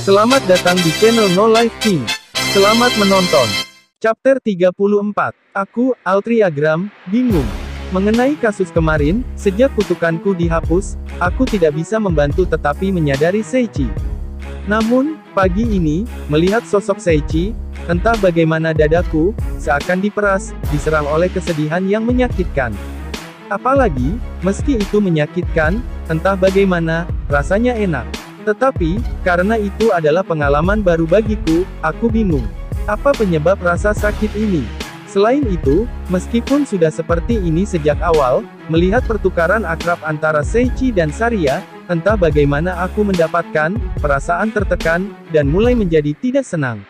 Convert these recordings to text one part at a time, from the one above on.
Selamat datang di channel No Life King. Selamat menonton. Chapter 34. Aku, Altria Gram, bingung. Mengenai kasus kemarin, sejak kutukanku dihapus, aku tidak bisa membantu tetapi menyadari Seichi. Namun, pagi ini, melihat sosok Seichi, entah bagaimana dadaku, seakan diperas, diserang oleh kesedihan yang menyakitkan. Apalagi, meski itu menyakitkan, entah bagaimana, rasanya enak. Tetapi, karena itu adalah pengalaman baru bagiku, aku bingung. Apa penyebab rasa sakit ini? Selain itu, meskipun sudah seperti ini sejak awal, melihat pertukaran akrab antara Seichi dan Saria, entah bagaimana aku mendapatkan perasaan tertekan, dan mulai menjadi tidak senang.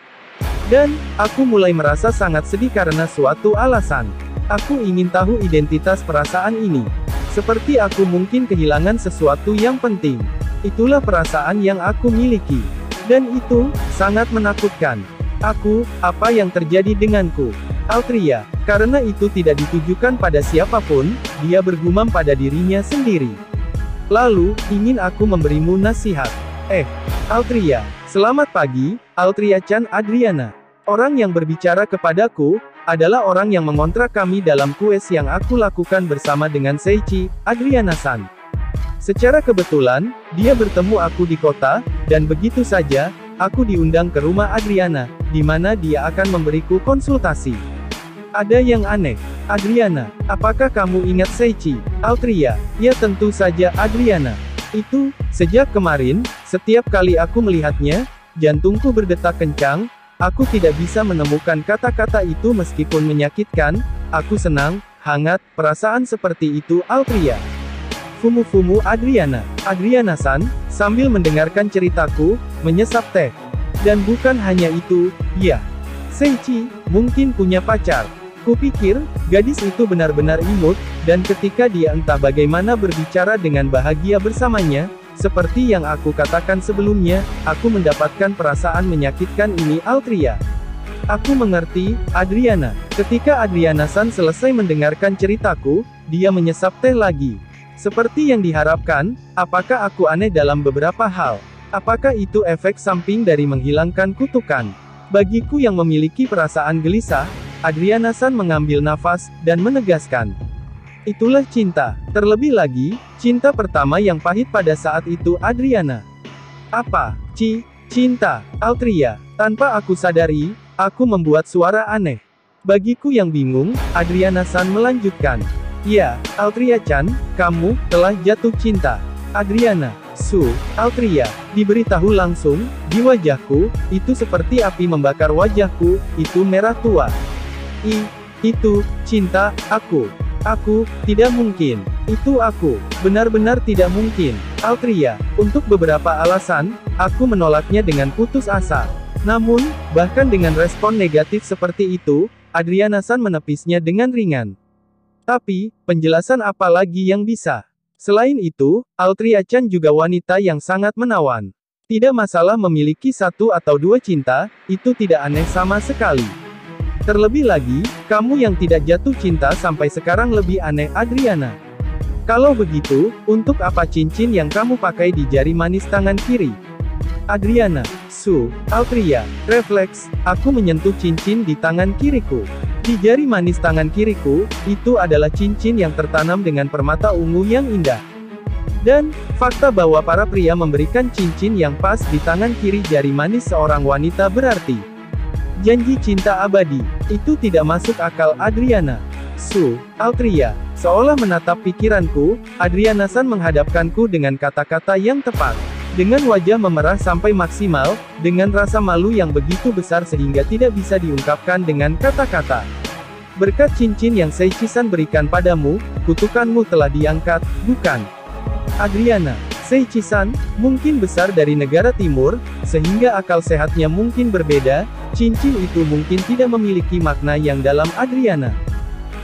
Dan, aku mulai merasa sangat sedih karena suatu alasan. Aku ingin tahu identitas perasaan ini. Seperti aku mungkin kehilangan sesuatu yang penting. Itulah perasaan yang aku miliki. Dan itu, sangat menakutkan. Aku, apa yang terjadi denganku? Altria, karena itu tidak ditujukan pada siapapun, dia bergumam pada dirinya sendiri. Lalu, ingin aku memberimu nasihat. Altria, selamat pagi, Altria-chan Adriana. Orang yang berbicara kepadaku, adalah orang yang mengontrak kami dalam kues yang aku lakukan bersama dengan Seichi, Adriana-san. Secara kebetulan, dia bertemu aku di kota, dan begitu saja, aku diundang ke rumah Adriana, di mana dia akan memberiku konsultasi. Ada yang aneh. Adriana, apakah kamu ingat Seichi? Altria, ya tentu saja Adriana. Itu, sejak kemarin, setiap kali aku melihatnya, jantungku berdetak kencang, aku tidak bisa menemukan kata-kata itu meskipun menyakitkan, aku senang, hangat, perasaan seperti itu Altria. Fumu Adriana. Adriana-san, sambil mendengarkan ceritaku, menyesap teh. Dan bukan hanya itu, ya. Seichi, mungkin punya pacar. Kupikir, gadis itu benar-benar imut, dan ketika dia entah bagaimana berbicara dengan bahagia bersamanya, seperti yang aku katakan sebelumnya, aku mendapatkan perasaan menyakitkan ini Altria. Aku mengerti, Adriana. Ketika Adriana-san selesai mendengarkan ceritaku, dia menyesap teh lagi. Seperti yang diharapkan, apakah aku aneh dalam beberapa hal? Apakah itu efek samping dari menghilangkan kutukan? Bagiku yang memiliki perasaan gelisah, Adriana-san mengambil nafas, dan menegaskan. Itulah cinta. Terlebih lagi, cinta pertama yang pahit pada saat itu Adriana. Apa? Cinta. Altria. Tanpa aku sadari, aku membuat suara aneh. Bagiku yang bingung, Adriana-san melanjutkan. Ya, Altria-chan, kamu telah jatuh cinta. Adriana, Altria, diberitahu langsung, di wajahku, itu seperti api membakar wajahku, itu merah tua. Itu, cinta, aku, tidak mungkin. Itu aku, benar-benar tidak mungkin. Altria, untuk beberapa alasan, aku menolaknya dengan putus asa. Namun, bahkan dengan respon negatif seperti itu, Adriana-san menepisnya dengan ringan. Tapi, penjelasan apa lagi yang bisa? Selain itu, Altria-chan juga wanita yang sangat menawan. Tidak masalah memiliki satu atau dua cinta, itu tidak aneh sama sekali. Terlebih lagi, kamu yang tidak jatuh cinta sampai sekarang lebih aneh Adriana. Kalau begitu, untuk apa cincin yang kamu pakai di jari manis tangan kiri? Adriana, Altria, refleks, aku menyentuh cincin di tangan kiriku. Di jari manis tangan kiriku, itu adalah cincin yang tertanam dengan permata ungu yang indah. Dan, fakta bahwa para pria memberikan cincin yang pas di tangan kiri jari manis seorang wanita berarti janji cinta abadi. Itu tidak masuk akal Adriana. Altria, seolah menatap pikiranku, Adriana-san menghadapkanku dengan kata-kata yang tepat. Dengan wajah memerah sampai maksimal, dengan rasa malu yang begitu besar sehingga tidak bisa diungkapkan dengan kata-kata. Berkat cincin yang Seichi-san berikan padamu, kutukanmu telah diangkat, bukan? Adriana, Seichi-san, mungkin besar dari negara timur, sehingga akal sehatnya mungkin berbeda, cincin itu mungkin tidak memiliki makna yang dalam Adriana.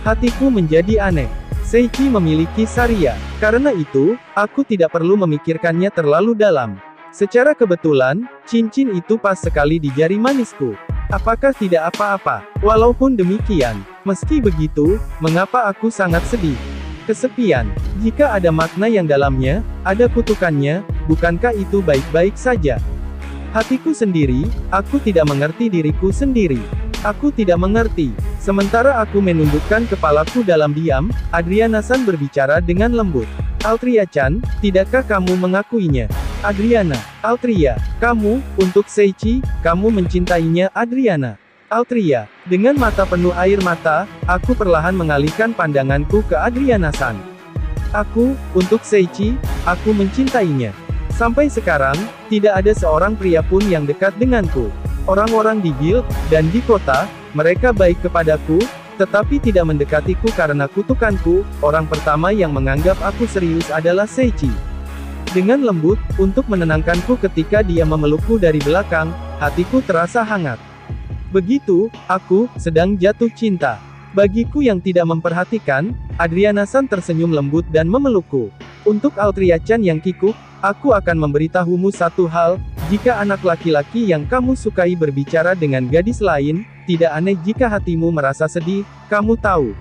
Hatiku menjadi aneh. Seichi memiliki Saria. Karena itu, aku tidak perlu memikirkannya terlalu dalam. Secara kebetulan, cincin itu pas sekali di jari manisku. Apakah tidak apa-apa? Walaupun demikian, meski begitu, mengapa aku sangat sedih? Kesepian. Jika ada makna yang dalamnya, ada kutukannya, bukankah itu baik-baik saja? Hatiku sendiri, aku tidak mengerti diriku sendiri. Aku tidak mengerti. Sementara aku menundukkan kepalaku dalam diam, Adriana-san berbicara dengan lembut. Altria-chan, tidakkah kamu mengakuinya? Adriana, Altria, kamu, untuk Seichi, kamu mencintainya, Adriana. Altria, dengan mata penuh air mata, aku perlahan mengalihkan pandanganku ke Adriana-san. Aku, untuk Seichi, aku mencintainya. Sampai sekarang, tidak ada seorang pria pun yang dekat denganku. Orang-orang di guild, dan di kota, mereka baik kepadaku, tetapi tidak mendekatiku karena kutukanku. Orang pertama yang menganggap aku serius adalah Seichi. Dengan lembut, untuk menenangkanku ketika dia memelukku dari belakang, hatiku terasa hangat. Begitu, aku sedang jatuh cinta. Bagiku yang tidak memperhatikan, Adriana-san tersenyum lembut dan memelukku. Untuk Altria-chan yang kikuk, aku akan memberitahumu satu hal, jika anak laki-laki yang kamu sukai berbicara dengan gadis lain, tidak aneh jika hatimu merasa sedih, kamu tahu.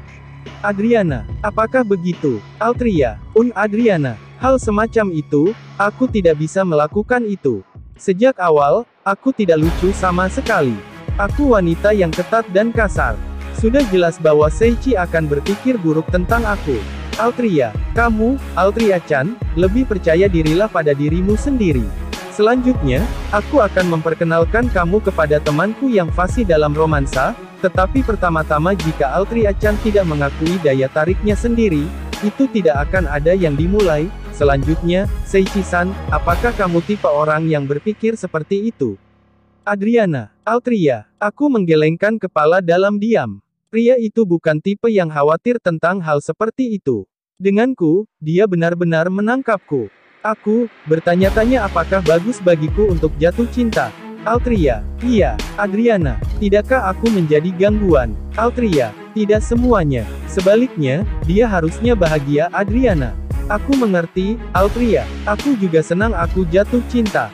Adriana, apakah begitu? Altria, Adriana, hal semacam itu, aku tidak bisa melakukan itu. Sejak awal, aku tidak lucu sama sekali. Aku wanita yang ketat dan kasar. Sudah jelas bahwa Seichi akan berpikir buruk tentang aku. Altria, kamu, Altria-chan, lebih percaya dirilah pada dirimu sendiri. Selanjutnya, aku akan memperkenalkan kamu kepada temanku yang fasih dalam romansa, tetapi pertama-tama jika Altria-chan tidak mengakui daya tariknya sendiri, itu tidak akan ada yang dimulai. Selanjutnya, Seichi-san, apakah kamu tipe orang yang berpikir seperti itu? Adriana, Altria, aku menggelengkan kepala dalam diam. Pria itu bukan tipe yang khawatir tentang hal seperti itu. Denganku, dia benar-benar menangkapku. Aku bertanya-tanya apakah bagus bagiku untuk jatuh cinta. Altria, iya. Adriana, tidakkah aku menjadi gangguan? Altria, tidak semuanya. Sebaliknya, dia harusnya bahagia. Adriana, aku mengerti. Altria, aku juga senang aku jatuh cinta.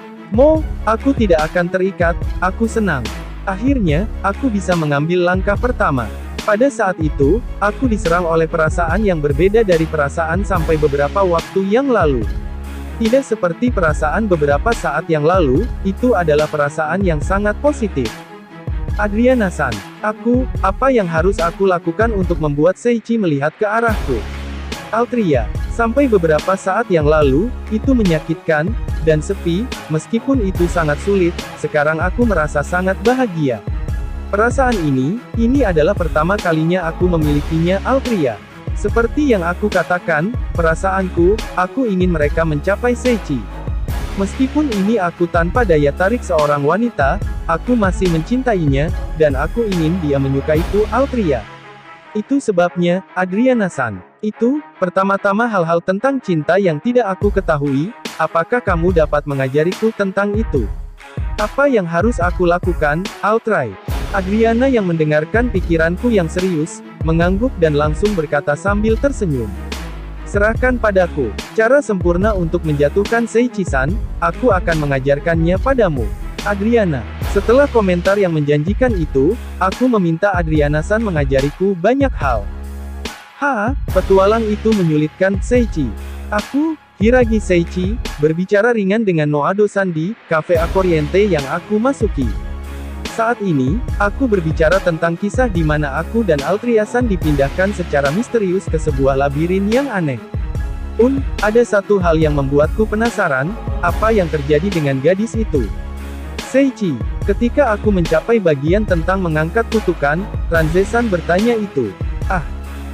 Aku tidak akan terikat, aku senang. Akhirnya, aku bisa mengambil langkah pertama. Pada saat itu, aku diserang oleh perasaan yang berbeda dari perasaan sampai beberapa waktu yang lalu. Tidak seperti perasaan beberapa saat yang lalu, itu adalah perasaan yang sangat positif. Adriana-san, apa yang harus aku lakukan untuk membuat Seichi melihat ke arahku? Altria, sampai beberapa saat yang lalu, itu menyakitkan, dan sepi, meskipun itu sangat sulit, sekarang aku merasa sangat bahagia. Perasaan ini adalah pertama kalinya aku memilikinya. Altria. Seperti yang aku katakan, perasaanku, aku ingin mereka mencapai Seichi. Meskipun ini aku tanpa daya tarik seorang wanita, aku masih mencintainya, dan aku ingin dia menyukaiku. Altria. Itu sebabnya, Adriana-san. Itu, pertama-tama hal-hal tentang cinta yang tidak aku ketahui, apakah kamu dapat mengajariku tentang itu? Apa yang harus aku lakukan, Altrai? Adriana yang mendengarkan pikiranku yang serius, mengangguk dan langsung berkata sambil tersenyum. Serahkan padaku. Cara sempurna untuk menjatuhkan Seichi-san, aku akan mengajarkannya padamu. Adriana. Setelah komentar yang menjanjikan itu, aku meminta Adriana-san mengajariku banyak hal. Petualang itu menyulitkan Seichi. Aku, Hiragi Seichi, berbicara ringan dengan Noado-san di Cafe Accoriente yang aku masuki. Saat ini, aku berbicara tentang kisah di mana aku dan Altria-san dipindahkan secara misterius ke sebuah labirin yang aneh. Ada satu hal yang membuatku penasaran, apa yang terjadi dengan gadis itu? Seichi, ketika aku mencapai bagian tentang mengangkat kutukan, Ranze-san bertanya itu.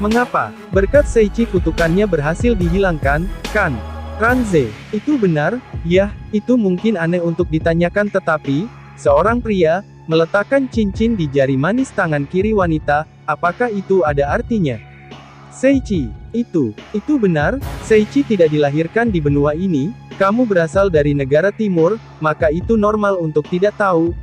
Mengapa? Berkat Seichi kutukannya berhasil dihilangkan, kan? Ranze, itu benar? Yah, itu mungkin aneh untuk ditanyakan tetapi, seorang pria, meletakkan cincin di jari manis tangan kiri wanita, apakah itu ada artinya? Seichi, itu benar, Seichi tidak dilahirkan di benua ini, kamu berasal dari negara timur, maka itu normal untuk tidak tahu,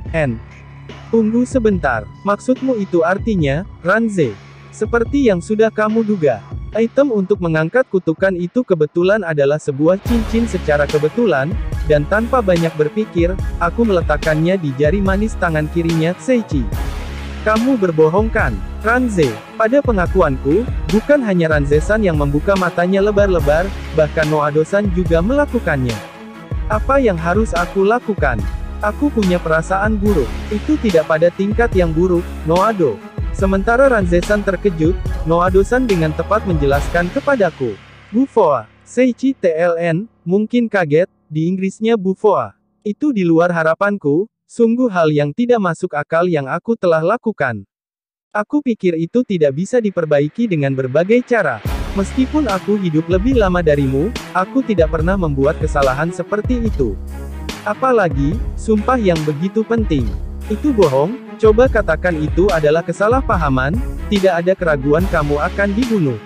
Tunggu sebentar, maksudmu itu artinya, Ranze? Seperti yang sudah kamu duga. Item untuk mengangkat kutukan itu kebetulan adalah sebuah cincin secara kebetulan, dan tanpa banyak berpikir, aku meletakkannya di jari manis tangan kirinya, Seichi. Kamu berbohong kan, Ranze? Pada pengakuanku, bukan hanya Ranze-san yang membuka matanya lebar-lebar, bahkan Noado-san juga melakukannya. Apa yang harus aku lakukan? Aku punya perasaan buruk. Itu tidak pada tingkat yang buruk, Noado. Sementara Ranze-san terkejut, Noado-san dengan tepat menjelaskan kepadaku. Bufoa. Seichi TLN, mungkin kaget, di Inggrisnya Bufoa. Itu di luar harapanku, sungguh hal yang tidak masuk akal yang aku telah lakukan. Aku pikir itu tidak bisa diperbaiki dengan berbagai cara. Meskipun aku hidup lebih lama darimu, aku tidak pernah membuat kesalahan seperti itu. Apalagi, sumpah yang begitu penting. Itu bohong, coba katakan itu adalah kesalahpahaman, tidak ada keraguan kamu akan dibunuh.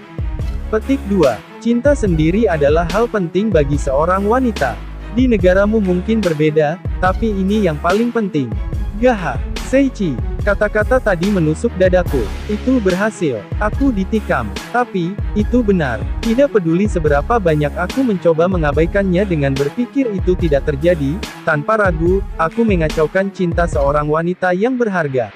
Petik 2. Cinta sendiri adalah hal penting bagi seorang wanita. Di negaramu mungkin berbeda, tapi ini yang paling penting. Gaha. Seichi. Kata-kata tadi menusuk dadaku. Itu berhasil. Aku ditikam. Tapi, itu benar. Tidak peduli seberapa banyak aku mencoba mengabaikannya dengan berpikir itu tidak terjadi, tanpa ragu, aku mengacaukan cinta seorang wanita yang berharga.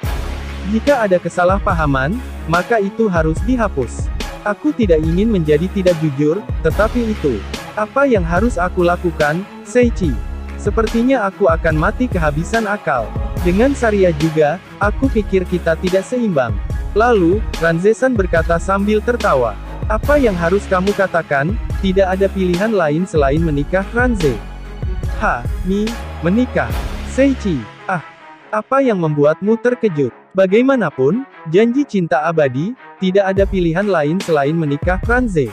Jika ada kesalahpahaman, maka itu harus dihapus. Aku tidak ingin menjadi tidak jujur, tetapi itu. Apa yang harus aku lakukan, Seichi? Sepertinya aku akan mati kehabisan akal. Dengan Saria juga, aku pikir kita tidak seimbang. Lalu, Ranze-san berkata sambil tertawa. Apa yang harus kamu katakan? Tidak ada pilihan lain selain menikah, Ranze. Menikah. Seichi. Apa yang membuatmu terkejut? Bagaimanapun, janji cinta abadi, tidak ada pilihan lain selain menikah, Ranze.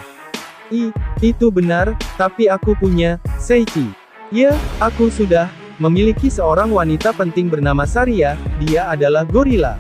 Itu benar, tapi aku punya, Seichi. Ya, aku sudah memiliki seorang wanita penting bernama Saria, dia adalah gorila.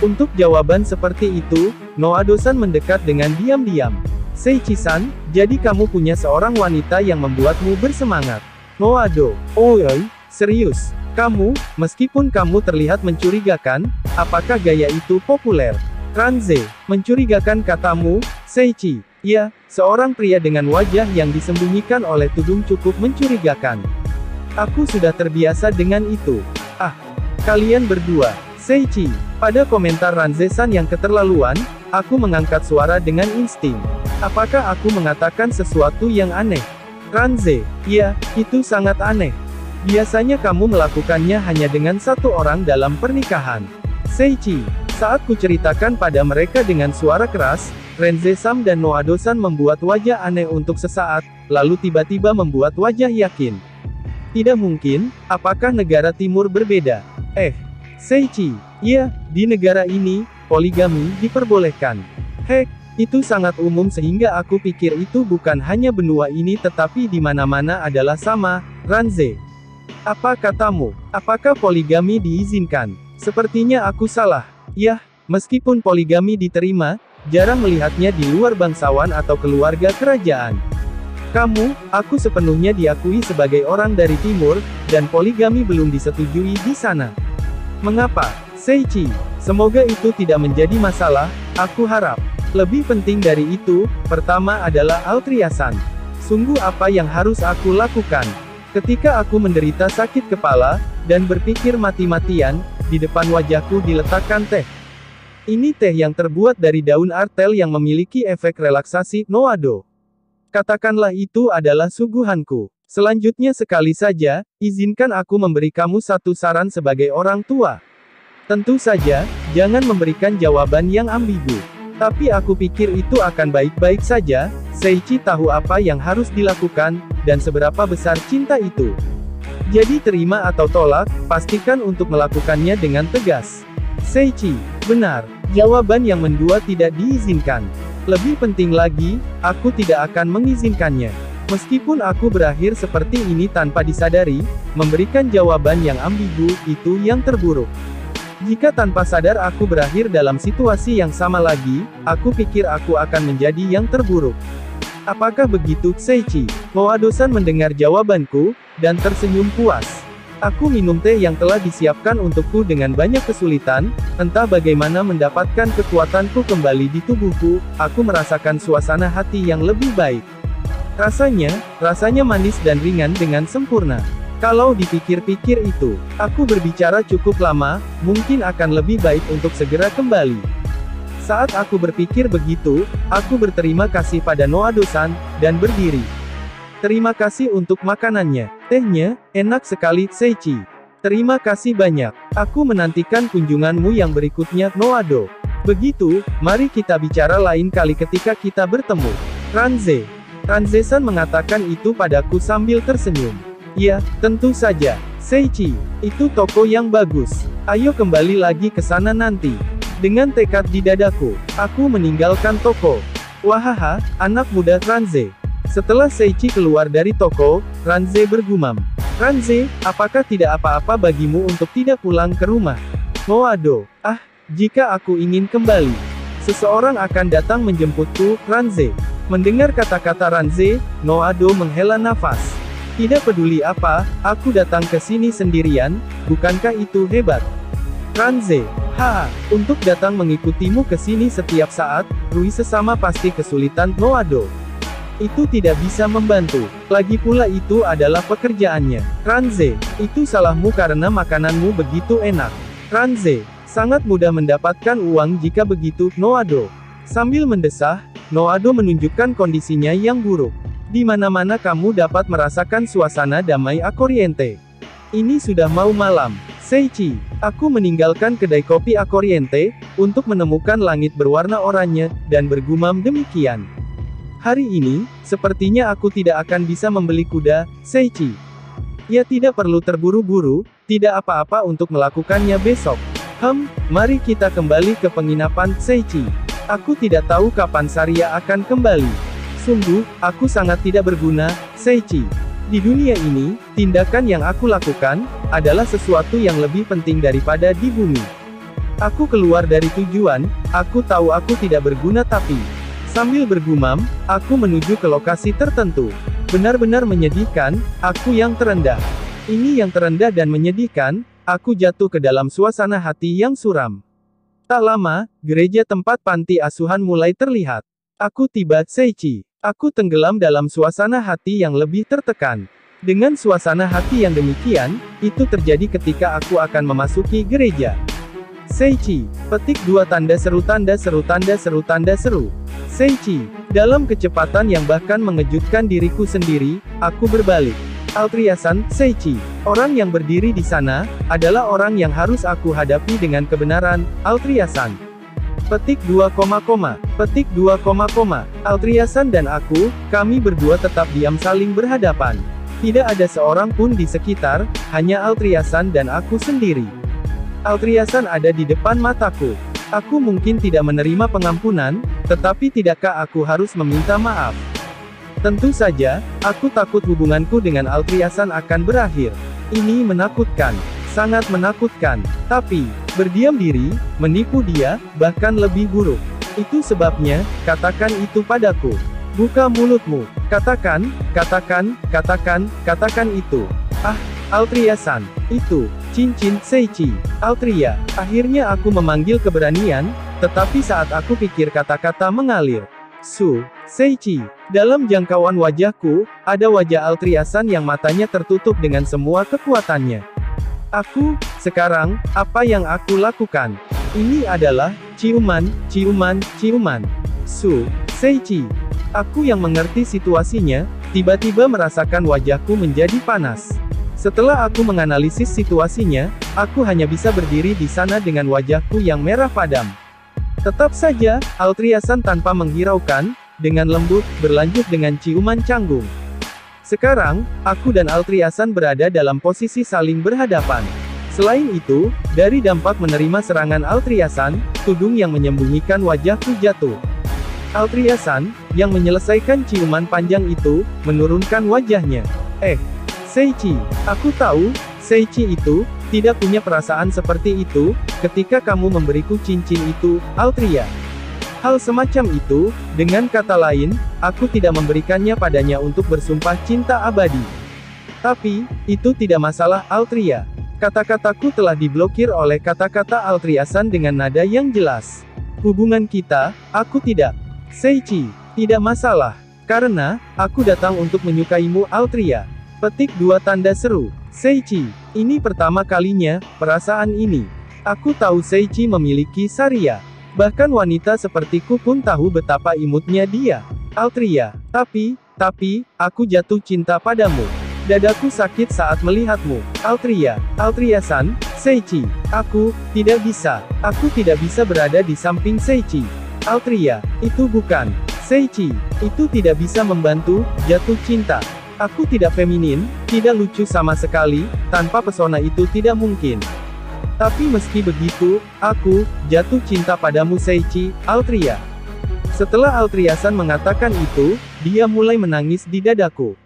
Untuk jawaban seperti itu, Noado-san mendekat dengan diam-diam. Seichi-san, jadi kamu punya seorang wanita yang membuatmu bersemangat. Noado. Oi, serius. Kamu, meskipun kamu terlihat mencurigakan, apakah gaya itu populer? Ranze. Mencurigakan katamu, Seichi. Ya, seorang pria dengan wajah yang disembunyikan oleh tudung cukup mencurigakan. Aku sudah terbiasa dengan itu. Kalian berdua. Seichi. Pada komentar Ranze-san yang keterlaluan, aku mengangkat suara dengan insting. Apakah aku mengatakan sesuatu yang aneh? Ranze. Ya, itu sangat aneh. Biasanya kamu melakukannya hanya dengan satu orang dalam pernikahan. Seichi. Saat kuceritakan pada mereka dengan suara keras, Ranze-san dan Noado-san membuat wajah aneh untuk sesaat, lalu tiba-tiba membuat wajah yakin. Tidak mungkin, apakah negara timur berbeda? Seichi. Iya, di negara ini, poligami diperbolehkan. Itu sangat umum sehingga aku pikir itu bukan hanya benua ini tetapi di mana-mana adalah sama, Ranze. Apa katamu? Apakah poligami diizinkan? Sepertinya aku salah. Yah, meskipun poligami diterima, jarang melihatnya di luar bangsawan atau keluarga kerajaan. Aku sepenuhnya diakui sebagai orang dari timur, dan poligami belum disetujui di sana. Mengapa? Seichi. Semoga itu tidak menjadi masalah, aku harap. Lebih penting dari itu, pertama adalah Altria-san. Sungguh apa yang harus aku lakukan? Ketika aku menderita sakit kepala, dan berpikir mati-matian, di depan wajahku diletakkan teh. Ini teh yang terbuat dari daun artel yang memiliki efek relaksasi, Noado. Katakanlah itu adalah suguhanku. Selanjutnya sekali saja, izinkan aku memberi kamu satu saran sebagai orang tua. Tentu saja, jangan memberikan jawaban yang ambigu. Tapi aku pikir itu akan baik-baik saja. Seichi tahu apa yang harus dilakukan, dan seberapa besar cinta itu. Jadi terima atau tolak, pastikan untuk melakukannya dengan tegas. Seichi. Benar. Jawaban yang mendua tidak diizinkan. Lebih penting lagi, aku tidak akan mengizinkannya. Meskipun aku berakhir seperti ini tanpa disadari, memberikan jawaban yang ambigu, itu yang terburuk. Jika tanpa sadar aku berakhir dalam situasi yang sama lagi, aku pikir aku akan menjadi yang terburuk. Apakah begitu, Seichi? Noado-san mendengar jawabanku, dan tersenyum puas. Aku minum teh yang telah disiapkan untukku dengan banyak kesulitan, entah bagaimana mendapatkan kekuatanku kembali di tubuhku, aku merasakan suasana hati yang lebih baik. Rasanya manis dan ringan dengan sempurna. Kalau dipikir-pikir itu, aku berbicara cukup lama, mungkin akan lebih baik untuk segera kembali. Saat aku berpikir begitu, aku berterima kasih pada Noado-san, dan berdiri. Terima kasih untuk makanannya. Tehnya, enak sekali, Seichi. Terima kasih banyak. Aku menantikan kunjunganmu yang berikutnya, Noado. Begitu, mari kita bicara lain kali ketika kita bertemu. Ranze. Ranze-san mengatakan itu padaku sambil tersenyum. Ya, tentu saja. Seiichi, itu toko yang bagus. Ayo kembali lagi ke sana nanti. Dengan tekad di dadaku, aku meninggalkan toko. Wahaha, anak muda Ranze. Setelah Seiichi keluar dari toko, Ranze bergumam. Ranze, apakah tidak apa-apa bagimu untuk tidak pulang ke rumah? Noado, jika aku ingin kembali, seseorang akan datang menjemputku, Ranze. Mendengar kata-kata Ranze, Noado menghela nafas. Tidak peduli apa, aku datang ke sini sendirian, bukankah itu hebat? Ranze, untuk datang mengikutimu ke sini setiap saat, Rui sesama pasti kesulitan, Noado. Itu tidak bisa membantu. Lagi pula itu adalah pekerjaannya. Ranze, itu salahmu karena makananmu begitu enak. Ranze, sangat mudah mendapatkan uang jika begitu, Noado. Sambil mendesah, Noado menunjukkan kondisinya yang buruk. Di mana-mana kamu dapat merasakan suasana damai Akoriente. Ini sudah mau malam. Seiichi, aku meninggalkan kedai kopi Akoriente, untuk menemukan langit berwarna oranye, dan bergumam demikian. Hari ini, sepertinya aku tidak akan bisa membeli kuda, Seiichi. Ya tidak perlu terburu-buru, tidak apa-apa untuk melakukannya besok. Mari kita kembali ke penginapan, Seiichi. Aku tidak tahu kapan Saria akan kembali. Sungguh, aku sangat tidak berguna, Seiichi. Di dunia ini, tindakan yang aku lakukan, adalah sesuatu yang lebih penting daripada di bumi. Aku keluar dari tujuan, aku tahu aku tidak berguna tapi... Sambil bergumam, aku menuju ke lokasi tertentu. Benar-benar menyedihkan, aku yang terendah. Ini yang terendah dan menyedihkan, aku jatuh ke dalam suasana hati yang suram. Tak lama, gereja tempat panti asuhan mulai terlihat. Aku tiba, Seiichi. Aku tenggelam dalam suasana hati yang lebih tertekan. Dengan suasana hati yang demikian, itu terjadi ketika aku akan memasuki gereja. Seiichi, petik 2 tanda seru tanda seru tanda seru tanda seru. Seiichi, dalam kecepatan yang bahkan mengejutkan diriku sendiri, aku berbalik. Altriasan, Seiichi, orang yang berdiri di sana, adalah orang yang harus aku hadapi dengan kebenaran, Altriasan. Petik 2, petik 2, Altriasan dan aku, kami berdua tetap diam saling berhadapan. Tidak ada seorang pun di sekitar, hanya Altriasan dan aku sendiri. Altriasan ada di depan mataku. Aku mungkin tidak menerima pengampunan, tetapi tidakkah aku harus meminta maaf? Tentu saja, aku takut hubunganku dengan Altriasan akan berakhir. Ini menakutkan. Sangat menakutkan. Tapi, berdiam diri, menipu dia, bahkan lebih buruk. Itu sebabnya, katakan itu padaku. Buka mulutmu. Katakan itu. Altriasan. Itu. Cincin, Seiichi. Altria. Akhirnya aku memanggil keberanian, tetapi saat aku pikir kata-kata mengalir. Seiichi. Dalam jangkauan wajahku, ada wajah Altriasan yang matanya tertutup dengan semua kekuatannya. Sekarang, apa yang aku lakukan? Ini adalah, ciuman. Seiichi. Aku yang mengerti situasinya, tiba-tiba merasakan wajahku menjadi panas. Setelah aku menganalisis situasinya, aku hanya bisa berdiri di sana dengan wajahku yang merah padam. Tetap saja, Altriasan tanpa menghiraukan, dengan lembut, berlanjut dengan ciuman canggung. Sekarang, aku dan Altriasan berada dalam posisi saling berhadapan. Selain itu, dari dampak menerima serangan Altriasan, tudung yang menyembunyikan wajahku jatuh. Altriasan, yang menyelesaikan ciuman panjang itu, menurunkan wajahnya. Seiichi, aku tahu, Seiichi itu, tidak punya perasaan seperti itu, ketika kamu memberiku cincin itu, Altria. Hal semacam itu, dengan kata lain, aku tidak memberikannya padanya untuk bersumpah cinta abadi. Tapi, itu tidak masalah, Altria. Kata-kataku telah diblokir oleh kata-kata Altriasan dengan nada yang jelas. Hubungan kita, aku tidak. Seiichi, tidak masalah. Karena, aku datang untuk menyukaimu, Altria. Petik 2 tanda seru. Seiichi, ini pertama kalinya, perasaan ini. Aku tahu Seiichi memiliki Saria. Bahkan wanita sepertiku pun tahu betapa imutnya dia. Altria. Tapi, aku jatuh cinta padamu. Dadaku sakit saat melihatmu. Altria, Altria-san, Seiichi. Aku tidak bisa. Aku tidak bisa berada di samping Seiichi. Altria, itu bukan. Seiichi, itu tidak bisa membantu, jatuh cinta. Aku tidak feminin, tidak lucu sama sekali, tanpa pesona itu tidak mungkin. Tapi meski begitu, aku jatuh cinta padamu Seiichi, Altria. Setelah Altria-san mengatakan itu, dia mulai menangis di dadaku.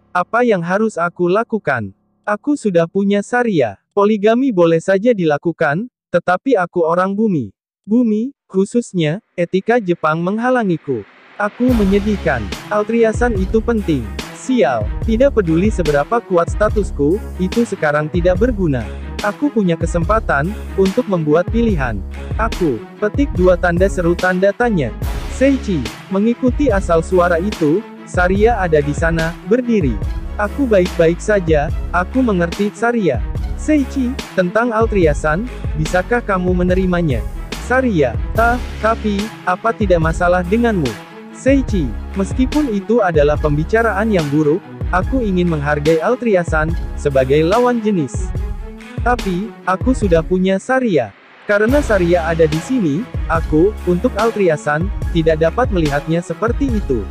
Apa yang harus aku lakukan? Aku sudah punya Saria. Poligami boleh saja dilakukan, tetapi aku orang bumi. Bumi, khususnya, etika Jepang menghalangiku. Aku menyedihkan. Altria-san itu penting. Sial, tidak peduli seberapa kuat statusku, itu sekarang tidak berguna. Aku punya kesempatan untuk membuat pilihan. Aku petik 2 tanda seru tanda tanya. Seiichi, mengikuti asal suara itu, Saria ada di sana, berdiri. Aku baik-baik saja, aku mengerti Saria. Seiichi, tentang Altria-san, bisakah kamu menerimanya? Saria, tapi, apa tidak masalah denganmu? Seiichi, meskipun itu adalah pembicaraan yang buruk, aku ingin menghargai Altria-san sebagai lawan jenis. Tapi, aku sudah punya Saria. Karena Saria ada di sini, aku, untuk Altria-san, tidak dapat melihatnya seperti itu.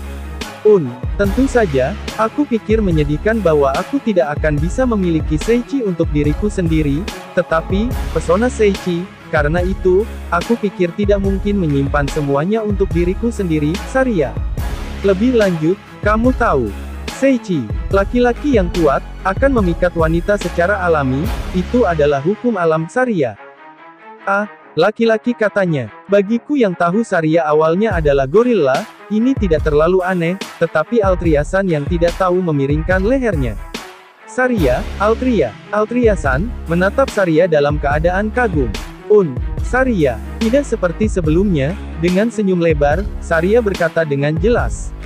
Tentu saja, aku pikir menyedihkan bahwa aku tidak akan bisa memiliki Seiichi untuk diriku sendiri, tetapi, pesona Seiichi, karena itu, aku pikir tidak mungkin menyimpan semuanya untuk diriku sendiri, Saria. Lebih lanjut, kamu tahu, Seiichi, laki-laki yang kuat, akan memikat wanita secara alami, itu adalah hukum alam Saria. Laki-laki katanya, bagiku yang tahu Saria awalnya adalah gorila, ini tidak terlalu aneh, tetapi Altria-san yang tidak tahu memiringkan lehernya. Saria, Altria-san, menatap Saria dalam keadaan kagum. Saria, tidak seperti sebelumnya, dengan senyum lebar, Saria berkata dengan jelas.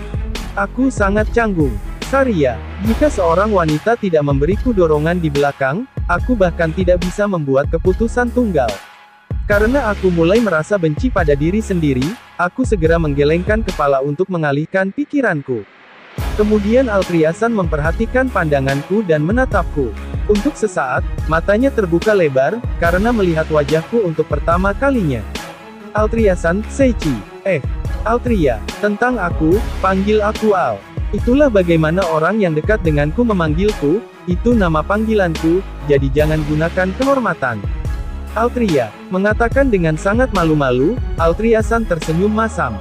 Aku sangat canggung. Saria, jika seorang wanita tidak memberiku dorongan di belakang, aku bahkan tidak bisa membuat keputusan tunggal. Karena aku mulai merasa benci pada diri sendiri, aku segera menggelengkan kepala untuk mengalihkan pikiranku. Kemudian Altria-san memperhatikan pandanganku dan menatapku. Untuk sesaat, matanya terbuka lebar, karena melihat wajahku untuk pertama kalinya. Altria-san, Seiichi. Altria, tentang aku, panggil aku Al. Itulah bagaimana orang yang dekat denganku memanggilku, itu nama panggilanku, jadi jangan gunakan kehormatan. Altria, mengatakan dengan sangat malu-malu, Altria-san tersenyum masam.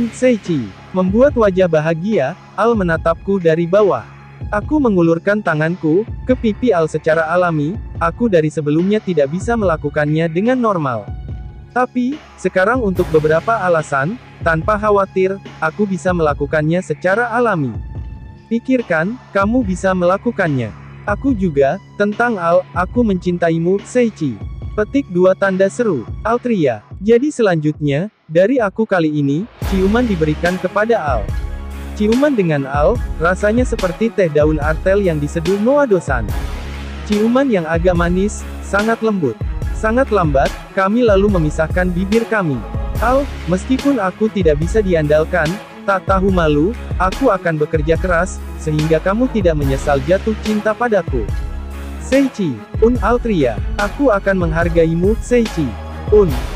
Seiichi, membuat wajah bahagia, Al menatapku dari bawah. Aku mengulurkan tanganku, ke pipi Al secara alami, aku dari sebelumnya tidak bisa melakukannya dengan normal. Tapi, sekarang untuk beberapa alasan, tanpa khawatir, aku bisa melakukannya secara alami. Pikirkan, kamu bisa melakukannya. Aku juga, tentang Al, aku mencintaimu, Seiichi. Petik 2 tanda seru. Altria, jadi selanjutnya, dari aku kali ini, ciuman diberikan kepada Al. Ciuman dengan Al, rasanya seperti teh daun artel yang diseduh Noa-do-san. Ciuman yang agak manis, sangat lembut. Sangat lambat, kami lalu memisahkan bibir kami. Al, meskipun aku tidak bisa diandalkan, tak tahu malu, aku akan bekerja keras, sehingga kamu tidak menyesal jatuh cinta padaku. Seiichi, Altria, aku akan menghargaimu, Seiichi.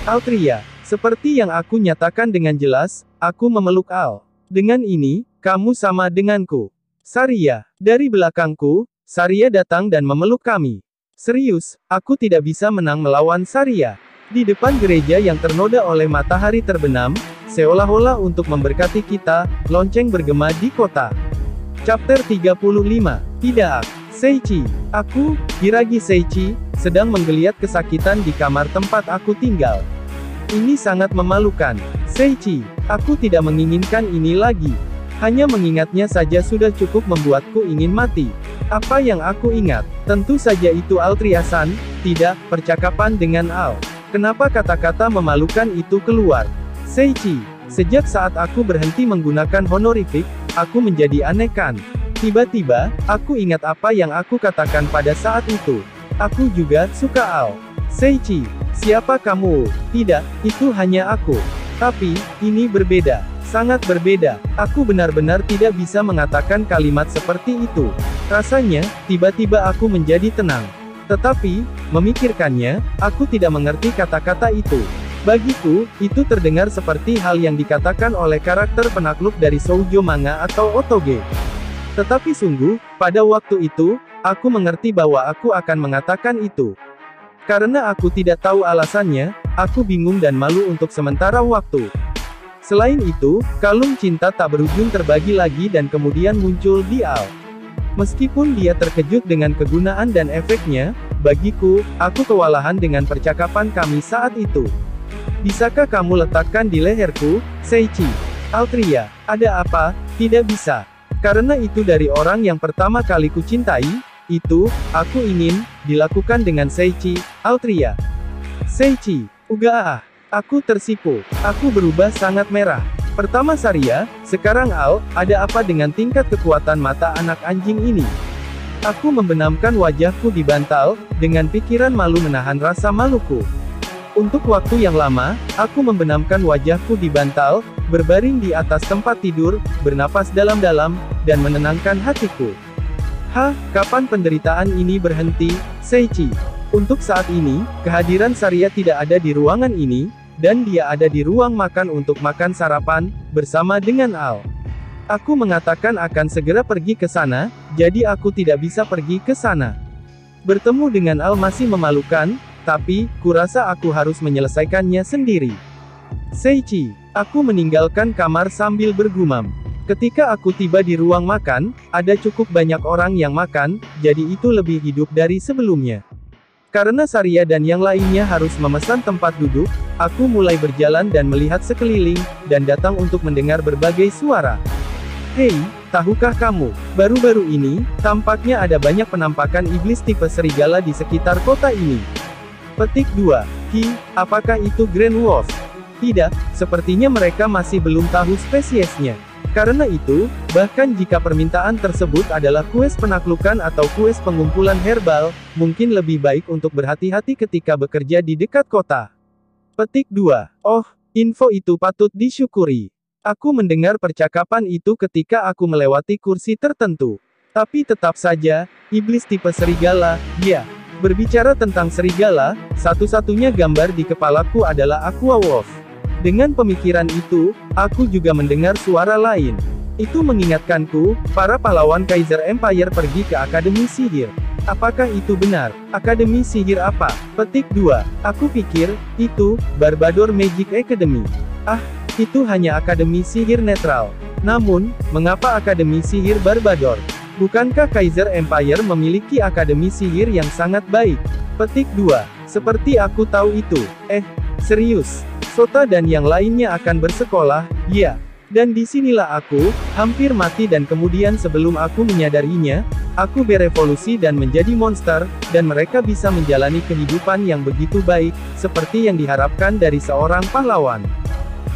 Altria, seperti yang aku nyatakan dengan jelas, aku memeluk Al. Dengan ini, kamu sama denganku. Saria, dari belakangku, Saria datang dan memeluk kami. Serius, aku tidak bisa menang melawan Saria. Di depan gereja yang ternoda oleh matahari terbenam, seolah-olah untuk memberkati kita, lonceng bergema di kota. Chapter 35, Tidak. Seiichi, aku, Hiragi Seiichi, sedang menggeliat kesakitan di kamar tempat aku tinggal. Ini sangat memalukan. Seiichi, aku tidak menginginkan ini lagi. Hanya mengingatnya saja sudah cukup membuatku ingin mati. Apa yang aku ingat? Tentu saja itu Altria-san, tidak, percakapan dengan Al. Kenapa kata-kata memalukan itu keluar? Seiichi, sejak saat aku berhenti menggunakan honorific, aku menjadi aneh kan? Tiba-tiba, aku ingat apa yang aku katakan pada saat itu. Aku juga suka Al. Seiichi, siapa kamu? Tidak, itu hanya aku. Tapi, ini berbeda. Sangat berbeda. Aku benar-benar tidak bisa mengatakan kalimat seperti itu. Rasanya, tiba-tiba aku menjadi tenang. Tetapi, memikirkannya, aku tidak mengerti kata-kata itu. Bagiku, itu terdengar seperti hal yang dikatakan oleh karakter penakluk dari shoujo manga atau otoge. Tetapi sungguh, pada waktu itu, aku mengerti bahwa aku akan mengatakan itu. Karena aku tidak tahu alasannya, aku bingung dan malu untuk sementara waktu. Selain itu, kalung cinta tak berujung terbagi lagi dan kemudian muncul di Al. Meskipun dia terkejut dengan kegunaan dan efeknya, bagiku, aku kewalahan dengan percakapan kami saat itu. Bisakah kamu letakkan di leherku, Seiichi? Altria, ada apa? Tidak bisa. Karena itu dari orang yang pertama kali kucintai, itu, aku ingin, dilakukan dengan Seiichi, Altria. Seiichi, uga. Aku tersipu. Aku berubah sangat merah. Pertama Saria, sekarang Al, ada apa dengan tingkat kekuatan mata anak anjing ini? Aku membenamkan wajahku di bantal, dengan pikiran malu menahan rasa maluku. Untuk waktu yang lama, aku membenamkan wajahku di bantal, berbaring di atas tempat tidur, bernapas dalam-dalam, dan menenangkan hatiku. Kapan penderitaan ini berhenti, Seiichi? Untuk saat ini, kehadiran Saria tidak ada di ruangan ini, dan dia ada di ruang makan untuk makan sarapan, bersama dengan Al. Aku mengatakan akan segera pergi ke sana, jadi aku tidak bisa pergi ke sana. Bertemu dengan Al masih memalukan, tapi, kurasa aku harus menyelesaikannya sendiri. Seiichi, aku meninggalkan kamar sambil bergumam. Ketika aku tiba di ruang makan, ada cukup banyak orang yang makan, jadi itu lebih hidup dari sebelumnya. Karena Saria dan yang lainnya harus memesan tempat duduk, aku mulai berjalan dan melihat sekeliling, dan datang untuk mendengar berbagai suara. Hei, tahukah kamu, baru-baru ini, tampaknya ada banyak penampakan iblis tipe serigala di sekitar kota ini. Petik 2. Apakah itu Grand Wolf? Tidak, sepertinya mereka masih belum tahu spesiesnya. Karena itu, bahkan jika permintaan tersebut adalah kues penaklukan atau kues pengumpulan herbal, mungkin lebih baik untuk berhati-hati ketika bekerja di dekat kota. Petik 2. Oh, info itu patut disyukuri. Aku mendengar percakapan itu ketika aku melewati kursi tertentu. Tapi tetap saja, iblis tipe serigala, ya. Berbicara tentang serigala, satu-satunya gambar di kepalaku adalah Aqua Wolf. Dengan pemikiran itu, aku juga mendengar suara lain. Itu mengingatkanku, para pahlawan Kaiser Empire pergi ke Akademi Sihir. Apakah itu benar? Akademi Sihir apa? Petik 2. Aku pikir, itu, Barbador Magic Academy. Itu hanya Akademi Sihir netral. Namun, mengapa Akademi Sihir Barbador? Bukankah Kaiser Empire memiliki Akademi Sihir yang sangat baik? Petik 2. Seperti aku tahu itu. Serius. Sota dan yang lainnya akan bersekolah, ya. Dan disinilah aku, hampir mati dan kemudian sebelum aku menyadarinya, aku berevolusi dan menjadi monster, dan mereka bisa menjalani kehidupan yang begitu baik, seperti yang diharapkan dari seorang pahlawan.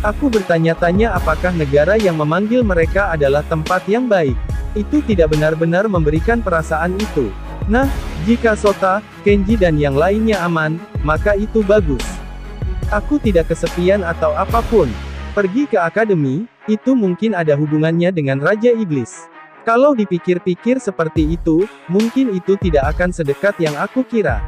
Aku bertanya-tanya apakah negara yang memanggil mereka adalah tempat yang baik. Itu tidak benar-benar memberikan perasaan itu. Nah, jika Sota, Kenji dan yang lainnya aman, maka itu bagus. Aku tidak kesepian atau apapun. Pergi ke akademi, itu mungkin ada hubungannya dengan Raja Iblis. Kalau dipikir-pikir seperti itu, mungkin itu tidak akan sedekat yang aku kira.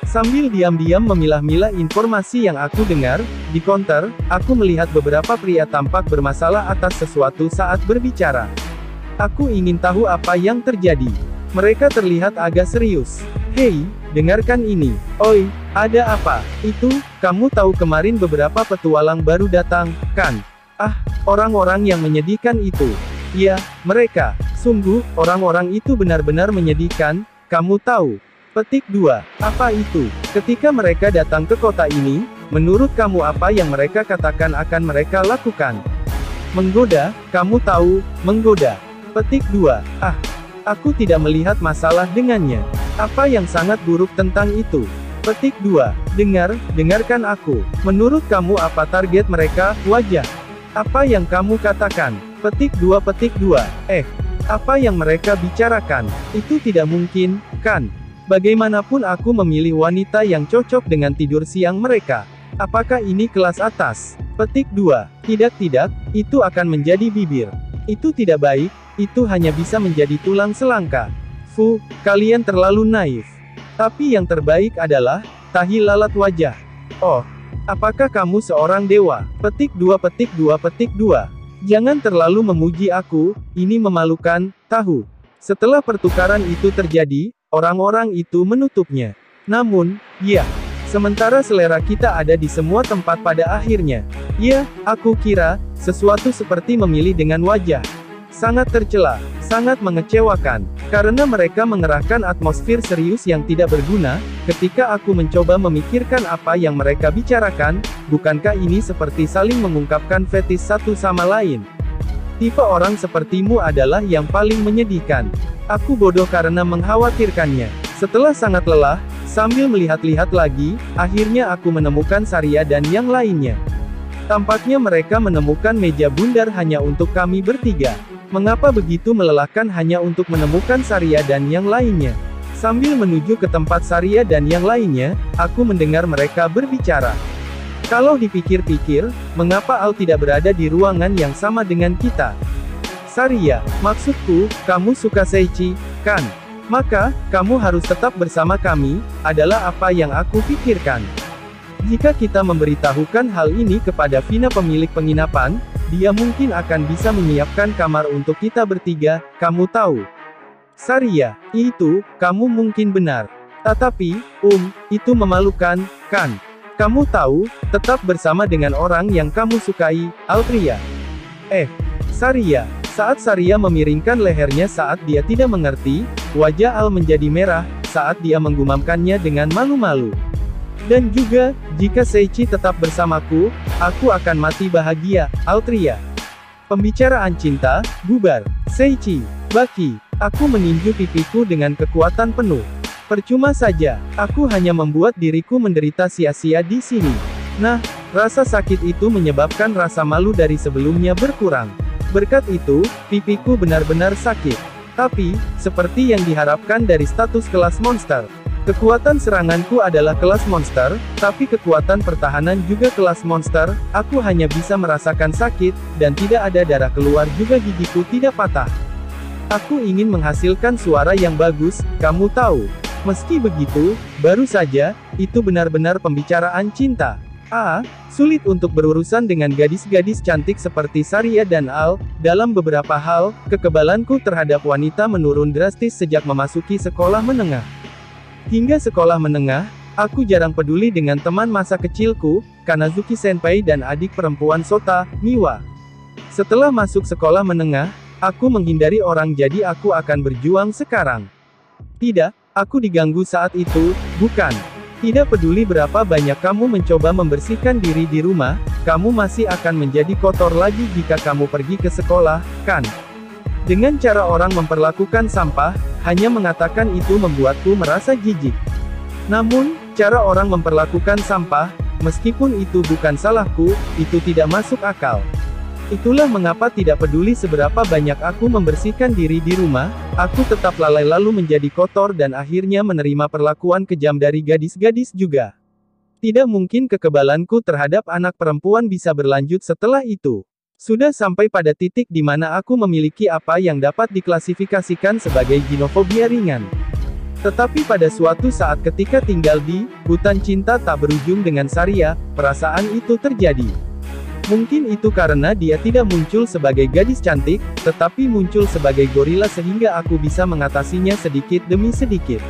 Sambil diam-diam memilah-milah informasi yang aku dengar, di counter, aku melihat beberapa pria tampak bermasalah atas sesuatu saat berbicara. Aku ingin tahu apa yang terjadi. Mereka terlihat agak serius. Hei, dengarkan ini. Oi, ada apa? Itu, kamu tahu kemarin beberapa petualang baru datang, kan? Orang-orang yang menyedihkan itu. Ya, mereka. Sungguh, orang-orang itu benar-benar menyedihkan, kamu tahu. Petik 2. Apa itu? Ketika mereka datang ke kota ini, menurut kamu apa yang mereka katakan akan mereka lakukan? Menggoda, kamu tahu, menggoda. Petik 2. Aku tidak melihat masalah dengannya. Apa yang sangat buruk tentang itu? Petik 2. Dengarkan aku. Menurut kamu apa target mereka, wajah? Apa yang kamu katakan? Petik 2. Apa yang mereka bicarakan? Itu tidak mungkin, kan? Bagaimanapun aku memilih wanita yang cocok dengan tidur siang mereka. Apakah ini kelas atas? Petik 2. Tidak, itu akan menjadi bibir. Itu tidak baik, itu hanya bisa menjadi tulang selangka. Fu, kalian terlalu naif. Tapi yang terbaik adalah, tahi lalat wajah. Oh, apakah kamu seorang dewa? Petik 2 petik 2 petik 2. Jangan terlalu memuji aku, ini memalukan, tahu. Setelah pertukaran itu terjadi, orang-orang itu menutupnya. Namun, ya, sementara selera kita ada di semua tempat pada akhirnya. Ya, aku kira, sesuatu seperti memilih dengan wajah. Sangat tercela, sangat mengecewakan, karena mereka mengerahkan atmosfer serius yang tidak berguna. Ketika aku mencoba memikirkan apa yang mereka bicarakan, bukankah ini seperti saling mengungkapkan fetis satu sama lain? Tipe orang sepertimu adalah yang paling menyedihkan. Aku bodoh karena mengkhawatirkannya. Setelah sangat lelah, sambil melihat-lihat lagi, akhirnya aku menemukan Saria dan yang lainnya. Tampaknya mereka menemukan meja bundar hanya untuk kami bertiga. Mengapa begitu melelahkan hanya untuk menemukan Saria dan yang lainnya? Sambil menuju ke tempat Saria dan yang lainnya, aku mendengar mereka berbicara. Kalau dipikir-pikir, mengapa Al tidak berada di ruangan yang sama dengan kita? Saria, maksudku, kamu suka Seichi, kan? Maka, kamu harus tetap bersama kami, adalah apa yang aku pikirkan. Jika kita memberitahukan hal ini kepada Vina pemilik penginapan, dia mungkin akan bisa menyiapkan kamar untuk kita bertiga, kamu tahu. Saria, itu, kamu mungkin benar. Tetapi, itu memalukan, kan? Kamu tahu, tetap bersama dengan orang yang kamu sukai, Altria. Saria. Saat Saria memiringkan lehernya saat dia tidak mengerti, wajah Al menjadi merah, saat dia menggumamkannya dengan malu-malu. Dan juga, jika Seichi tetap bersamaku, aku akan mati bahagia, Altria. Pembicaraan cinta, bubar. Seichi, Baki, aku meninju pipiku dengan kekuatan penuh. Percuma saja, aku hanya membuat diriku menderita sia-sia di sini. Nah, rasa sakit itu menyebabkan rasa malu dari sebelumnya berkurang. Berkat itu, pipiku benar-benar sakit. Tapi, seperti yang diharapkan dari status kelas monster, kekuatan seranganku adalah kelas monster, tapi kekuatan pertahanan juga kelas monster. Aku hanya bisa merasakan sakit, dan tidak ada darah keluar juga gigiku tidak patah. Aku ingin menghasilkan suara yang bagus, kamu tahu. Meski begitu, baru saja, itu benar-benar pembicaraan cinta. Sulit untuk berurusan dengan gadis-gadis cantik seperti Saria dan Al. Dalam beberapa hal, kekebalanku terhadap wanita menurun drastis sejak memasuki sekolah menengah. Hingga sekolah menengah, aku jarang peduli dengan teman masa kecilku, Kanazuki Senpai dan adik perempuan Sota, Miwa. Setelah masuk sekolah menengah, aku menghindari orang jadi aku akan berjuang sekarang. Tidak, aku diganggu saat itu, bukan. Tidak peduli berapa banyak kamu mencoba membersihkan diri di rumah, kamu masih akan menjadi kotor lagi jika kamu pergi ke sekolah, kan? Dengan cara orang memperlakukan sampah, hanya mengatakan itu membuatku merasa jijik. Namun, cara orang memperlakukan sampah, meskipun itu bukan salahku, itu tidak masuk akal. Itulah mengapa tidak peduli seberapa banyak aku membersihkan diri di rumah, aku tetap lalai lalu menjadi kotor dan akhirnya menerima perlakuan kejam dari gadis-gadis juga. Tidak mungkin kekebalanku terhadap anak perempuan bisa berlanjut setelah itu. Sudah sampai pada titik di mana aku memiliki apa yang dapat diklasifikasikan sebagai ginofobia ringan. Tetapi pada suatu saat ketika tinggal di hutan cinta tak berujung dengan Saria, perasaan itu terjadi. Mungkin itu karena dia tidak muncul sebagai gadis cantik, tetapi muncul sebagai gorila sehingga aku bisa mengatasinya sedikit demi sedikit.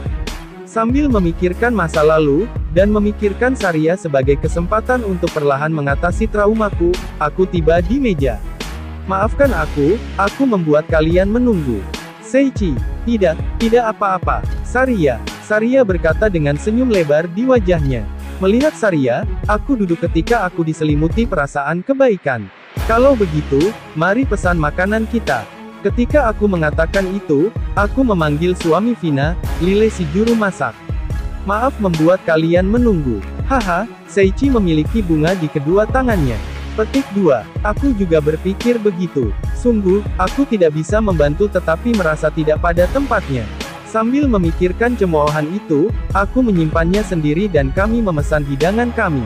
Sambil memikirkan masa lalu, dan memikirkan Saria sebagai kesempatan untuk perlahan mengatasi traumaku, aku tiba di meja. Maafkan aku membuat kalian menunggu. Seichi, tidak apa-apa. Saria berkata dengan senyum lebar di wajahnya. Melihat Saria, aku duduk ketika aku diselimuti perasaan kebaikan. Kalau begitu, mari pesan makanan kita. Ketika aku mengatakan itu, aku memanggil suami Vina, Lile si juru masak. Maaf membuat kalian menunggu. Haha, Seichi memiliki bunga di kedua tangannya. Petik 2. Aku juga berpikir begitu. Sungguh, aku tidak bisa membantu tetapi merasa tidak pada tempatnya. Sambil memikirkan cemoohan itu, aku menyimpannya sendiri dan kami memesan hidangan kami.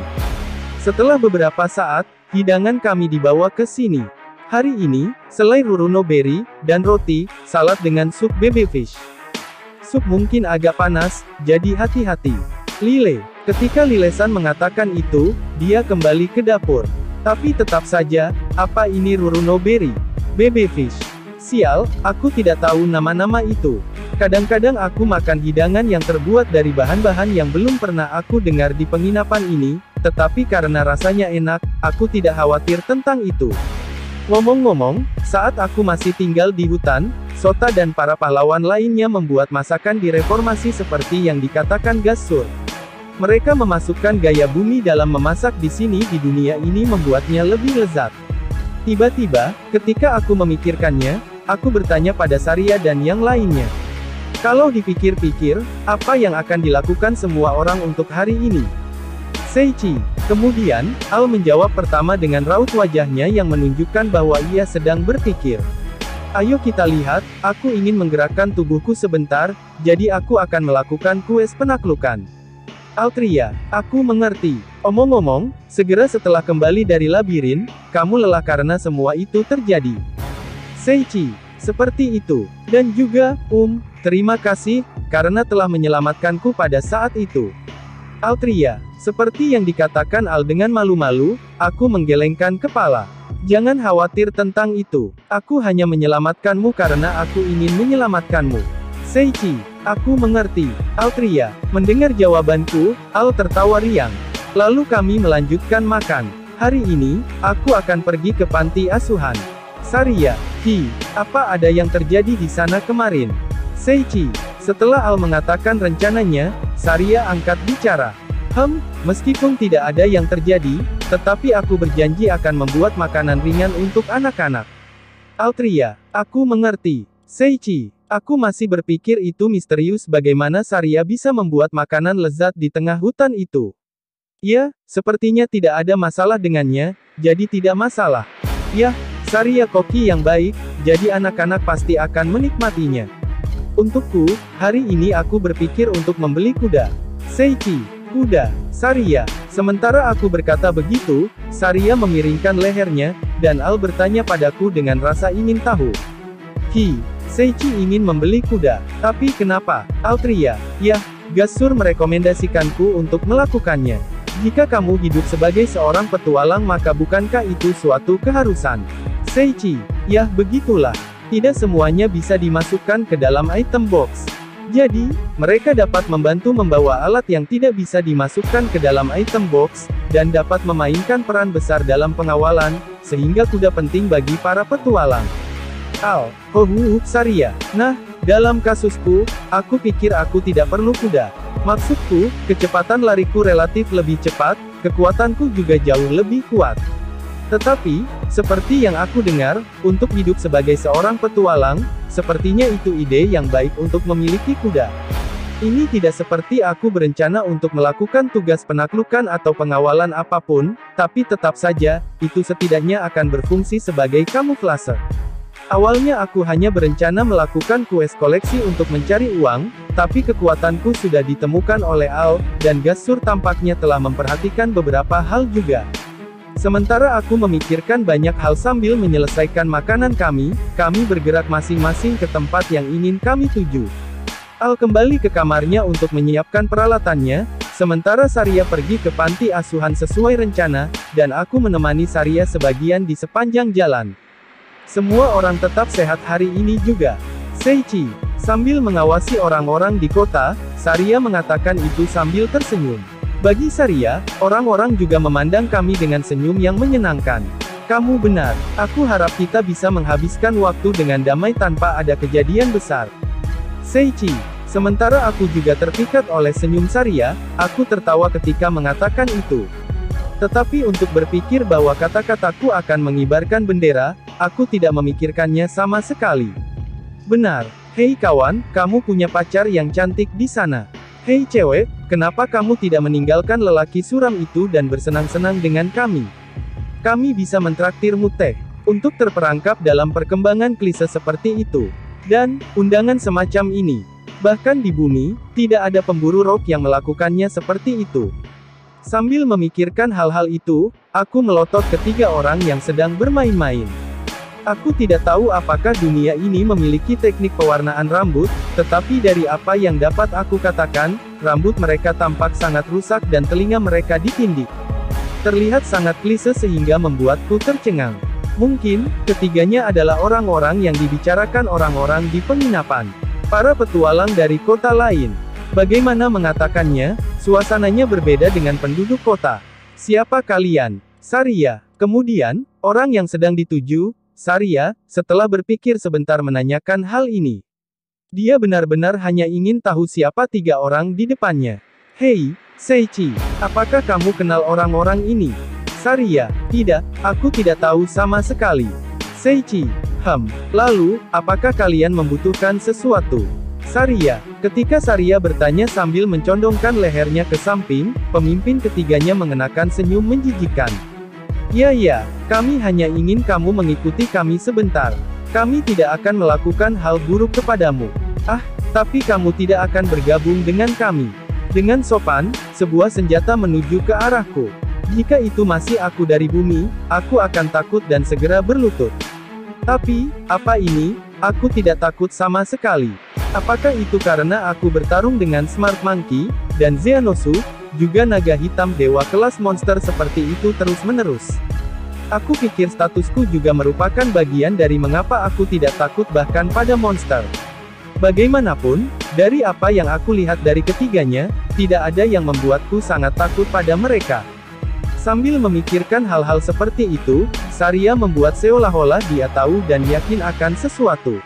Setelah beberapa saat, hidangan kami dibawa ke sini. Hari ini, selai ruruno berry, dan roti, salad dengan sup baby fish. Sup mungkin agak panas, jadi hati-hati. Lile. Ketika Lile-san mengatakan itu, dia kembali ke dapur. Tapi tetap saja, apa ini Ruruno Berry? Bebe fish. Sial, aku tidak tahu nama-nama itu. Kadang-kadang aku makan hidangan yang terbuat dari bahan-bahan yang belum pernah aku dengar di penginapan ini, tetapi karena rasanya enak, aku tidak khawatir tentang itu. Ngomong-ngomong, saat aku masih tinggal di hutan, Sota dan para pahlawan lainnya membuat masakan di reformasi seperti yang dikatakan Gasur. Mereka memasukkan gaya bumi dalam memasak di sini di dunia ini membuatnya lebih lezat. Tiba-tiba, ketika aku memikirkannya, aku bertanya pada Saria dan yang lainnya. Kalau dipikir-pikir, apa yang akan dilakukan semua orang untuk hari ini? Seichi. Kemudian, Al menjawab pertama dengan raut wajahnya yang menunjukkan bahwa ia sedang berpikir. Ayo kita lihat, aku ingin menggerakkan tubuhku sebentar, jadi aku akan melakukan kues penaklukan. Altria, aku mengerti. Omong-omong, segera setelah kembali dari labirin, kamu lelah karena semua itu terjadi. Seichi, seperti itu. Dan juga, terima kasih, karena telah menyelamatkanku pada saat itu. Altria, seperti yang dikatakan Al dengan malu-malu, aku menggelengkan kepala. Jangan khawatir tentang itu. Aku hanya menyelamatkanmu karena aku ingin menyelamatkanmu. Seichi, aku mengerti. Altria, mendengar jawabanku, Al tertawa riang. Lalu kami melanjutkan makan. Hari ini, aku akan pergi ke panti asuhan. Saria, apa ada yang terjadi di sana kemarin? Seichi, setelah Al mengatakan rencananya, Saria angkat bicara. Meskipun tidak ada yang terjadi, tetapi aku berjanji akan membuat makanan ringan untuk anak-anak. Altria, aku mengerti. Seichi, aku masih berpikir itu misterius bagaimana Saria bisa membuat makanan lezat di tengah hutan itu. Ya, sepertinya tidak ada masalah dengannya, jadi tidak masalah. Yah, Saria koki yang baik, jadi anak-anak pasti akan menikmatinya. Untukku, hari ini aku berpikir untuk membeli kuda. Seichi, kuda. Saria, sementara aku berkata begitu, Saria memiringkan lehernya, dan Al bertanya padaku dengan rasa ingin tahu. Seichi ingin membeli kuda. Tapi kenapa? Altria, yah, Gasur merekomendasikanku untuk melakukannya. Jika kamu hidup sebagai seorang petualang maka bukankah itu suatu keharusan? Seichi, yah begitulah. Tidak semuanya bisa dimasukkan ke dalam item box. Jadi, mereka dapat membantu membawa alat yang tidak bisa dimasukkan ke dalam item box, dan dapat memainkan peran besar dalam pengawalan, sehingga kuda penting bagi para petualang. Saria. Nah, dalam kasusku, aku pikir aku tidak perlu kuda. Maksudku, kecepatan lariku relatif lebih cepat, kekuatanku juga jauh lebih kuat. Tetapi, seperti yang aku dengar, untuk hidup sebagai seorang petualang, sepertinya itu ide yang baik untuk memiliki kuda. Ini tidak seperti aku berencana untuk melakukan tugas penaklukan atau pengawalan apapun, tapi tetap saja, itu setidaknya akan berfungsi sebagai kamuflase. Awalnya aku hanya berencana melakukan kues koleksi untuk mencari uang, tapi kekuatanku sudah ditemukan oleh Al, dan Gasur tampaknya telah memperhatikan beberapa hal juga. Sementara aku memikirkan banyak hal sambil menyelesaikan makanan kami bergerak masing-masing ke tempat yang ingin kami tuju. Al kembali ke kamarnya untuk menyiapkan peralatannya, sementara Saria pergi ke panti asuhan sesuai rencana, dan aku menemani Saria sebagian di sepanjang jalan. Semua orang tetap sehat hari ini juga. Seichi, sambil mengawasi orang-orang di kota, Saria mengatakan itu sambil tersenyum. Bagi Saria, orang-orang juga memandang kami dengan senyum yang menyenangkan. Kamu benar, aku harap kita bisa menghabiskan waktu dengan damai tanpa ada kejadian besar. Seichi, sementara aku juga terpikat oleh senyum Saria, aku tertawa ketika mengatakan itu. Tetapi untuk berpikir bahwa kata-kataku akan mengibarkan bendera, aku tidak memikirkannya sama sekali. Benar, hei kawan, kamu punya pacar yang cantik di sana. Hei cewek, kenapa kamu tidak meninggalkan lelaki suram itu dan bersenang-senang dengan kami? Kami bisa mentraktirmu teh. Untuk terperangkap dalam perkembangan klise seperti itu. Dan, undangan semacam ini. Bahkan di bumi, tidak ada pemburu rok yang melakukannya seperti itu. Sambil memikirkan hal-hal itu, aku melotot ketiga orang yang sedang bermain-main. Aku tidak tahu apakah dunia ini memiliki teknik pewarnaan rambut, tetapi dari apa yang dapat aku katakan, rambut mereka tampak sangat rusak dan telinga mereka ditindik. Terlihat sangat klise sehingga membuatku tercengang. Mungkin, ketiganya adalah orang-orang yang dibicarakan orang-orang di penginapan. Para petualang dari kota lain. Bagaimana mengatakannya, suasananya berbeda dengan penduduk kota. Siapa kalian? Saria. Kemudian, orang yang sedang dituju, Saria, setelah berpikir sebentar menanyakan hal ini. Dia benar-benar hanya ingin tahu siapa tiga orang di depannya. Hei, Seichi, apakah kamu kenal orang-orang ini? Saria, tidak, aku tidak tahu sama sekali. Seichi, lalu, apakah kalian membutuhkan sesuatu? Saria, ketika Saria bertanya sambil mencondongkan lehernya ke samping, pemimpin ketiganya mengenakan senyum menjijikkan. Ya, kami hanya ingin kamu mengikuti kami sebentar. Kami tidak akan melakukan hal buruk kepadamu. Tapi kamu tidak akan bergabung dengan kami. Dengan sopan, sebuah senjata menuju ke arahku. Jika itu masih aku dari bumi, aku akan takut dan segera berlutut. Tapi, apa ini? Aku tidak takut sama sekali. Apakah itu karena aku bertarung dengan Smart Monkey, dan Xeanosu, juga naga hitam dewa kelas monster seperti itu terus-menerus? Aku pikir statusku juga merupakan bagian dari mengapa aku tidak takut bahkan pada monster. Bagaimanapun, dari apa yang aku lihat dari ketiganya, tidak ada yang membuatku sangat takut pada mereka. Sambil memikirkan hal-hal seperti itu, Saria membuat seolah-olah dia tahu dan yakin akan sesuatu.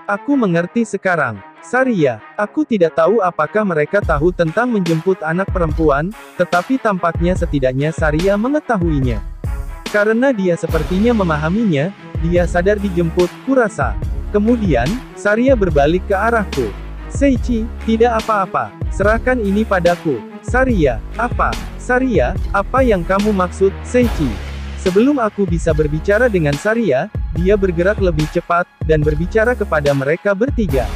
Aku mengerti sekarang. Saria, aku tidak tahu apakah mereka tahu tentang menjemput anak perempuan, tetapi tampaknya setidaknya Saria mengetahuinya. Karena dia sepertinya memahaminya, dia sadar dijemput, kurasa. Kemudian, Saria berbalik ke arahku. Seichi, tidak apa-apa, serahkan ini padaku. Saria, apa? Saria, apa yang kamu maksud, Seichi? Sebelum aku bisa berbicara dengan Saria, dia bergerak lebih cepat, dan berbicara kepada mereka bertiga.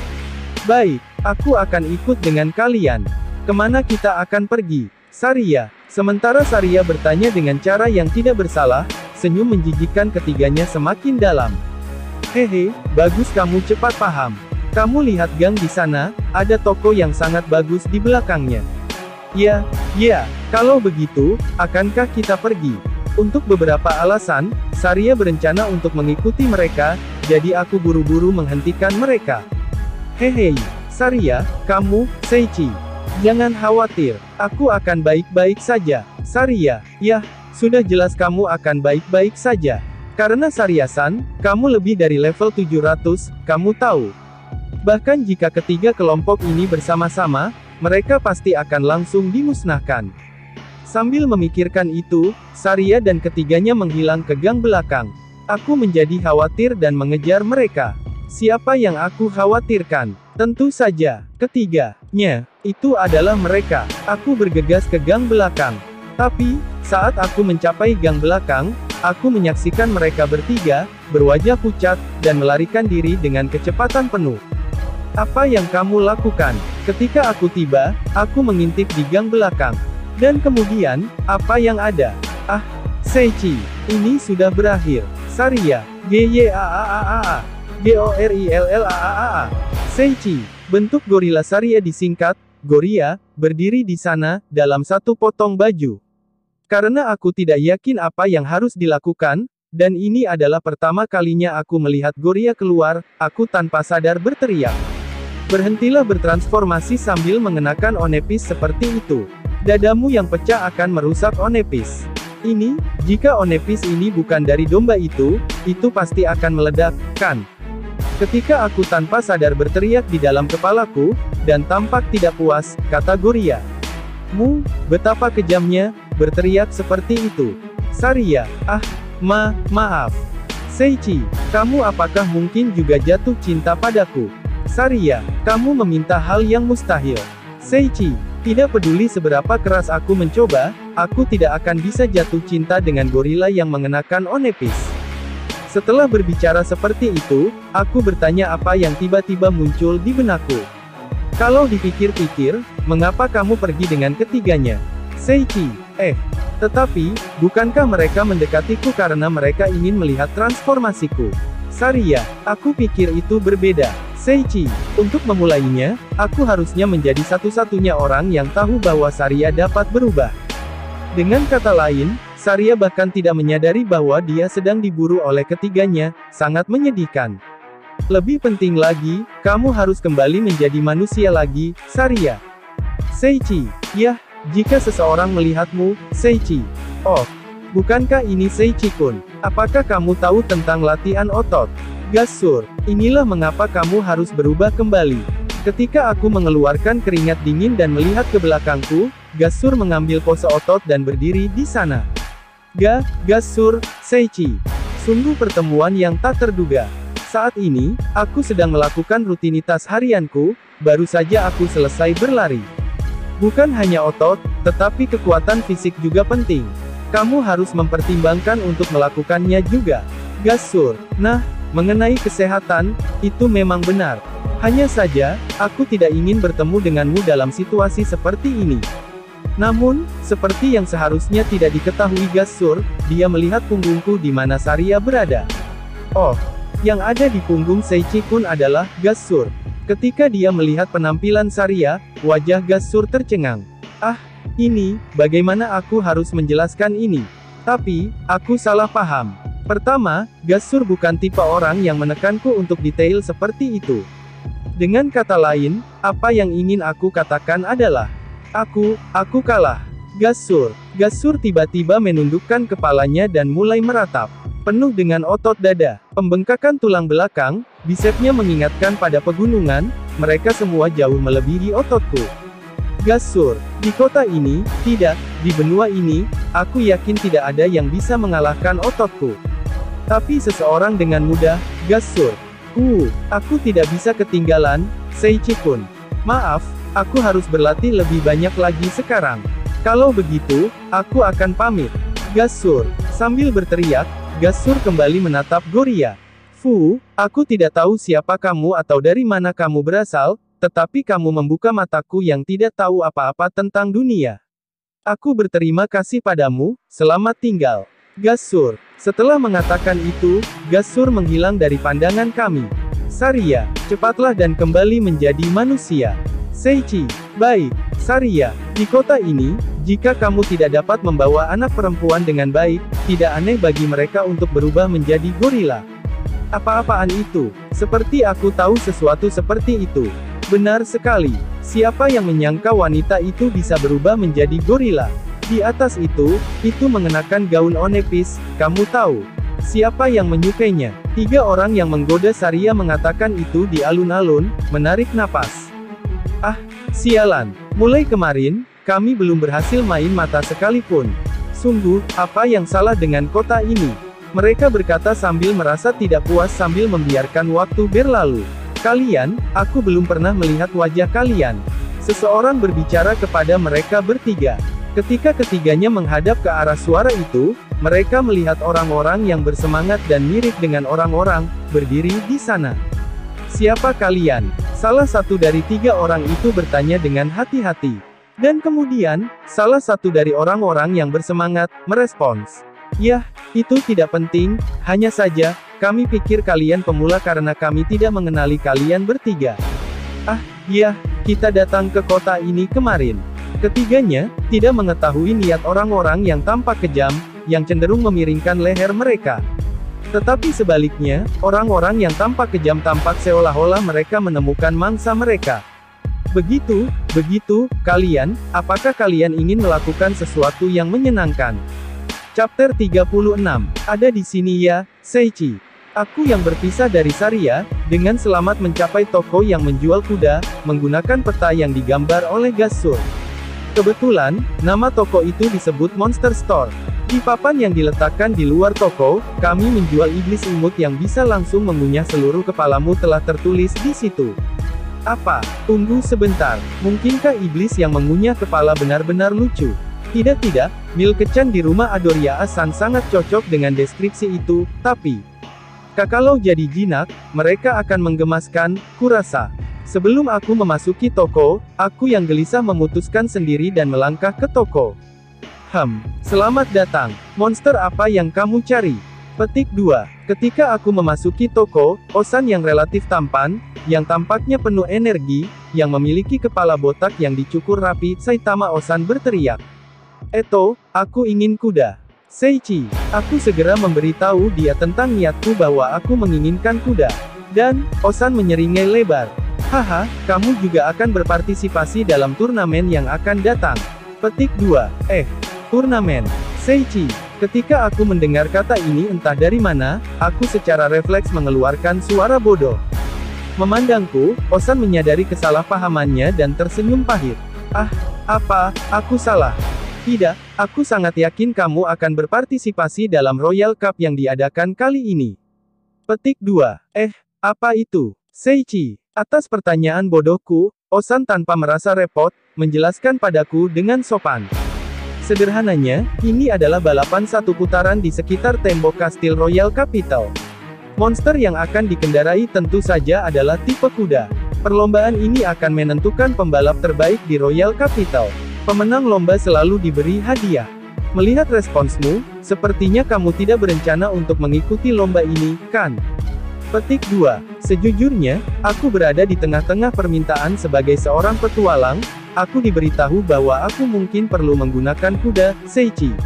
Baik, aku akan ikut dengan kalian. Kemana kita akan pergi? Saria. Sementara Saria bertanya dengan cara yang tidak bersalah, senyum menjijikkan ketiganya semakin dalam. Hehe, bagus kamu cepat paham. Kamu lihat gang di sana, ada toko yang sangat bagus di belakangnya. Ya, kalau begitu, akankah kita pergi? Untuk beberapa alasan, Saria berencana untuk mengikuti mereka, jadi aku buru-buru menghentikan mereka. Hehe, Saria, kamu, Seichi. Jangan khawatir, aku akan baik-baik saja. Saria, yah, sudah jelas kamu akan baik-baik saja. Karena Saria-san, kamu lebih dari level 700, kamu tahu. Bahkan jika ketiga kelompok ini bersama-sama, mereka pasti akan langsung dimusnahkan. Sambil memikirkan itu, Saria dan ketiganya menghilang ke gang belakang. Aku menjadi khawatir dan mengejar mereka. Siapa yang aku khawatirkan? Tentu saja, ketiganya. Itu adalah mereka. Aku bergegas ke gang belakang. Tapi, saat aku mencapai gang belakang, aku menyaksikan mereka bertiga, berwajah pucat, dan melarikan diri dengan kecepatan penuh. Apa yang kamu lakukan? Ketika aku tiba, aku mengintip di gang belakang. Dan kemudian, apa yang ada? Seichi, ini sudah berakhir. Saria, Gorilla. Seichi, bentuk gorila Saria disingkat, Goria, berdiri di sana, dalam satu potong baju. Karena aku tidak yakin apa yang harus dilakukan, dan ini adalah pertama kalinya aku melihat Goria keluar, aku tanpa sadar berteriak. Berhentilah bertransformasi sambil mengenakan onepis seperti itu. Dadamu yang pecah akan merusak onepis. Ini, jika onepis ini bukan dari domba itu pasti akan meledak, kan? Ketika aku tanpa sadar berteriak di dalam kepalaku, dan tampak tidak puas, kata Goria. Betapa kejamnya, berteriak seperti itu. Saria, maaf. Seichi, kamu apakah mungkin juga jatuh cinta padaku? Saria, kamu meminta hal yang mustahil. Seichi, tidak peduli seberapa keras aku mencoba, aku tidak akan bisa jatuh cinta dengan gorila yang mengenakan onepis. Setelah berbicara seperti itu, aku bertanya apa yang tiba-tiba muncul di benakku. Kalau dipikir-pikir, mengapa kamu pergi dengan ketiganya? Seichi, Tetapi, bukankah mereka mendekatiku karena mereka ingin melihat transformasiku? Saria, aku pikir itu berbeda. Seiichi, untuk memulainya, aku harusnya menjadi satu-satunya orang yang tahu bahwa Saria dapat berubah. Dengan kata lain, Saria bahkan tidak menyadari bahwa dia sedang diburu oleh ketiganya, sangat menyedihkan. Lebih penting lagi, kamu harus kembali menjadi manusia lagi, Saria. Seiichi, yah, jika seseorang melihatmu, Seiichi. Oh, bukankah ini Seiichi-kun? Apakah kamu tahu tentang latihan otot? Gasur, inilah mengapa kamu harus berubah kembali. Ketika aku mengeluarkan keringat dingin dan melihat ke belakangku, Gasur mengambil pose otot dan berdiri di sana. Gasur, Seiichi. Sungguh pertemuan yang tak terduga. Saat ini, aku sedang melakukan rutinitas harianku, baru saja aku selesai berlari. Bukan hanya otot, tetapi kekuatan fisik juga penting. Kamu harus mempertimbangkan untuk melakukannya juga. Gasur, nah, mengenai kesehatan, itu memang benar. Hanya saja, aku tidak ingin bertemu denganmu dalam situasi seperti ini. Namun, seperti yang seharusnya tidak diketahui Gasur, dia melihat punggungku di mana Saria berada. Oh, yang ada di punggung Seiichi-kun adalah Gasur. Ketika dia melihat penampilan Saria, wajah Gasur tercengang. Ah, ini, bagaimana aku harus menjelaskan ini? Tapi, aku salah paham. Pertama, Gasur bukan tipe orang yang menekanku untuk detail seperti itu. Dengan kata lain, apa yang ingin aku katakan adalah, aku kalah. Gasur tiba-tiba menundukkan kepalanya dan mulai meratap. Penuh dengan otot dada, pembengkakan tulang belakang, bisepnya mengingatkan pada pegunungan, mereka semua jauh melebihi ototku. Gasur, di kota ini, tidak, di benua ini, aku yakin tidak ada yang bisa mengalahkan ototku. Tapi seseorang dengan mudah, Gasur. Aku tidak bisa ketinggalan, Seiichi-kun. Maaf, aku harus berlatih lebih banyak lagi sekarang. Kalau begitu, aku akan pamit. Gasur, sambil berteriak, Gasur kembali menatap Goria. Aku tidak tahu siapa kamu atau dari mana kamu berasal, tetapi kamu membuka mataku yang tidak tahu apa-apa tentang dunia. Aku berterima kasih padamu, selamat tinggal. Gasur. Setelah mengatakan itu, Gasur menghilang dari pandangan kami. Saria, cepatlah dan kembali menjadi manusia. Seiichi, baik. Saria, di kota ini, jika kamu tidak dapat membawa anak perempuan dengan baik, tidak aneh bagi mereka untuk berubah menjadi gorila. Apa-apaan itu? Seperti aku tahu sesuatu seperti itu. Benar sekali. Siapa yang menyangka wanita itu bisa berubah menjadi gorila? Di atas itu mengenakan gaun onepis, kamu tahu. Siapa yang menyukainya? 3 orang yang menggoda Saria mengatakan itu di alun-alun, menarik napas. Ah, sialan. Mulai kemarin, kami belum berhasil main mata sekalipun. Sungguh, apa yang salah dengan kota ini? Mereka berkata sambil merasa tidak puas sambil membiarkan waktu berlalu. Kalian, aku belum pernah melihat wajah kalian. Seseorang berbicara kepada mereka bertiga. Ketika ketiganya menghadap ke arah suara itu, mereka melihat orang-orang yang bersemangat dan mirip dengan orang-orang, berdiri di sana. Siapa kalian? Salah satu dari 3 orang itu bertanya dengan hati-hati. Dan kemudian, salah satu dari orang-orang yang bersemangat, merespons. Yah, itu tidak penting, hanya saja, kami pikir kalian pemula karena kami tidak mengenali kalian bertiga. Ah, iya, kita datang ke kota ini kemarin. Ketiganya, tidak mengetahui niat orang-orang yang tampak kejam, yang cenderung memiringkan leher mereka. Tetapi sebaliknya, orang-orang yang tampak kejam tampak seolah-olah mereka menemukan mangsa mereka. Begitu, kalian, apakah kalian ingin melakukan sesuatu yang menyenangkan? Chapter 36, ada di sini ya, Seiichi. Aku yang berpisah dari Saria, dengan selamat mencapai toko yang menjual kuda, menggunakan peta yang digambar oleh Gasur. Kebetulan, nama toko itu disebut Monster Store. Di papan yang diletakkan di luar toko, kami menjual iblis imut yang bisa langsung mengunyah seluruh kepalamu telah tertulis di situ. Apa? Tunggu sebentar. Mungkinkah iblis yang mengunyah kepala benar-benar lucu? Tidak, Milkechan di rumah Adoria-san sangat cocok dengan deskripsi itu, tapi kalau jadi jinak, mereka akan menggemaskan, kurasa. Sebelum aku memasuki toko, aku yang gelisah memutuskan sendiri dan melangkah ke toko. Selamat datang. Monster apa yang kamu cari? Petik 2. Ketika aku memasuki toko, Osan yang relatif tampan, yang tampaknya penuh energi, yang memiliki kepala botak yang dicukur rapi, Saitama Osan berteriak. Eto, aku ingin kuda. Seichi, aku segera memberitahu dia tentang niatku bahwa aku menginginkan kuda. Dan, Osan menyeringai lebar. Haha, kamu juga akan berpartisipasi dalam turnamen yang akan datang. Petik 2. Turnamen. Seichi, ketika aku mendengar kata ini entah dari mana, aku secara refleks mengeluarkan suara bodoh. Memandangku, Osan menyadari kesalahpahamannya dan tersenyum pahit. Aku salah. Tidak, aku sangat yakin kamu akan berpartisipasi dalam Royal Cup yang diadakan kali ini. Petik 2. Apa itu? Seichi, atas pertanyaan bodohku, Osan tanpa merasa repot, menjelaskan padaku dengan sopan. Sederhananya, ini adalah balapan satu putaran di sekitar tembok Kastil Royal Capital. Monster yang akan dikendarai tentu saja adalah tipe kuda. Perlombaan ini akan menentukan pembalap terbaik di Royal Capital. Pemenang lomba selalu diberi hadiah. Melihat responsmu, sepertinya kamu tidak berencana untuk mengikuti lomba ini, kan? Petik 2. Sejujurnya, aku berada di tengah-tengah permintaan sebagai seorang petualang. Aku diberitahu bahwa aku mungkin perlu menggunakan kuda, Seichi.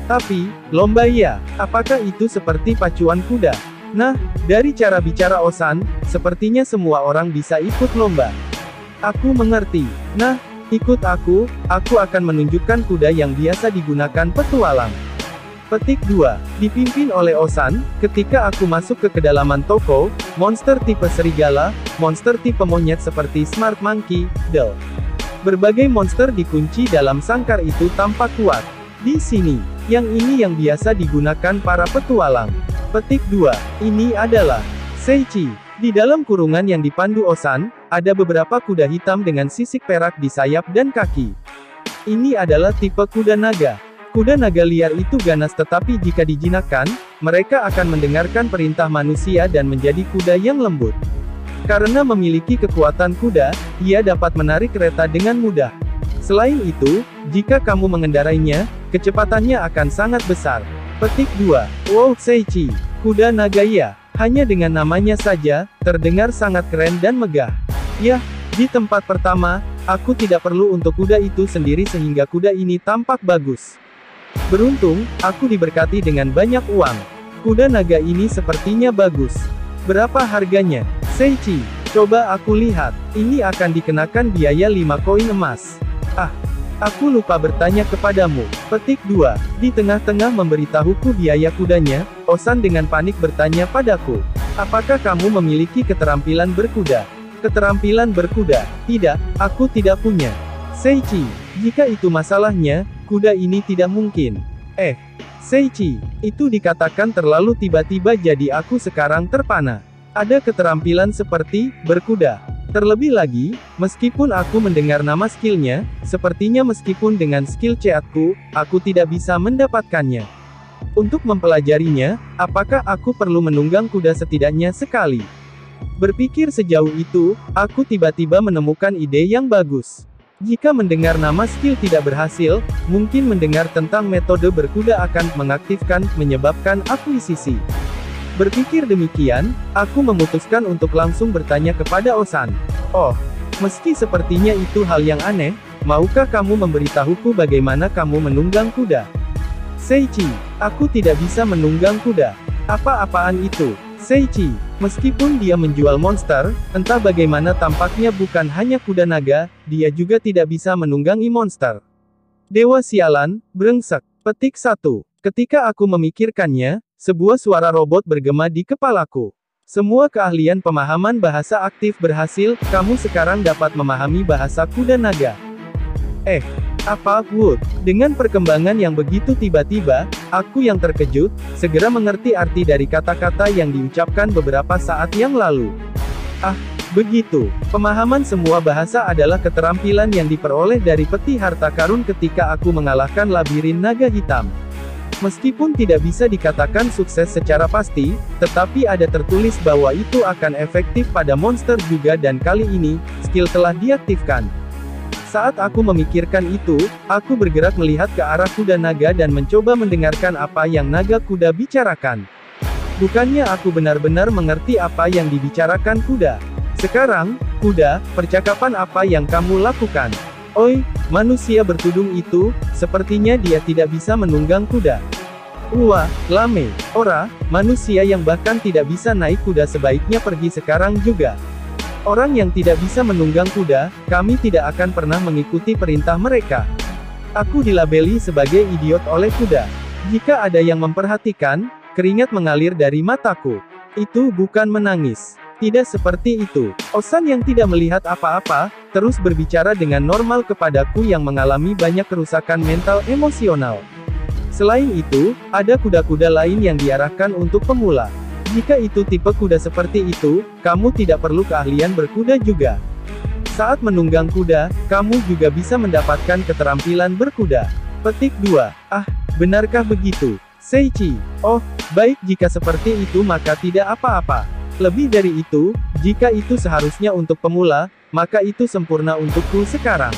Tapi, lomba ya, apakah itu seperti pacuan kuda? Nah, dari cara bicara Osan, sepertinya semua orang bisa ikut lomba. Aku mengerti. Nah, ikut aku akan menunjukkan kuda yang biasa digunakan petualang. Petik 2. Dipimpin oleh Osan, ketika aku masuk ke kedalaman toko, monster tipe serigala, monster tipe monyet seperti Smart Monkey, Del. Berbagai monster dikunci dalam sangkar itu tampak kuat. Di sini, yang ini yang biasa digunakan para petualang. Petik 2. Ini adalah Seichi. Di dalam kurungan yang dipandu Osan, ada beberapa kuda hitam dengan sisik perak di sayap dan kaki. Ini adalah tipe kuda naga. Kuda naga liar itu ganas tetapi jika dijinakkan, mereka akan mendengarkan perintah manusia dan menjadi kuda yang lembut. Karena memiliki kekuatan kuda, ia dapat menarik kereta dengan mudah. Selain itu, jika kamu mengendarainya, kecepatannya akan sangat besar. Petik 2. Wow, Seichi. Kuda naga ya. Hanya dengan namanya saja, terdengar sangat keren dan megah. Yah, di tempat pertama, aku tidak perlu untuk kuda itu sendiri sehingga kuda ini tampak bagus. Beruntung, aku diberkati dengan banyak uang. Kuda naga ini sepertinya bagus. Berapa harganya? Seichi, coba aku lihat. Ini akan dikenakan biaya 5 koin emas. Aku lupa bertanya kepadamu. Petik 2. Di tengah-tengah memberitahuku biaya kudanya, Osan dengan panik bertanya padaku. Apakah kamu memiliki keterampilan berkuda? Keterampilan berkuda? Tidak, aku tidak punya. Seichi, jika itu masalahnya, kuda ini tidak mungkin. Seichi, itu dikatakan terlalu tiba-tiba jadi aku sekarang terpana. Ada keterampilan seperti berkuda. Terlebih lagi, meskipun aku mendengar nama skillnya, sepertinya meskipun dengan skill ceatku, aku tidak bisa mendapatkannya. Untuk mempelajarinya, apakah aku perlu menunggang kuda setidaknya sekali? Berpikir sejauh itu, aku tiba-tiba menemukan ide yang bagus. Jika mendengar nama skill tidak berhasil, mungkin mendengar tentang metode berkuda akan menyebabkan akuisisi. Berpikir demikian, aku memutuskan untuk langsung bertanya kepada Osan. Oh, meski sepertinya itu hal yang aneh, maukah kamu memberitahuku bagaimana kamu menunggang kuda? Seichi, aku tidak bisa menunggang kuda. Apa-apaan itu? Seichi, meskipun dia menjual monster, entah bagaimana tampaknya bukan hanya kuda naga, dia juga tidak bisa menunggangi monster. Dewa sialan, brengsek. Petik 1. Ketika aku memikirkannya, sebuah suara robot bergema di kepalaku. Semua keahlian pemahaman bahasa aktif berhasil, kamu sekarang dapat memahami bahasa kuda naga. Wood? Dengan perkembangan yang begitu tiba-tiba, aku yang terkejut, segera mengerti arti dari kata-kata yang diucapkan beberapa saat yang lalu. Begitu. Pemahaman semua bahasa adalah keterampilan yang diperoleh dari peti harta karun ketika aku mengalahkan labirin naga hitam. Meskipun tidak bisa dikatakan sukses secara pasti, tetapi ada tertulis bahwa itu akan efektif pada monster juga dan kali ini, skill telah diaktifkan. Saat aku memikirkan itu, aku bergerak melihat ke arah kuda naga dan mencoba mendengarkan apa yang naga kuda bicarakan. Bukannya aku benar-benar mengerti apa yang dibicarakan kuda. Sekarang, kuda, percakapan apa yang kamu lakukan? Oi, manusia bertudung itu, sepertinya dia tidak bisa menunggang kuda. Wah, lame, ora, manusia yang bahkan tidak bisa naik kuda sebaiknya pergi sekarang juga. Orang yang tidak bisa menunggang kuda, kami tidak akan pernah mengikuti perintah mereka. Aku dilabeli sebagai idiot oleh kuda. Jika ada yang memperhatikan, keringat mengalir dari mataku. Itu bukan menangis. Tidak seperti itu. Osan yang tidak melihat apa-apa, terus berbicara dengan normal kepadaku yang mengalami banyak kerusakan mental emosional. Selain itu, ada kuda-kuda lain yang diarahkan untuk pemula. Jika itu tipe kuda seperti itu, kamu tidak perlu keahlian berkuda juga. Saat menunggang kuda, kamu juga bisa mendapatkan keterampilan berkuda. Petik 2. Ah, benarkah begitu? Seichi. Oh, baik jika seperti itu maka tidak apa-apa. Lebih dari itu, jika itu seharusnya untuk pemula, maka itu sempurna untukku sekarang.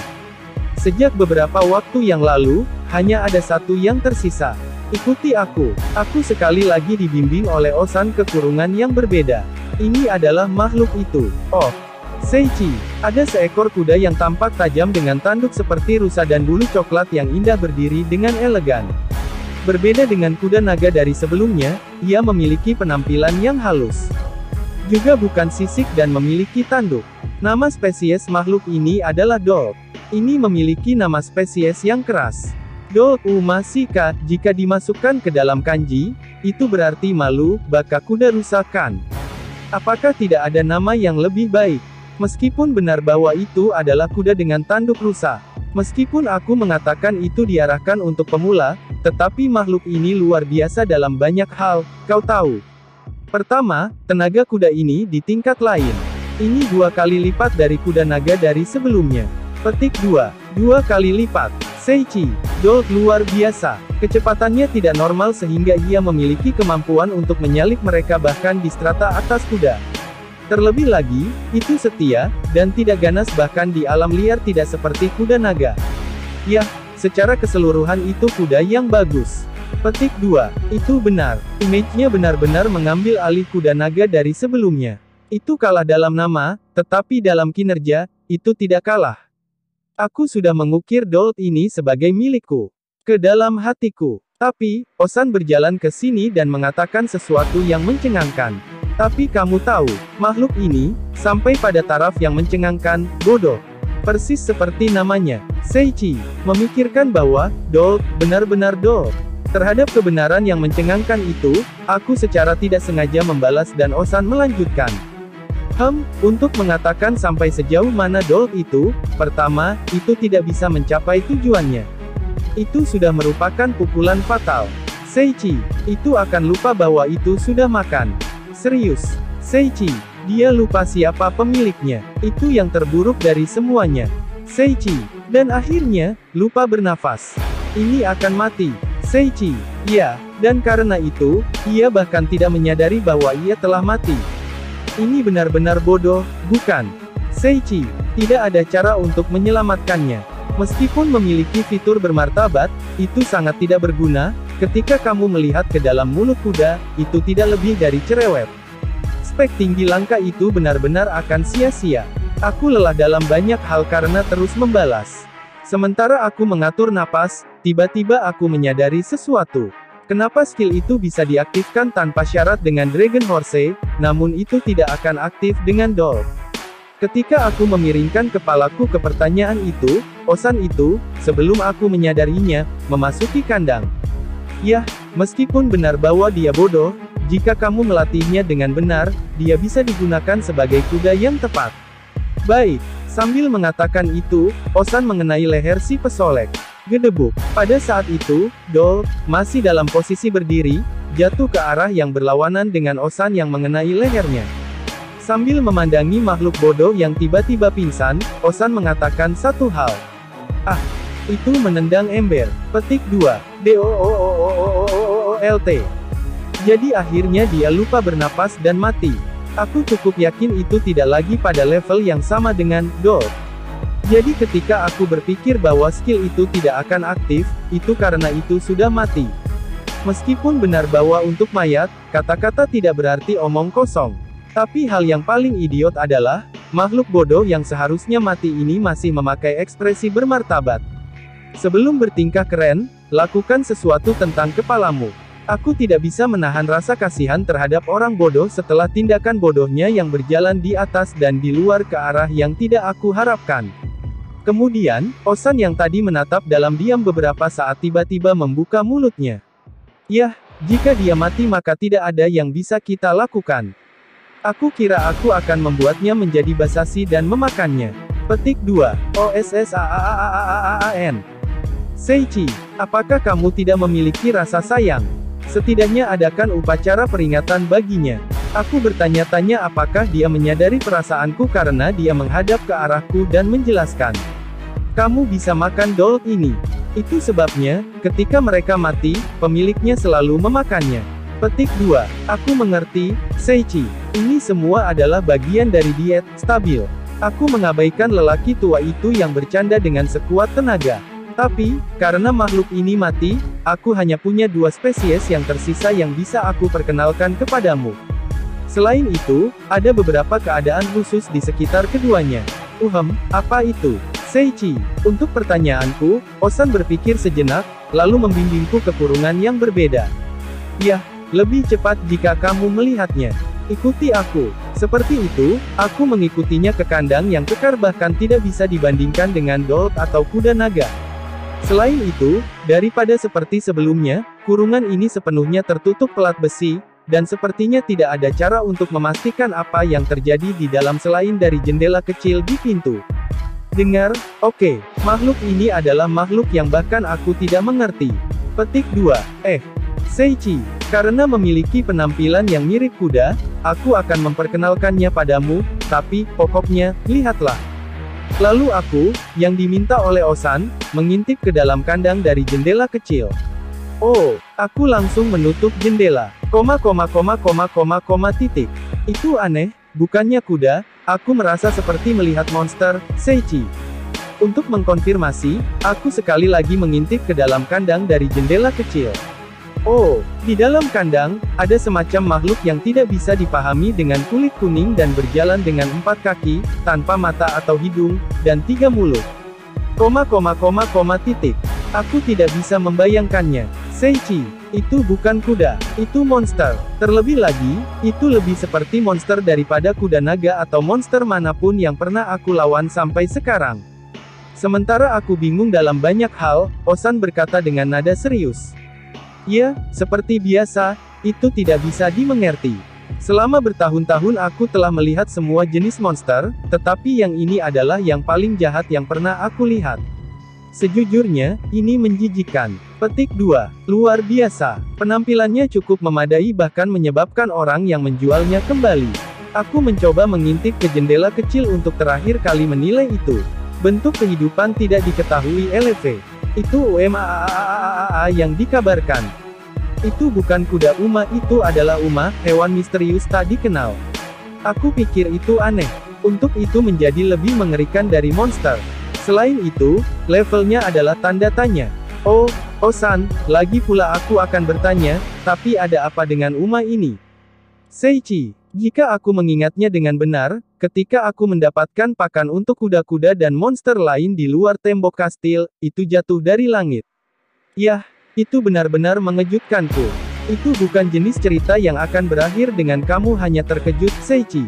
Sejak beberapa waktu yang lalu, hanya ada satu yang tersisa. Ikuti aku. Aku sekali lagi dibimbing oleh Osan ke kurungan yang berbeda. Ini adalah makhluk itu. Oh, Seichi. Ada seekor kuda yang tampak tajam dengan tanduk seperti rusa dan bulu coklat yang indah berdiri dengan elegan. Berbeda dengan kuda naga dari sebelumnya, ia memiliki penampilan yang halus. Juga bukan sisik dan memiliki tanduk. Nama spesies makhluk ini adalah Dog. Ini memiliki nama spesies yang keras. Dog Umasika, jika dimasukkan ke dalam kanji, itu berarti malu, baka kuda rusa kan. Apakah tidak ada nama yang lebih baik? Meskipun benar bahwa itu adalah kuda dengan tanduk rusa. Meskipun aku mengatakan itu diarahkan untuk pemula, tetapi makhluk ini luar biasa dalam banyak hal, kau tahu. Pertama, tenaga kuda ini di tingkat lain. Ini 2 kali lipat dari kuda naga dari sebelumnya. Petik 2. 2 kali lipat. Seichi. Dog luar biasa. Kecepatannya tidak normal sehingga ia memiliki kemampuan untuk menyalip mereka bahkan di strata atas kuda. Terlebih lagi, itu setia, dan tidak ganas bahkan di alam liar tidak seperti kuda naga. Yah, secara keseluruhan itu kuda yang bagus. Petik 2. Itu benar. Image-nya benar-benar mengambil alih kuda naga dari sebelumnya. Itu kalah dalam nama, tetapi dalam kinerja, itu tidak kalah. Aku sudah mengukir Dolt ini sebagai milikku. Ke dalam hatiku. Tapi, Osan berjalan ke sini dan mengatakan sesuatu yang mencengangkan. Tapi kamu tahu, makhluk ini, sampai pada taraf yang mencengangkan, bodoh. Persis seperti namanya, Seichi, memikirkan bahwa, Dolt, benar-benar Dolt. Terhadap kebenaran yang mencengangkan itu, aku secara tidak sengaja membalas dan Osan melanjutkan. Untuk mengatakan sampai sejauh mana Dolt itu, pertama, itu tidak bisa mencapai tujuannya. Itu sudah merupakan pukulan fatal. Seichi, itu akan lupa bahwa itu sudah makan. Serius, Seichi, dia lupa siapa pemiliknya. Itu yang terburuk dari semuanya. Seichi, dan akhirnya, lupa bernafas. Ini akan mati. Seichi, ya, dan karena itu, ia bahkan tidak menyadari bahwa ia telah mati. Ini benar-benar bodoh, bukan? Seichi, tidak ada cara untuk menyelamatkannya. Meskipun memiliki fitur bermartabat, itu sangat tidak berguna. Ketika kamu melihat ke dalam mulut kuda, itu tidak lebih dari cerewet. Spek tinggi langka itu benar-benar akan sia-sia. Aku lelah dalam banyak hal karena terus membalas. Sementara aku mengatur napas, tiba-tiba aku menyadari sesuatu. Kenapa skill itu bisa diaktifkan tanpa syarat dengan Dragon Horse, namun itu tidak akan aktif dengan Dolt. Ketika aku memiringkan kepalaku ke pertanyaan itu, Osan itu, sebelum aku menyadarinya, memasuki kandang. Yah, meskipun benar bahwa dia bodoh, jika kamu melatihnya dengan benar, dia bisa digunakan sebagai kuda yang tepat. Baik, sambil mengatakan itu, Osan mengenai leher si pesolek. Gedebuk. Pada saat itu, Dolt, masih dalam posisi berdiri, jatuh ke arah yang berlawanan dengan Osan yang mengenai lehernya. Sambil memandangi makhluk bodoh yang tiba-tiba pingsan, Osan mengatakan satu hal. Ah, itu menendang ember. Petik 2. DOOOOOOOOLT. Jadi akhirnya dia lupa bernapas dan mati. Aku cukup yakin itu tidak lagi pada level yang sama dengan Dolt. Jadi ketika aku berpikir bahwa skill itu tidak akan aktif, itu karena itu sudah mati. Meskipun benar bahwa untuk mayat, kata-kata tidak berarti omong kosong. Tapi hal yang paling idiot adalah, makhluk bodoh yang seharusnya mati ini masih memakai ekspresi bermartabat. Sebelum bertingkah keren, lakukan sesuatu tentang kepalamu. Aku tidak bisa menahan rasa kasihan terhadap orang bodoh setelah tindakan bodohnya yang berjalan di atas dan di luar ke arah yang tidak aku harapkan. Kemudian, Osan yang tadi menatap dalam diam beberapa saat tiba-tiba membuka mulutnya. Yah, jika dia mati maka tidak ada yang bisa kita lakukan. Aku kira aku akan membuatnya menjadi basasi dan memakannya. Petik 2. OSSAAAAAAN. Seiichi, apakah kamu tidak memiliki rasa sayang? Setidaknya adakan upacara peringatan baginya. Aku bertanya-tanya apakah dia menyadari perasaanku karena dia menghadap ke arahku dan menjelaskan. Kamu bisa makan doll ini. Itu sebabnya, ketika mereka mati, pemiliknya selalu memakannya. Petik 2. Aku mengerti, Seiichi. Ini semua adalah bagian dari diet stabil. Aku mengabaikan lelaki tua itu yang bercanda dengan sekuat tenaga. Tapi, karena makhluk ini mati, aku hanya punya 2 spesies yang tersisa yang bisa aku perkenalkan kepadamu. Selain itu, ada beberapa keadaan khusus di sekitar keduanya. Apa itu? Seiichi, untuk pertanyaanku, Osan berpikir sejenak, lalu membimbingku ke kurungan yang berbeda. Yah, lebih cepat jika kamu melihatnya. Ikuti aku. Seperti itu, aku mengikutinya ke kandang yang kekar bahkan tidak bisa dibandingkan dengan dolt atau kuda naga. Selain itu, daripada seperti sebelumnya, kurungan ini sepenuhnya tertutup pelat besi, dan sepertinya tidak ada cara untuk memastikan apa yang terjadi di dalam selain dari jendela kecil di pintu. Dengar, oke, makhluk ini adalah makhluk yang bahkan aku tidak mengerti. Petik 2. Seiichi, karena memiliki penampilan yang mirip kuda, aku akan memperkenalkannya padamu, tapi, pokoknya, lihatlah. Lalu aku, yang diminta oleh Osan, mengintip ke dalam kandang dari jendela kecil. Oh, aku langsung menutup jendela. Itu aneh, bukannya kuda, aku merasa seperti melihat monster, Seiichi. Untuk mengkonfirmasi, aku sekali lagi mengintip ke dalam kandang dari jendela kecil. Oh, di dalam kandang, ada semacam makhluk yang tidak bisa dipahami dengan kulit kuning dan berjalan dengan 4 kaki, tanpa mata atau hidung, dan 3 mulut. Aku tidak bisa membayangkannya. Seiichi, itu bukan kuda, itu monster. Terlebih lagi, itu lebih seperti monster daripada kuda naga atau monster manapun yang pernah aku lawan sampai sekarang. Sementara aku bingung dalam banyak hal, Osan berkata dengan nada serius. Ya, seperti biasa, itu tidak bisa dimengerti. Selama bertahun-tahun aku telah melihat semua jenis monster, tetapi yang ini adalah yang paling jahat yang pernah aku lihat. Sejujurnya, ini menjijikkan. Petik 2. Luar biasa. Penampilannya cukup memadai bahkan menyebabkan orang yang menjualnya kembali. Aku mencoba mengintip ke jendela kecil untuk terakhir kali menilai itu. Bentuk kehidupan tidak diketahui LV. Itu yang dikabarkan. Itu bukan kuda Uma, itu adalah Uma, hewan misterius tak dikenal. Aku pikir itu aneh. Untuk itu menjadi lebih mengerikan dari monster. Selain itu, levelnya adalah tanda tanya. Oh, Osan, lagi pula aku akan bertanya, tapi ada apa dengan Uma ini? Seiichi, jika aku mengingatnya dengan benar, ketika aku mendapatkan pakan untuk kuda-kuda dan monster lain di luar tembok kastil, itu jatuh dari langit. Yah, itu benar-benar mengejutkanku. Itu bukan jenis cerita yang akan berakhir dengan kamu hanya terkejut, Seiichi.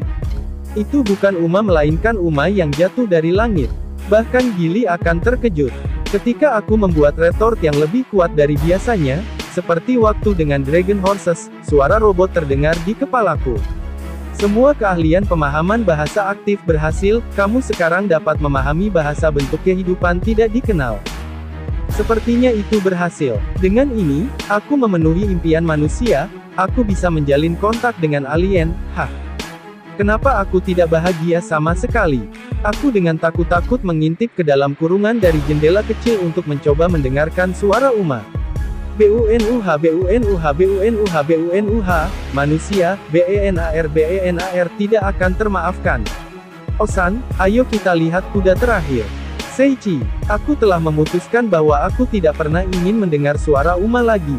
Itu bukan Uma melainkan Uma yang jatuh dari langit. Bahkan Gili akan terkejut. Ketika aku membuat retort yang lebih kuat dari biasanya, seperti waktu dengan Dragon Horses, suara robot terdengar di kepalaku. Semua keahlian pemahaman bahasa aktif berhasil, kamu sekarang dapat memahami bahasa bentuk kehidupan tidak dikenal. Sepertinya itu berhasil. Dengan ini, aku memenuhi impian manusia, aku bisa menjalin kontak dengan alien, Kenapa aku tidak bahagia sama sekali? Aku dengan takut-takut mengintip ke dalam kurungan dari jendela kecil untuk mencoba mendengarkan suara Uma. BUNUH BUNUH BUNUH BUNUH, manusia, BENAR tidak akan termaafkan. Osan, ayo kita lihat kuda terakhir. Seiichi, aku telah memutuskan bahwa aku tidak pernah ingin mendengar suara Uma lagi.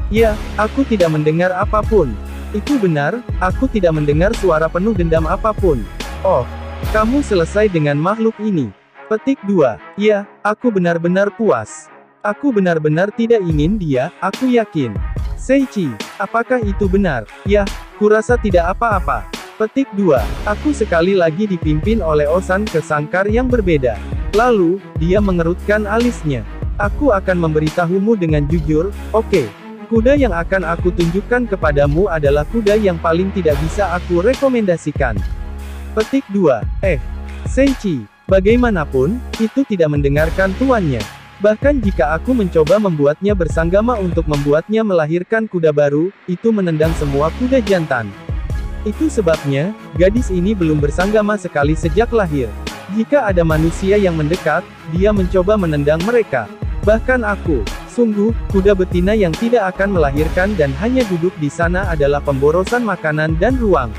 Ya, aku tidak mendengar apapun. Itu benar, aku tidak mendengar suara penuh dendam apapun. Oh, kamu selesai dengan makhluk ini. Petik 2. Ya, aku benar-benar puas. Aku benar-benar tidak ingin dia, aku yakin. Seiichi, apakah itu benar? Ya, kurasa tidak apa-apa. Petik 2. Aku sekali lagi dipimpin oleh Osan ke sangkar yang berbeda. Lalu, dia mengerutkan alisnya. Aku akan memberitahumu dengan jujur, oke. Kuda yang akan aku tunjukkan kepadamu adalah kuda yang paling tidak bisa aku rekomendasikan. Petik 2. Seiichi, bagaimanapun, itu tidak mendengarkan tuannya. Bahkan jika aku mencoba membuatnya bersanggama untuk membuatnya melahirkan kuda baru, itu menendang semua kuda jantan. Itu sebabnya, gadis ini belum bersanggama sekali sejak lahir. Jika ada manusia yang mendekat, dia mencoba menendang mereka. Bahkan aku, sungguh, kuda betina yang tidak akan melahirkan dan hanya duduk di sana adalah pemborosan makanan dan ruang.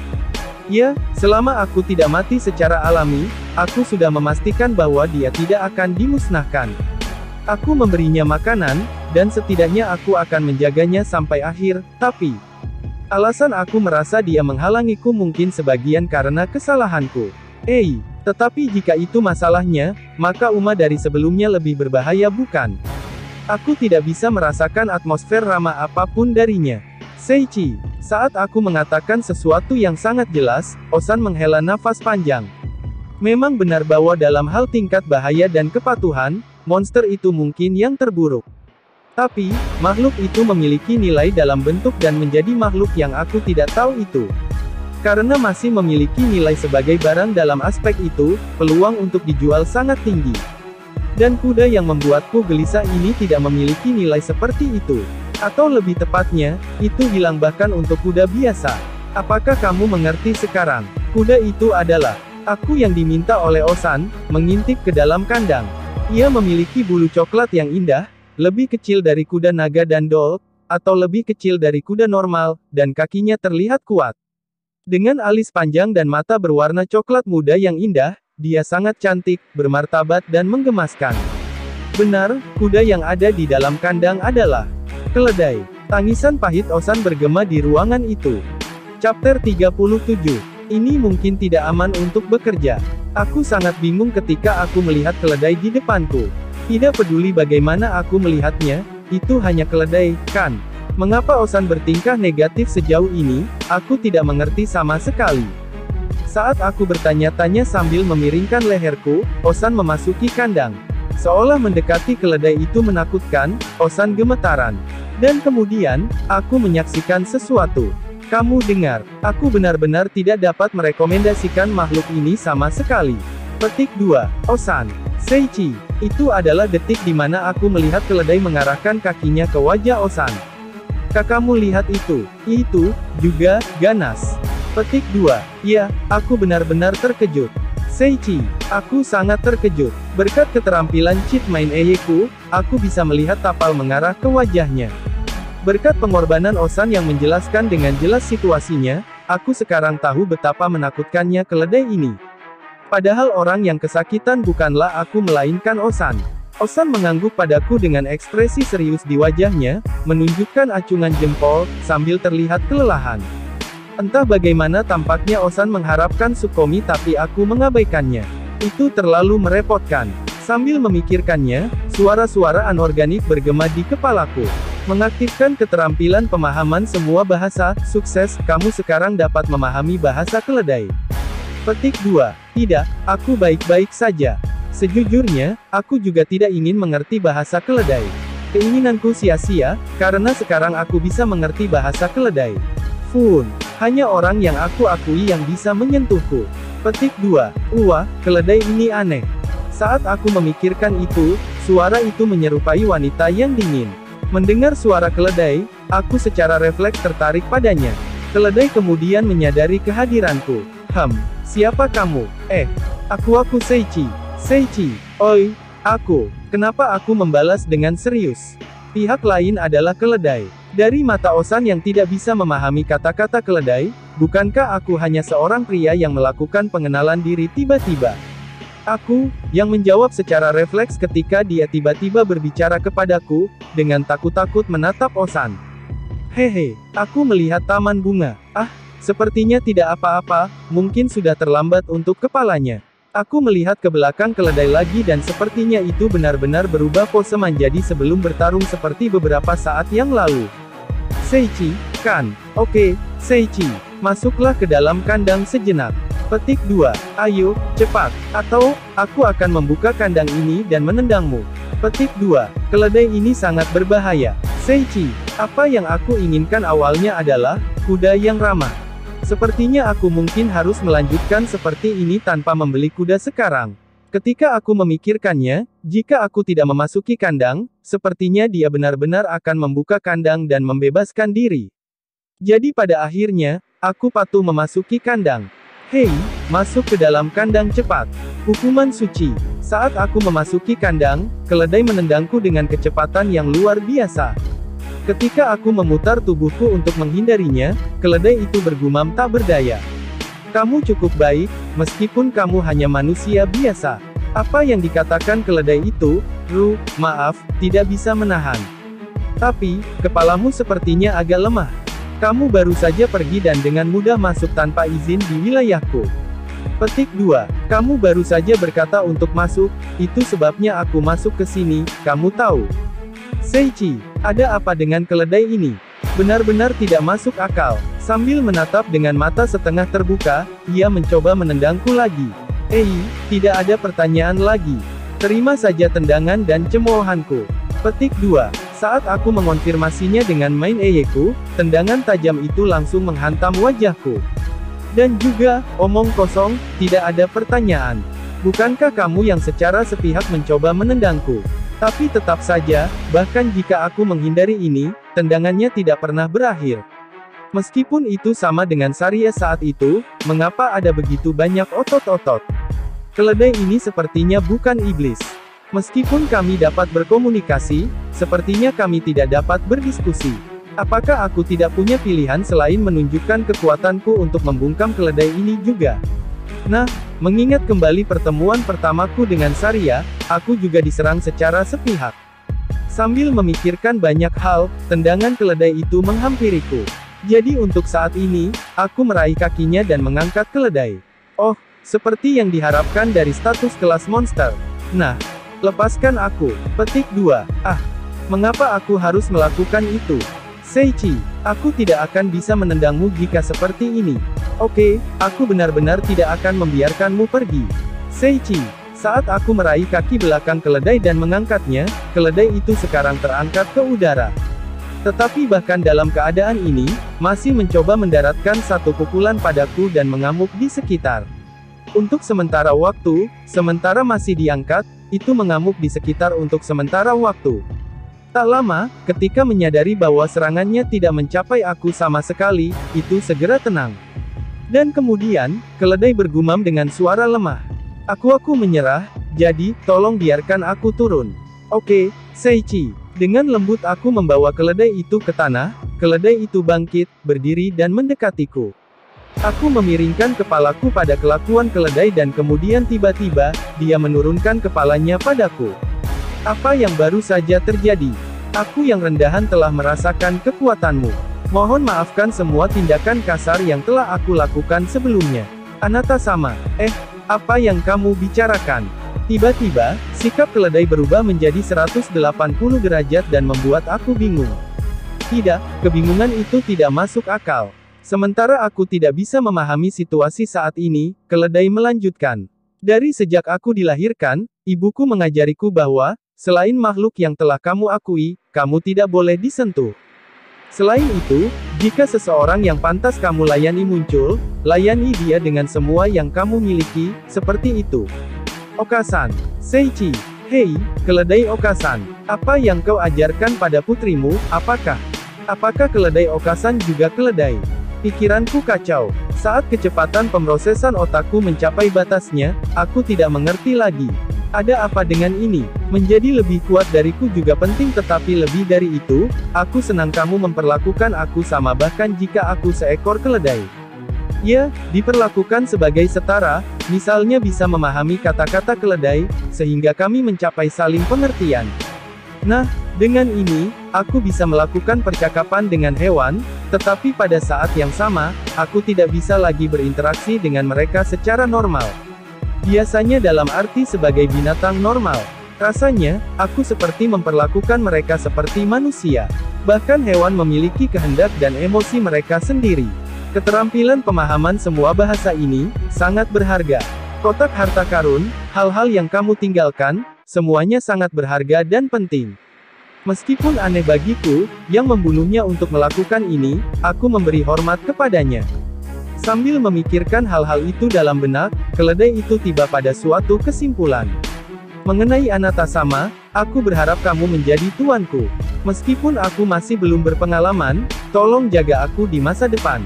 Ya, selama aku tidak mati secara alami, aku sudah memastikan bahwa dia tidak akan dimusnahkan. Aku memberinya makanan, dan setidaknya aku akan menjaganya sampai akhir, tapi alasan aku merasa dia menghalangiku mungkin sebagian karena kesalahanku. Tetapi jika itu masalahnya, maka Uma dari sebelumnya lebih berbahaya bukan? Aku tidak bisa merasakan atmosfer ramah apapun darinya. Seiichi, saat aku mengatakan sesuatu yang sangat jelas, Osan menghela nafas panjang. Memang benar bahwa dalam hal tingkat bahaya dan kepatuhan, monster itu mungkin yang terburuk. Tapi, makhluk itu memiliki nilai dalam bentuk dan menjadi makhluk yang aku tidak tahu itu. Karena masih memiliki nilai sebagai barang dalam aspek itu, peluang untuk dijual sangat tinggi. Dan kuda yang membuatku gelisah ini tidak memiliki nilai seperti itu. Atau lebih tepatnya, itu hilang bahkan untuk kuda biasa. Apakah kamu mengerti sekarang? Kuda itu adalah aku yang diminta oleh Osan, mengintip ke dalam kandang. Ia memiliki bulu coklat yang indah, lebih kecil dari kuda naga dan dol, atau lebih kecil dari kuda normal, dan kakinya terlihat kuat. Dengan alis panjang dan mata berwarna coklat muda yang indah, dia sangat cantik, bermartabat dan menggemaskan. Benar, kuda yang ada di dalam kandang adalah keledai. Tangisan pahit Osan bergema di ruangan itu. Chapter 37. Ini mungkin tidak aman untuk bekerja. Aku sangat bingung ketika aku melihat keledai di depanku. Tidak peduli bagaimana aku melihatnya, itu hanya keledai, kan? Mengapa Osan bertingkah negatif sejauh ini? Aku tidak mengerti sama sekali. Saat aku bertanya-tanya sambil memiringkan leherku, Osan memasuki kandang. Seolah mendekati keledai itu menakutkan, Osan gemetaran. Dan kemudian, aku menyaksikan sesuatu. Kamu dengar, aku benar-benar tidak dapat merekomendasikan makhluk ini sama sekali. Petik 2. Osan. Seiichi, itu adalah detik di mana aku melihat keledai mengarahkan kakinya ke wajah Osan. Kakakmu lihat itu juga, ganas. Petik 2. Ya, aku benar-benar terkejut. Seiichi, aku sangat terkejut. Berkat keterampilan cheat main Eyeku, aku bisa melihat tapal mengarah ke wajahnya. Berkat pengorbanan Osan yang menjelaskan dengan jelas situasinya, aku sekarang tahu betapa menakutkannya keledai ini. Padahal orang yang kesakitan bukanlah aku melainkan Osan. Osan mengangguk padaku dengan ekspresi serius di wajahnya, menunjukkan acungan jempol, sambil terlihat kelelahan. Entah bagaimana tampaknya Osan mengharapkan Sukomi tapi aku mengabaikannya. Itu terlalu merepotkan. Sambil memikirkannya, suara-suara anorganik bergema di kepalaku. Mengaktifkan keterampilan pemahaman semua bahasa, sukses, kamu sekarang dapat memahami bahasa keledai. Petik 2. Tidak, aku baik-baik saja. Sejujurnya, aku juga tidak ingin mengerti bahasa keledai. Keinginanku sia-sia, karena sekarang aku bisa mengerti bahasa keledai. Hanya orang yang aku akui yang bisa menyentuhku. Petik 2. Wah, keledai ini aneh. Saat aku memikirkan itu, suara itu menyerupai wanita yang dingin. Mendengar suara keledai, aku secara refleks tertarik padanya. Keledai kemudian menyadari kehadiranku. Siapa kamu? Aku Seiichi. Seiichi, oi, aku. Kenapa aku membalas dengan serius? Pihak lain adalah keledai. Dari mata Osan yang tidak bisa memahami kata-kata keledai, bukankah aku hanya seorang pria yang melakukan pengenalan diri tiba-tiba? Aku, yang menjawab secara refleks ketika dia tiba-tiba berbicara kepadaku, dengan takut-takut menatap Osan. Hehe, aku melihat taman bunga. Ah, sepertinya tidak apa-apa, mungkin sudah terlambat untuk kepalanya. Aku melihat ke belakang keledai lagi dan sepertinya itu benar-benar berubah pose menjadi sebelum bertarung seperti beberapa saat yang lalu. Seiichi, kan? Oke, Seiichi, masuklah ke dalam kandang sejenak. Petik 2. Ayo, cepat. Atau, aku akan membuka kandang ini dan menendangmu. Petik 2. Keledai ini sangat berbahaya. Seiichi, apa yang aku inginkan awalnya adalah kuda yang ramah. Sepertinya aku mungkin harus melanjutkan seperti ini tanpa membeli kuda sekarang. Ketika aku memikirkannya, jika aku tidak memasuki kandang, sepertinya dia benar-benar akan membuka kandang dan membebaskan diri. Jadi pada akhirnya, aku patuh memasuki kandang. Hei, masuk ke dalam kandang cepat. Hukuman suci. Saat aku memasuki kandang, keledai menendangku dengan kecepatan yang luar biasa. Ketika aku memutar tubuhku untuk menghindarinya, keledai itu bergumam tak berdaya. Kamu cukup baik, meskipun kamu hanya manusia biasa. Apa yang dikatakan keledai itu, maaf, tidak bisa menahan. Tapi, kepalamu sepertinya agak lemah. Kamu baru saja pergi dan dengan mudah masuk tanpa izin di wilayahku. Petik 2. Kamu baru saja berkata untuk masuk, itu sebabnya aku masuk ke sini, kamu tahu. Seiichi, ada apa dengan keledai ini? Benar-benar tidak masuk akal. Sambil menatap dengan mata setengah terbuka, ia mencoba menendangku lagi. Tidak ada pertanyaan lagi. Terima saja tendangan dan cemoohanku. Petik 2. Saat aku mengonfirmasinya dengan main eyeku, tendangan tajam itu langsung menghantam wajahku. Dan juga, omong kosong, tidak ada pertanyaan. Bukankah kamu yang secara sepihak mencoba menendangku? Tapi tetap saja, bahkan jika aku menghindari ini, tendangannya tidak pernah berakhir. Meskipun itu sama dengan Saria saat itu, mengapa ada begitu banyak otot-otot? Keledai ini sepertinya bukan iblis. Meskipun kami dapat berkomunikasi, sepertinya kami tidak dapat berdiskusi. Apakah aku tidak punya pilihan selain menunjukkan kekuatanku untuk membungkam keledai ini juga? Nah, mengingat kembali pertemuan pertamaku dengan Saria, aku juga diserang secara sepihak. Sambil memikirkan banyak hal, tendangan keledai itu menghampiriku. Jadi untuk saat ini, aku meraih kakinya dan mengangkat keledai. Oh, seperti yang diharapkan dari status kelas monster. Nah, lepaskan aku. Petik 2. Mengapa aku harus melakukan itu? Seiichi, aku tidak akan bisa menendangmu jika seperti ini. Oke, aku benar-benar tidak akan membiarkanmu pergi. Seiichi, saat aku meraih kaki belakang keledai dan mengangkatnya, keledai itu sekarang terangkat ke udara. Tetapi bahkan dalam keadaan ini, masih mencoba mendaratkan satu pukulan padaku dan mengamuk di sekitar. Untuk sementara waktu, sementara masih diangkat, itu mengamuk di sekitar untuk sementara waktu. Tak lama, ketika menyadari bahwa serangannya tidak mencapai aku sama sekali, itu segera tenang. Dan kemudian, keledai bergumam dengan suara lemah. Aku menyerah, jadi, tolong biarkan aku turun. Oke, Seiichi. Dengan lembut aku membawa keledai itu ke tanah, keledai itu bangkit, berdiri dan mendekatiku. Aku memiringkan kepalaku pada kelakuan keledai dan kemudian tiba-tiba, dia menurunkan kepalanya padaku. Apa yang baru saja terjadi? Aku yang rendahan telah merasakan kekuatanmu. Mohon maafkan semua tindakan kasar yang telah aku lakukan sebelumnya. Anata sama. Apa yang kamu bicarakan? Tiba-tiba, sikap keledai berubah menjadi 180 derajat dan membuat aku bingung. Tidak, kebingungan itu tidak masuk akal. Sementara aku tidak bisa memahami situasi saat ini, keledai melanjutkan. Dari sejak aku dilahirkan, ibuku mengajariku bahwa, selain makhluk yang telah kamu akui, kamu tidak boleh disentuh. Selain itu, jika seseorang yang pantas kamu layani muncul, layani dia dengan semua yang kamu miliki, seperti itu. Okasan. Seiichi. Hei, keledai Okasan. Apa yang kau ajarkan pada putrimu, Apakah keledai Okasan juga keledai? Pikiranku kacau. Saat kecepatan pemrosesan otakku mencapai batasnya, aku tidak mengerti lagi. Ada apa dengan ini? Menjadi lebih kuat dariku juga penting tetapi lebih dari itu, aku senang kamu memperlakukan aku sama bahkan jika aku seekor keledai. Ya, diperlakukan sebagai setara, misalnya bisa memahami kata-kata keledai, sehingga kami mencapai saling pengertian. Nah, dengan ini, aku bisa melakukan percakapan dengan hewan, tetapi pada saat yang sama, aku tidak bisa lagi berinteraksi dengan mereka secara normal. Biasanya dalam arti sebagai binatang normal. Rasanya, aku seperti memperlakukan mereka seperti manusia. Bahkan hewan memiliki kehendak dan emosi mereka sendiri. Keterampilan pemahaman semua bahasa ini, sangat berharga. Kotak harta karun, hal-hal yang kamu tinggalkan, semuanya sangat berharga dan penting. Meskipun aneh bagiku, yang membunuhnya untuk melakukan ini, aku memberi hormat kepadanya. Sambil memikirkan hal-hal itu dalam benak, keledai itu tiba pada suatu kesimpulan. Mengenai Anatasama, aku berharap kamu menjadi tuanku. Meskipun aku masih belum berpengalaman, tolong jaga aku di masa depan.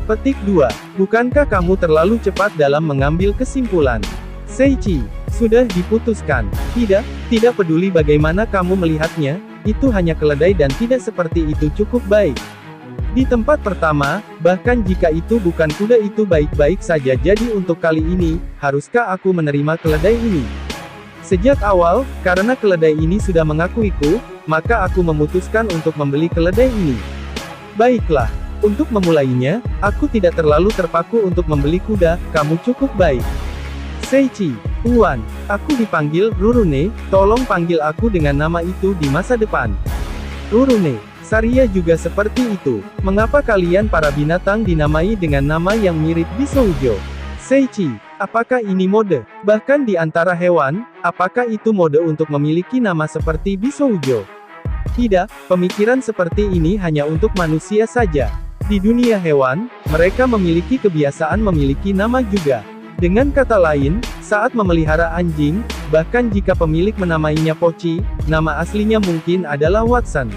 Petik 2. Bukankah kamu terlalu cepat dalam mengambil kesimpulan? Seiichi, sudah diputuskan. Tidak peduli bagaimana kamu melihatnya, itu hanya keledai dan tidak seperti itu cukup baik. Di tempat pertama, bahkan jika itu bukan kuda itu baik-baik saja jadi untuk kali ini, haruskah aku menerima keledai ini? Sejak awal, karena keledai ini sudah mengakuiku, maka aku memutuskan untuk membeli keledai ini. Baiklah, untuk memulainya, aku tidak terlalu terpaku untuk membeli kuda, kamu cukup baik. Seiichi, Uan, aku dipanggil Rurune, tolong panggil aku dengan nama itu di masa depan. Rurune, Saria juga seperti itu. Mengapa kalian para binatang dinamai dengan nama yang mirip Bishoujo? Seiichi, apakah ini mode? Bahkan di antara hewan, apakah itu mode untuk memiliki nama seperti Bishoujo? Tidak, pemikiran seperti ini hanya untuk manusia saja. Di dunia hewan, mereka memiliki kebiasaan memiliki nama juga. Dengan kata lain, saat memelihara anjing, bahkan jika pemilik menamainya Pochi, nama aslinya mungkin adalah Watson.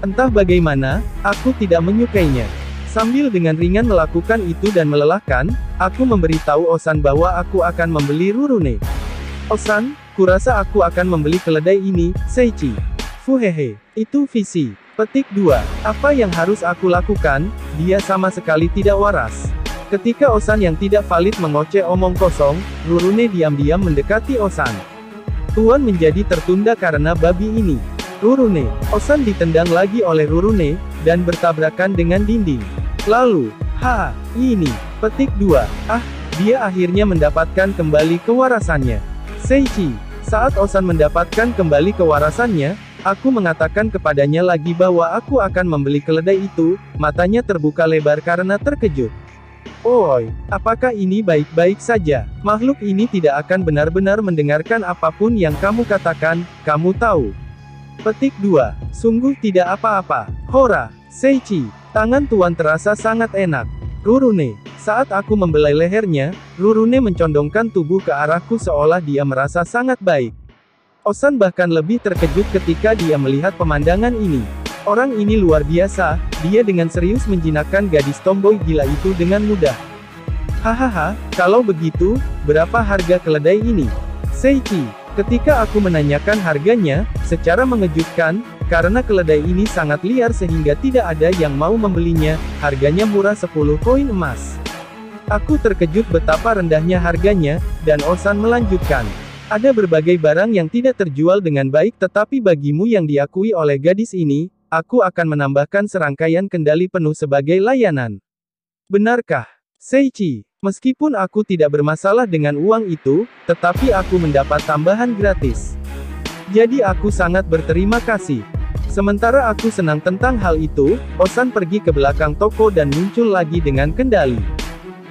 Entah bagaimana, aku tidak menyukainya. Sambil dengan ringan melakukan itu dan melelahkan, aku memberitahu Osan bahwa aku akan membeli Rurune. Osan, kurasa aku akan membeli keledai ini, Seiichi. Fuhehe, itu visi. Petik 2. Apa yang harus aku lakukan? Dia sama sekali tidak waras. Ketika Osan yang tidak valid mengoceh omong kosong, Rurune diam-diam mendekati Osan. Tuan menjadi tertunda karena babi ini. Rurune, Osan ditendang lagi oleh Rurune, dan bertabrakan dengan dinding. Lalu, ini. Petik 2. Dia akhirnya mendapatkan kembali kewarasannya. Seiichi, saat Osan mendapatkan kembali kewarasannya, aku mengatakan kepadanya lagi bahwa aku akan membeli keledai itu, matanya terbuka lebar karena terkejut. Oi, apakah ini baik-baik saja? Makhluk ini tidak akan benar-benar mendengarkan apapun yang kamu katakan, kamu tahu. Petik 2. Sungguh tidak apa-apa. Hora, Seiichi, tangan tuan terasa sangat enak. Rurune, saat aku membelai lehernya, Rurune mencondongkan tubuh ke arahku seolah dia merasa sangat baik. Osan bahkan lebih terkejut ketika dia melihat pemandangan ini. Orang ini luar biasa, dia dengan serius menjinakkan gadis tomboy gila itu dengan mudah. Hahaha, kalau begitu, berapa harga keledai ini? Seiichi, ketika aku menanyakan harganya, secara mengejutkan, karena keledai ini sangat liar sehingga tidak ada yang mau membelinya, harganya murah 10 koin emas. Aku terkejut betapa rendahnya harganya, dan Osan melanjutkan. Ada berbagai barang yang tidak terjual dengan baik tetapi bagimu yang diakui oleh gadis ini, aku akan menambahkan serangkaian kendali penuh sebagai layanan. Benarkah? Seiichi, meskipun aku tidak bermasalah dengan uang itu, tetapi aku mendapat tambahan gratis. Jadi aku sangat berterima kasih. Sementara aku senang tentang hal itu, Osan pergi ke belakang toko dan muncul lagi dengan kendali.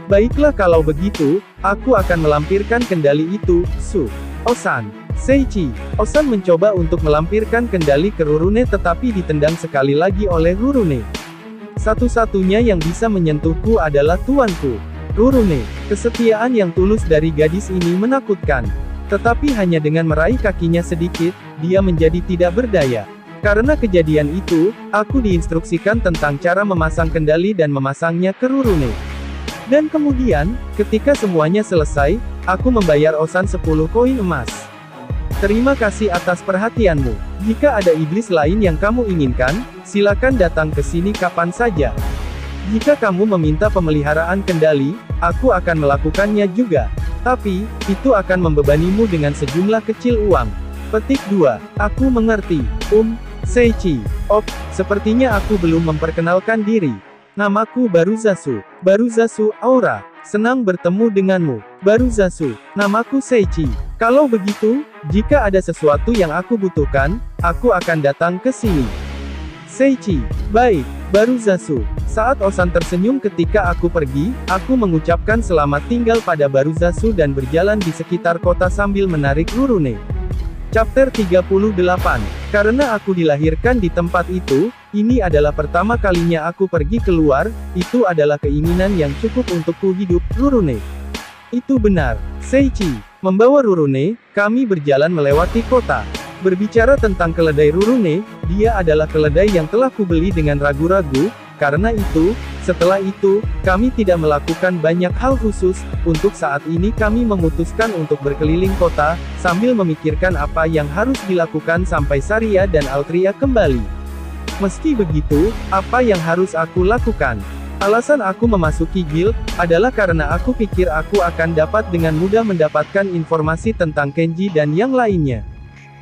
Baiklah kalau begitu, aku akan melampirkan kendali itu, Osan. Seiichi, Osan mencoba untuk melampirkan kendali ke Rurune tetapi ditendang sekali lagi oleh Rurune. Satu-satunya yang bisa menyentuhku adalah tuanku. Rurune, kesetiaan yang tulus dari gadis ini menakutkan. Tetapi hanya dengan meraih kakinya sedikit, dia menjadi tidak berdaya. Karena kejadian itu, aku diinstruksikan tentang cara memasang kendali dan memasangnya ke Rurune. Dan kemudian, ketika semuanya selesai, aku membayar Osan 10 koin emas. Terima kasih atas perhatianmu. Jika ada iblis lain yang kamu inginkan, silakan datang ke sini kapan saja. Jika kamu meminta pemeliharaan kendali, aku akan melakukannya juga. Tapi, itu akan membebanimu dengan sejumlah kecil uang. Petik 2. Aku mengerti. Seichi. Sepertinya aku belum memperkenalkan diri. Namaku Baruzasu. Baruzasu Aura. Senang bertemu denganmu. Baruzasu. Namaku Seichi. Kalau begitu, jika ada sesuatu yang aku butuhkan, aku akan datang ke sini. Seichi. Baik, Baruzasu. Saat Osan tersenyum ketika aku pergi, aku mengucapkan selamat tinggal pada Baruzasu dan berjalan di sekitar kota sambil menarik Rurune. Chapter 38. Karena aku dilahirkan di tempat itu, ini adalah pertama kalinya aku pergi keluar, itu adalah keinginan yang cukup untukku hidup, Rurune. Itu benar, Seichi. Membawa Rurune, kami berjalan melewati kota. Berbicara tentang keledai Rurune, dia adalah keledai yang telah kubeli dengan ragu-ragu, karena itu, setelah itu, kami tidak melakukan banyak hal khusus. Untuk saat ini kami memutuskan untuk berkeliling kota, sambil memikirkan apa yang harus dilakukan sampai Saria dan Altria kembali. Meski begitu, apa yang harus aku lakukan? Alasan aku memasuki guild, adalah karena aku pikir aku akan dapat dengan mudah mendapatkan informasi tentang Kenji dan yang lainnya.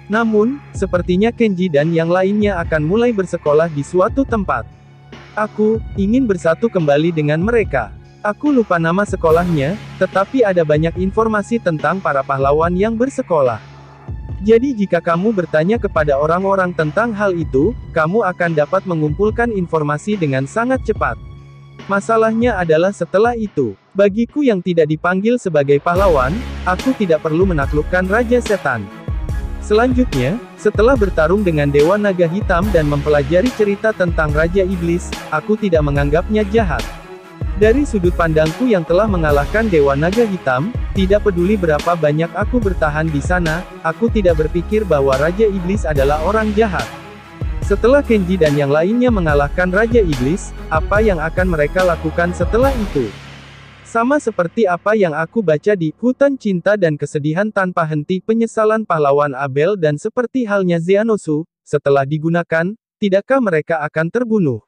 Namun, sepertinya Kenji dan yang lainnya akan mulai bersekolah di suatu tempat. Aku ingin bersatu kembali dengan mereka. Aku lupa nama sekolahnya, tetapi ada banyak informasi tentang para pahlawan yang bersekolah. Jadi jika kamu bertanya kepada orang-orang tentang hal itu, kamu akan dapat mengumpulkan informasi dengan sangat cepat. Masalahnya adalah setelah itu, bagiku yang tidak dipanggil sebagai pahlawan, aku tidak perlu menaklukkan Raja Setan. Selanjutnya, setelah bertarung dengan Dewa Naga Hitam dan mempelajari cerita tentang Raja Iblis, aku tidak menganggapnya jahat. Dari sudut pandangku yang telah mengalahkan Dewa Naga Hitam, tidak peduli berapa banyak aku bertahan di sana, aku tidak berpikir bahwa Raja Iblis adalah orang jahat. Setelah Kenji dan yang lainnya mengalahkan Raja Iblis, apa yang akan mereka lakukan setelah itu? Sama seperti apa yang aku baca di Hutan Cinta dan Kesedihan Tanpa Henti Penyesalan Pahlawan Abel dan seperti halnya Zeanosu, setelah digunakan, tidakkah mereka akan terbunuh?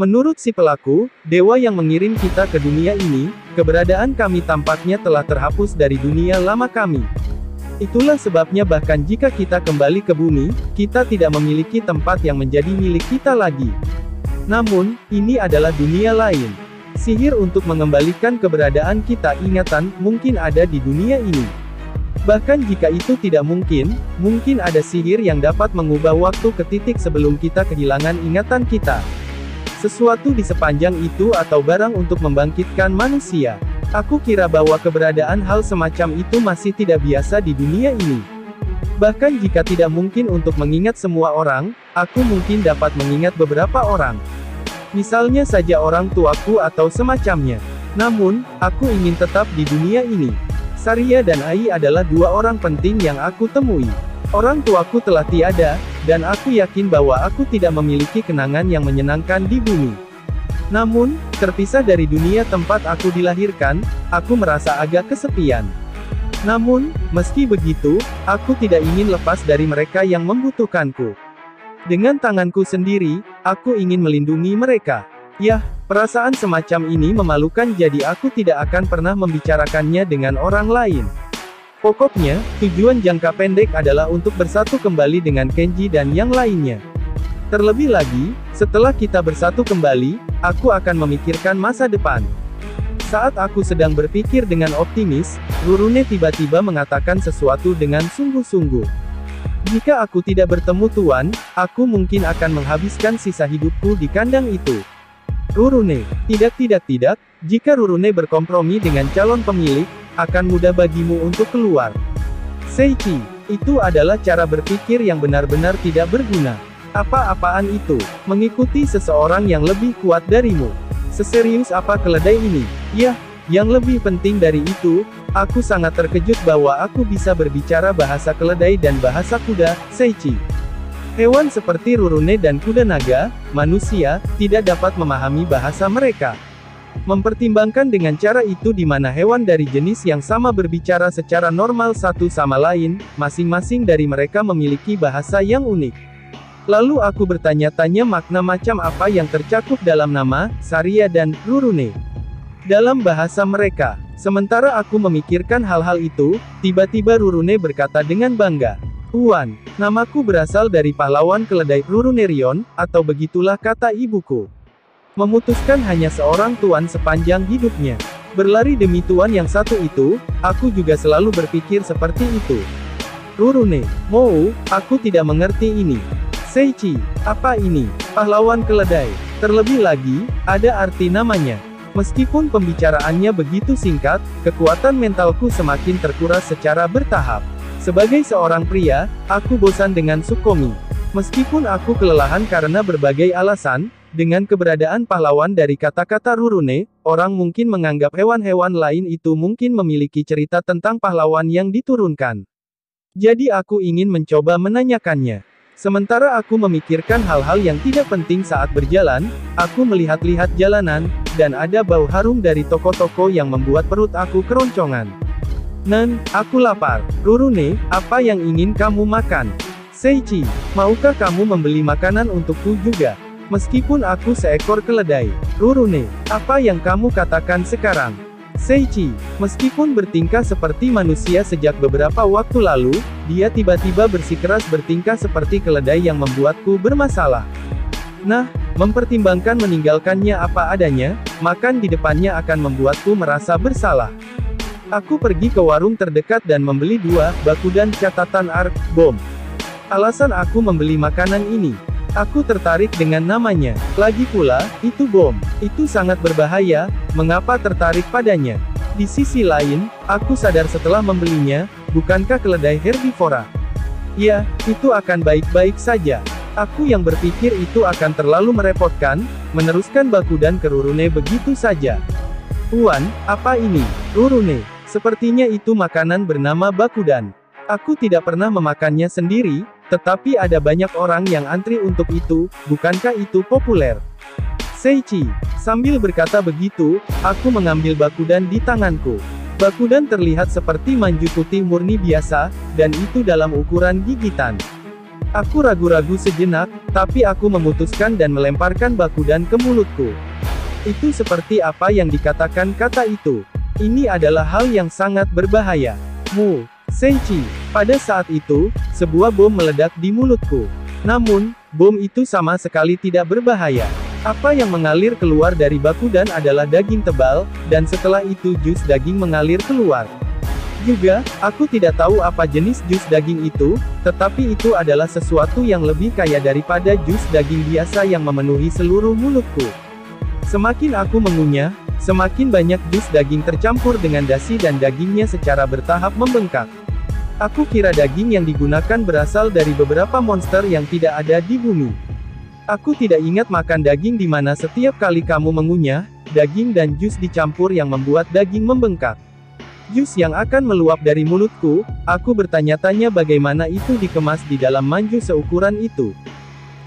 Menurut si pelaku, dewa yang mengirim kita ke dunia ini, keberadaan kami tampaknya telah terhapus dari dunia lama kami. Itulah sebabnya bahkan jika kita kembali ke bumi, kita tidak memiliki tempat yang menjadi milik kita lagi. Namun, ini adalah dunia lain. Sihir untuk mengembalikan keberadaan kita ingatan, mungkin ada di dunia ini. Bahkan jika itu tidak mungkin ada sihir yang dapat mengubah waktu ke titik sebelum kita kehilangan ingatan kita. Sesuatu di sepanjang itu atau barang untuk membangkitkan manusia. Aku kira bahwa keberadaan hal semacam itu masih tidak biasa di dunia ini. Bahkan jika tidak mungkin untuk mengingat semua orang, aku mungkin dapat mengingat beberapa orang. Misalnya saja orang tuaku atau semacamnya. Namun, aku ingin tetap di dunia ini. Saria dan Ai adalah dua orang penting yang aku temui. Orang tuaku telah tiada, dan aku yakin bahwa aku tidak memiliki kenangan yang menyenangkan di bumi. Namun, terpisah dari dunia tempat aku dilahirkan, aku merasa agak kesepian. Namun, meski begitu, aku tidak ingin lepas dari mereka yang membutuhkanku. Dengan tanganku sendiri, aku ingin melindungi mereka. Yah, perasaan semacam ini memalukan jadi aku tidak akan pernah membicarakannya dengan orang lain. Pokoknya, tujuan jangka pendek adalah untuk bersatu kembali dengan Kenji dan yang lainnya. Terlebih lagi, setelah kita bersatu kembali, aku akan memikirkan masa depan. Saat aku sedang berpikir dengan optimis, Rurune tiba-tiba mengatakan sesuatu dengan sungguh-sungguh. Jika aku tidak bertemu Tuan, aku mungkin akan menghabiskan sisa hidupku di kandang itu. Rurune, tidak, jika Rurune berkompromi dengan calon pemilik, akan mudah bagimu untuk keluar. Seichi, itu adalah cara berpikir yang benar-benar tidak berguna. Apa-apaan itu? Mengikuti seseorang yang lebih kuat darimu. Seserius apa keledai ini? Yah, yang lebih penting dari itu, aku sangat terkejut bahwa aku bisa berbicara bahasa keledai dan bahasa kuda, Seichi. Hewan seperti Rurune dan kuda naga, manusia, tidak dapat memahami bahasa mereka. Mempertimbangkan dengan cara itu di mana hewan dari jenis yang sama berbicara secara normal satu sama lain, masing-masing dari mereka memiliki bahasa yang unik. Lalu aku bertanya-tanya makna macam apa yang tercakup dalam nama, Saria dan, Rurune. Dalam bahasa mereka. Sementara aku memikirkan hal-hal itu, tiba-tiba Rurune berkata dengan bangga. Tuan, namaku berasal dari pahlawan keledai Rurunerion, atau begitulah kata ibuku. Memutuskan hanya seorang tuan sepanjang hidupnya. Berlari demi tuan yang satu itu, aku juga selalu berpikir seperti itu. Rurune, Mou, aku tidak mengerti ini. Seichi, apa ini? Pahlawan keledai. Terlebih lagi, ada arti namanya. Meskipun pembicaraannya begitu singkat, kekuatan mentalku semakin terkuras secara bertahap. Sebagai seorang pria, aku bosan dengan Tsukomi. Meskipun aku kelelahan karena berbagai alasan, dengan keberadaan pahlawan dari kata-kata Rurune, orang mungkin menganggap hewan-hewan lain itu mungkin memiliki cerita tentang pahlawan yang diturunkan. Jadi aku ingin mencoba menanyakannya. Sementara aku memikirkan hal-hal yang tidak penting saat berjalan, aku melihat-lihat jalanan, dan ada bau harum dari toko-toko yang membuat perut aku keroncongan. Nen, aku lapar. Rurune, apa yang ingin kamu makan? Seichi, maukah kamu membeli makanan untukku juga? Meskipun aku seekor keledai. Rurune, apa yang kamu katakan sekarang? Seichi, meskipun bertingkah seperti manusia sejak beberapa waktu lalu, dia tiba-tiba bersikeras bertingkah seperti keledai yang membuatku bermasalah. Nah, mempertimbangkan meninggalkannya apa adanya, makan di depannya akan membuatku merasa bersalah. Aku pergi ke warung terdekat dan membeli 2 bakudan catatan arc bom. Alasan aku membeli makanan ini. Aku tertarik dengan namanya. Lagi pula, itu bom. Itu sangat berbahaya, mengapa tertarik padanya? Di sisi lain, aku sadar setelah membelinya, bukankah keledai herbivora? Ya, itu akan baik-baik saja. Aku yang berpikir itu akan terlalu merepotkan, meneruskan bakudan ke Rurune begitu saja. Tuan, apa ini? Rurune, sepertinya itu makanan bernama bakudan. Aku tidak pernah memakannya sendiri, tetapi ada banyak orang yang antri untuk itu, bukankah itu populer? Seichi, sambil berkata begitu, aku mengambil bakudan di tanganku. Bakudan terlihat seperti manju putih murni biasa, dan itu dalam ukuran gigitan. Aku ragu-ragu sejenak, tapi aku memutuskan dan melemparkan bakudan ke mulutku. Itu seperti apa yang dikatakan kata itu. Ini adalah hal yang sangat berbahaya. Mu. Seichi, pada saat itu, sebuah bom meledak di mulutku. Namun, bom itu sama sekali tidak berbahaya. Apa yang mengalir keluar dari bakudan adalah daging tebal, dan setelah itu jus daging mengalir keluar. Juga, aku tidak tahu apa jenis jus daging itu, tetapi itu adalah sesuatu yang lebih kaya daripada jus daging biasa yang memenuhi seluruh mulutku. Semakin aku mengunyah, semakin banyak jus daging tercampur dengan dasi dan dagingnya secara bertahap membengkak. Aku kira daging yang digunakan berasal dari beberapa monster yang tidak ada di bumi. Aku tidak ingat makan daging di mana setiap kali kamu mengunyah, daging dan jus dicampur yang membuat daging membengkak. Jus yang akan meluap dari mulutku, aku bertanya-tanya bagaimana itu dikemas di dalam manju seukuran itu.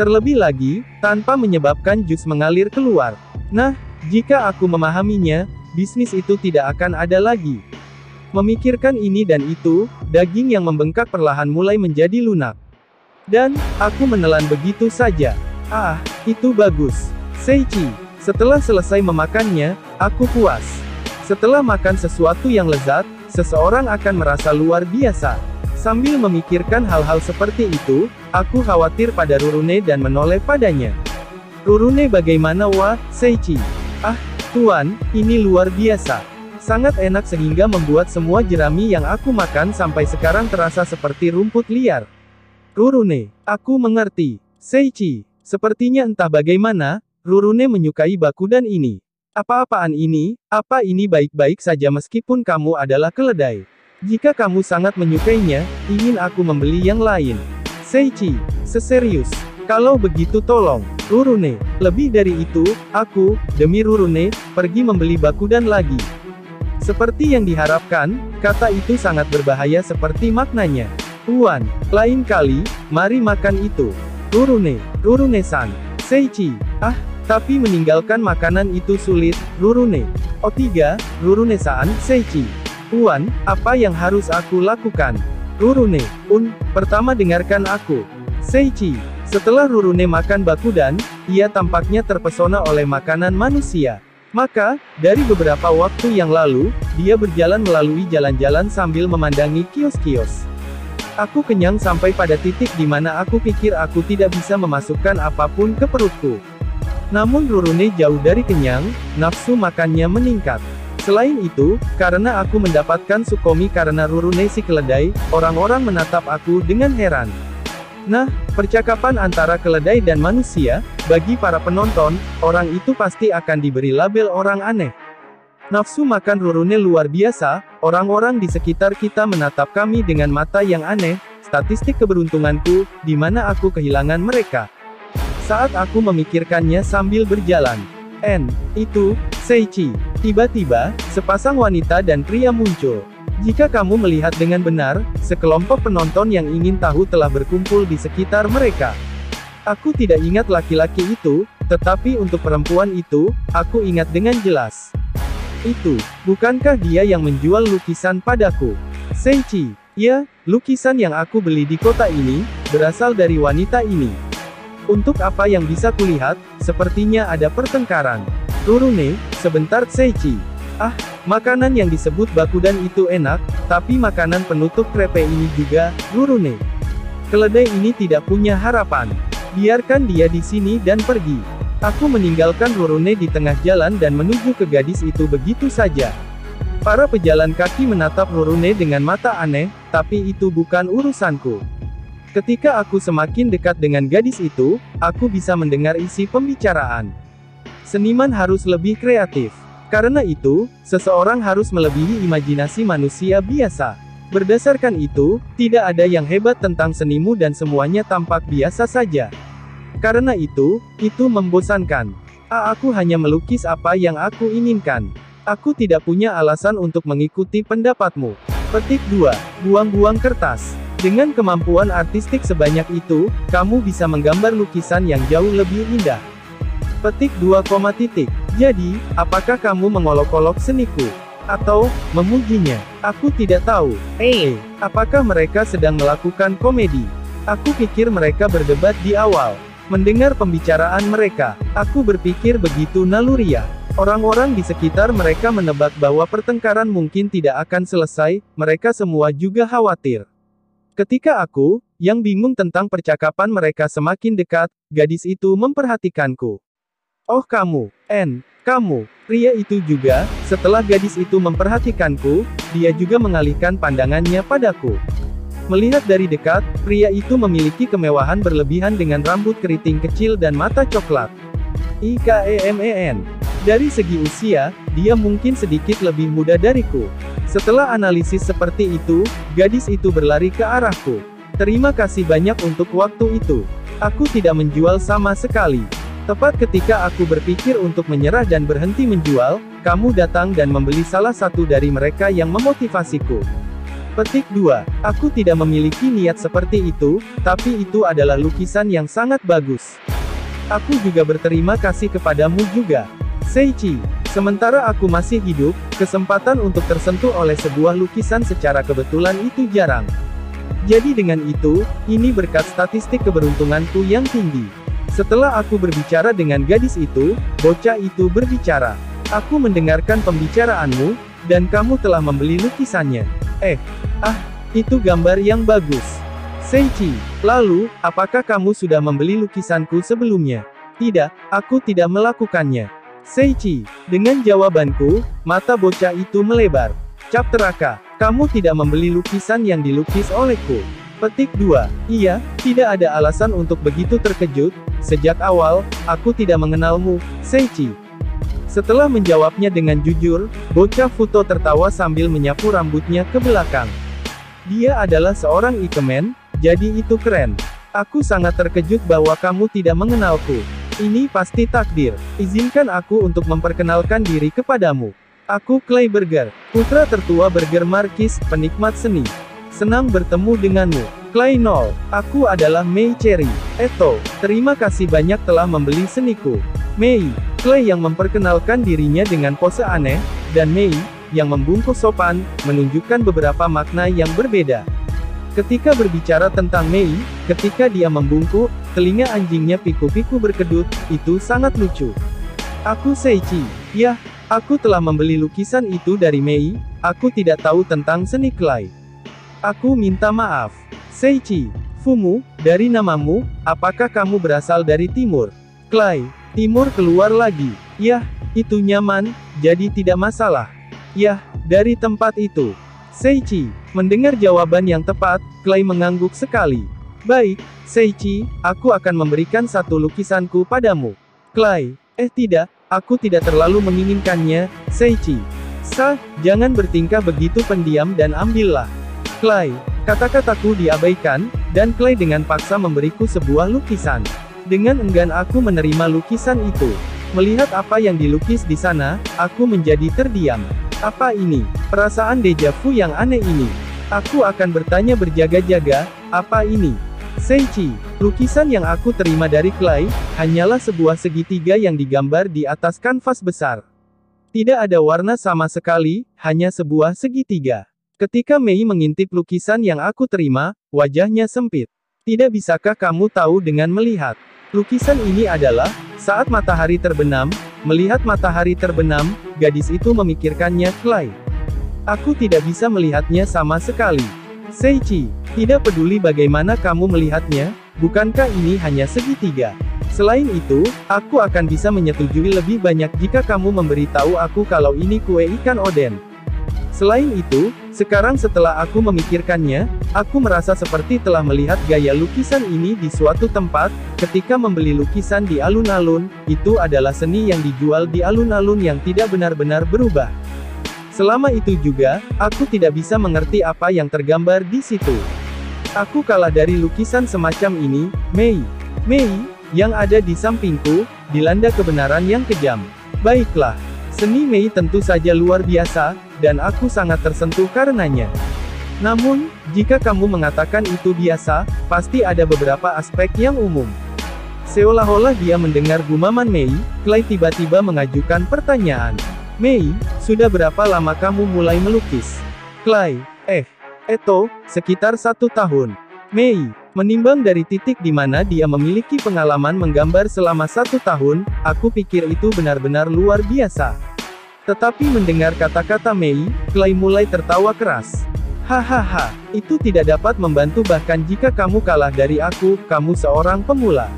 Terlebih lagi, tanpa menyebabkan jus mengalir keluar. Nah, jika aku memahaminya, bisnis itu tidak akan ada lagi. Memikirkan ini dan itu, daging yang membengkak perlahan mulai menjadi lunak. Dan, aku menelan begitu saja. Ah, itu bagus. Seichi, setelah selesai memakannya, aku puas. Setelah makan sesuatu yang lezat, seseorang akan merasa luar biasa. Sambil memikirkan hal-hal seperti itu, aku khawatir pada Rurune dan menoleh padanya. Rurune bagaimana wah, Seichi? Ah, Tuan, ini luar biasa. Sangat enak sehingga membuat semua jerami yang aku makan sampai sekarang terasa seperti rumput liar. Rurune, aku mengerti. Seichi, sepertinya entah bagaimana, Rurune menyukai bakudan ini. Apa-apaan ini? Apa ini baik-baik saja meskipun kamu adalah keledai? Jika kamu sangat menyukainya, ingin aku membeli yang lain. Seichi, seserius. Kalau begitu tolong, Rurune, lebih dari itu, aku, demi Rurune, pergi membeli bakudan lagi. Seperti yang diharapkan, kata itu sangat berbahaya seperti maknanya. Tuan, lain kali, mari makan itu. Rurune, Rurune-san. Seichi, ah, tapi meninggalkan makanan itu sulit, Rurune. Oh tidak, Rurune-san, Seichi. Tuan, apa yang harus aku lakukan? Rurune, pertama dengarkan aku. Seichi, Setelah Rurune makan bakudan, ia tampaknya terpesona oleh makanan manusia. Maka, dari beberapa waktu yang lalu, dia berjalan melalui jalan-jalan sambil memandangi kios-kios. Aku kenyang sampai pada titik di mana aku pikir aku tidak bisa memasukkan apapun ke perutku. Namun Rurune jauh dari kenyang, nafsu makannya meningkat. Selain itu, karena aku mendapatkan Sukomi karena Rurune si keledai, orang-orang menatap aku dengan heran. Nah, percakapan antara keledai dan manusia, bagi para penonton, orang itu pasti akan diberi label orang aneh. Nafsu makan Rurune luar biasa, orang-orang di sekitar kita menatap kami dengan mata yang aneh, statistik keberuntunganku, di mana aku kehilangan mereka. Saat aku memikirkannya sambil berjalan. Itu, Seichi. Tiba-tiba, sepasang wanita dan pria muncul. Jika kamu melihat dengan benar, sekelompok penonton yang ingin tahu telah berkumpul di sekitar mereka. Aku tidak ingat laki-laki itu, tetapi untuk perempuan itu, aku ingat dengan jelas. Itu, bukankah dia yang menjual lukisan padaku? Seichi, ya, lukisan yang aku beli di kota ini, berasal dari wanita ini. Untuk apa yang bisa kulihat, sepertinya ada pertengkaran. Rurune, sebentar Seichi. Makanan yang disebut bakudan itu enak, tapi makanan penutup krepe ini juga, Rurune. Keledai ini tidak punya harapan. Biarkan dia di sini dan pergi. Aku meninggalkan Rurune di tengah jalan dan menuju ke gadis itu begitu saja. Para pejalan kaki menatap Rurune dengan mata aneh, tapi itu bukan urusanku. Ketika aku semakin dekat dengan gadis itu, aku bisa mendengar isi pembicaraan. Seniman harus lebih kreatif. Karena itu, seseorang harus melebihi imajinasi manusia biasa. Berdasarkan itu, tidak ada yang hebat tentang senimu dan semuanya tampak biasa saja. Karena itu membosankan. Aku hanya melukis apa yang aku inginkan. Aku tidak punya alasan untuk mengikuti pendapatmu. Petik 2. Buang-buang kertas. Dengan kemampuan artistik sebanyak itu, kamu bisa menggambar lukisan yang jauh lebih indah. Petik 2, Jadi, apakah kamu mengolok-olok seniku? Atau, memujinya? Aku tidak tahu. Apakah mereka sedang melakukan komedi? Aku pikir mereka berdebat di awal. Mendengar pembicaraan mereka, aku berpikir begitu naluriah. Orang-orang di sekitar mereka menebak bahwa pertengkaran mungkin tidak akan selesai, mereka semua juga khawatir. Ketika aku, yang bingung tentang percakapan mereka semakin dekat, gadis itu memperhatikanku. Oh kamu, kamu, pria itu juga, setelah gadis itu memperhatikanku, dia juga mengalihkan pandangannya padaku. Melihat dari dekat, pria itu memiliki kemewahan berlebihan dengan rambut keriting kecil dan mata coklat. IKEMEN. Dari segi usia, dia mungkin sedikit lebih muda dariku. Setelah analisis seperti itu, gadis itu berlari ke arahku. Terima kasih banyak untuk waktu itu. Aku tidak menjual sama sekali. Tepat ketika aku berpikir untuk menyerah dan berhenti menjual, kamu datang dan membeli salah satu dari mereka yang memotivasiku. Petik 2. Aku tidak memiliki niat seperti itu, tapi itu adalah lukisan yang sangat bagus. Aku juga berterima kasih kepadamu juga. Seichi. Sementara aku masih hidup, kesempatan untuk tersentuh oleh sebuah lukisan secara kebetulan itu jarang. Jadi dengan itu, ini berkat statistik keberuntunganku yang tinggi. Setelah aku berbicara dengan gadis itu, bocah itu berbicara. Aku mendengarkan pembicaraanmu, dan kamu telah membeli lukisannya. Itu gambar yang bagus. Seichi, lalu, apakah kamu sudah membeli lukisanku sebelumnya? Tidak, aku tidak melakukannya. Seichi, dengan jawabanku, mata bocah itu melebar. Cap teraka, kamu tidak membeli lukisan yang dilukis olehku. Petik 2. Iya, tidak ada alasan untuk begitu terkejut. Sejak awal, aku tidak mengenalmu, Seichi. Setelah menjawabnya dengan jujur, bocah Futo tertawa sambil menyapu rambutnya ke belakang. Dia adalah seorang ikemen, jadi itu keren. Aku sangat terkejut bahwa kamu tidak mengenalku. Ini pasti takdir. Izinkan aku untuk memperkenalkan diri kepadamu. Aku Clay Burger, putra tertua Burger Markis, penikmat seni. Senang bertemu denganmu. Clay Nol, aku adalah Mei Cherry. Terima kasih banyak telah membeli seniku. Mei, Clay yang memperkenalkan dirinya dengan pose aneh, dan Mei, yang membungkuk sopan, menunjukkan beberapa makna yang berbeda. Ketika berbicara tentang Mei, ketika dia membungkuk, telinga anjingnya piku-piku berkedut, itu sangat lucu. Aku Seichi. Yah, aku telah membeli lukisan itu dari Mei, aku tidak tahu tentang seni clay. Aku minta maaf. Seichi. Fumu, dari namamu, apakah kamu berasal dari timur? Clay. Timur keluar lagi. Yah, itu nyaman, jadi tidak masalah. Yah, dari tempat itu. Seichi. Mendengar jawaban yang tepat, Clay mengangguk sekali. Baik, Seichi, aku akan memberikan satu lukisanku padamu. Clay. Tidak, aku tidak terlalu menginginkannya, Seichi. Jangan bertingkah begitu pendiam dan ambillah. Clay. Kata-kataku diabaikan, dan Clay dengan paksa memberiku sebuah lukisan. Dengan enggan aku menerima lukisan itu. Melihat apa yang dilukis di sana, aku menjadi terdiam. Apa ini? Perasaan deja vu yang aneh ini. Aku akan bertanya berjaga-jaga, apa ini? Seichi, lukisan yang aku terima dari Clay, hanyalah sebuah segitiga yang digambar di atas kanvas besar. Tidak ada warna sama sekali, hanya sebuah segitiga. Ketika Mei mengintip lukisan yang aku terima, wajahnya sempit. Tidak bisakah kamu tahu dengan melihat? Lukisan ini adalah, saat matahari terbenam, melihat matahari terbenam, gadis itu memikirkannya, Clay. Aku tidak bisa melihatnya sama sekali. Seichi, tidak peduli bagaimana kamu melihatnya, bukankah ini hanya segitiga? Selain itu, aku akan bisa menyetujui lebih banyak jika kamu memberitahu aku kalau ini kue ikan oden. Selain itu, sekarang setelah aku memikirkannya, aku merasa seperti telah melihat gaya lukisan ini di suatu tempat, ketika membeli lukisan di alun-alun, itu adalah seni yang dijual di alun-alun yang tidak benar-benar berubah. Selama itu juga, aku tidak bisa mengerti apa yang tergambar di situ. Aku kalah dari lukisan semacam ini, Mei. Mei, yang ada di sampingku, dilanda kebenaran yang kejam. Baiklah, seni Mei tentu saja luar biasa, dan aku sangat tersentuh karenanya. Namun, jika kamu mengatakan itu biasa, pasti ada beberapa aspek yang umum. Seolah-olah dia mendengar gumaman Mei, Clay tiba-tiba mengajukan pertanyaan. Mei, sudah berapa lama kamu mulai melukis? Clay, sekitar 1 tahun. Mei, menimbang dari titik di mana dia memiliki pengalaman menggambar selama 1 tahun, aku pikir itu benar-benar luar biasa. Tetapi mendengar kata-kata Mei, Clay mulai tertawa keras. Hahaha, itu tidak dapat membantu bahkan jika kamu kalah dari aku, kamu seorang pemula.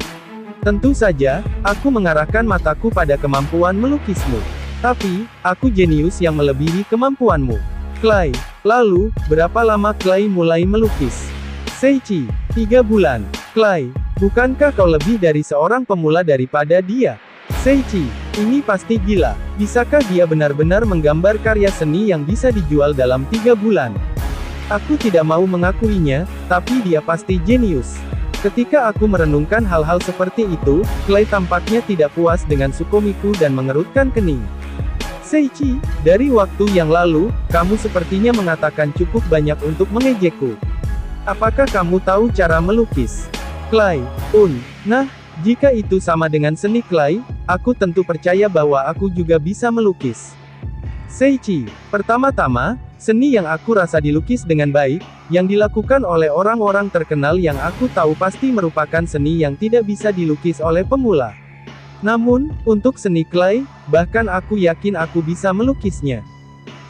Tentu saja, aku mengarahkan mataku pada kemampuan melukismu. Tapi, aku jenius yang melebihi kemampuanmu. Clay. Lalu, berapa lama Clay mulai melukis? Seichi. 3 bulan. Clay. Bukankah kau lebih dari seorang pemula daripada dia? Seichi. Ini pasti gila. Bisakah dia benar-benar menggambar karya seni yang bisa dijual dalam 3 bulan? Aku tidak mau mengakuinya, tapi dia pasti jenius. Ketika aku merenungkan hal-hal seperti itu, Clay tampaknya tidak puas dengan sukomiku dan mengerutkan kening. Seichi, dari waktu yang lalu, kamu sepertinya mengatakan cukup banyak untuk mengejekku. Apakah kamu tahu cara melukis? Clay, nah, jika itu sama dengan seni Clay, aku tentu percaya bahwa aku juga bisa melukis. Seichi, pertama-tama, seni yang aku rasa dilukis dengan baik, yang dilakukan oleh orang-orang terkenal yang aku tahu pasti merupakan seni yang tidak bisa dilukis oleh pemula. Namun, untuk seni Clay, bahkan aku yakin aku bisa melukisnya.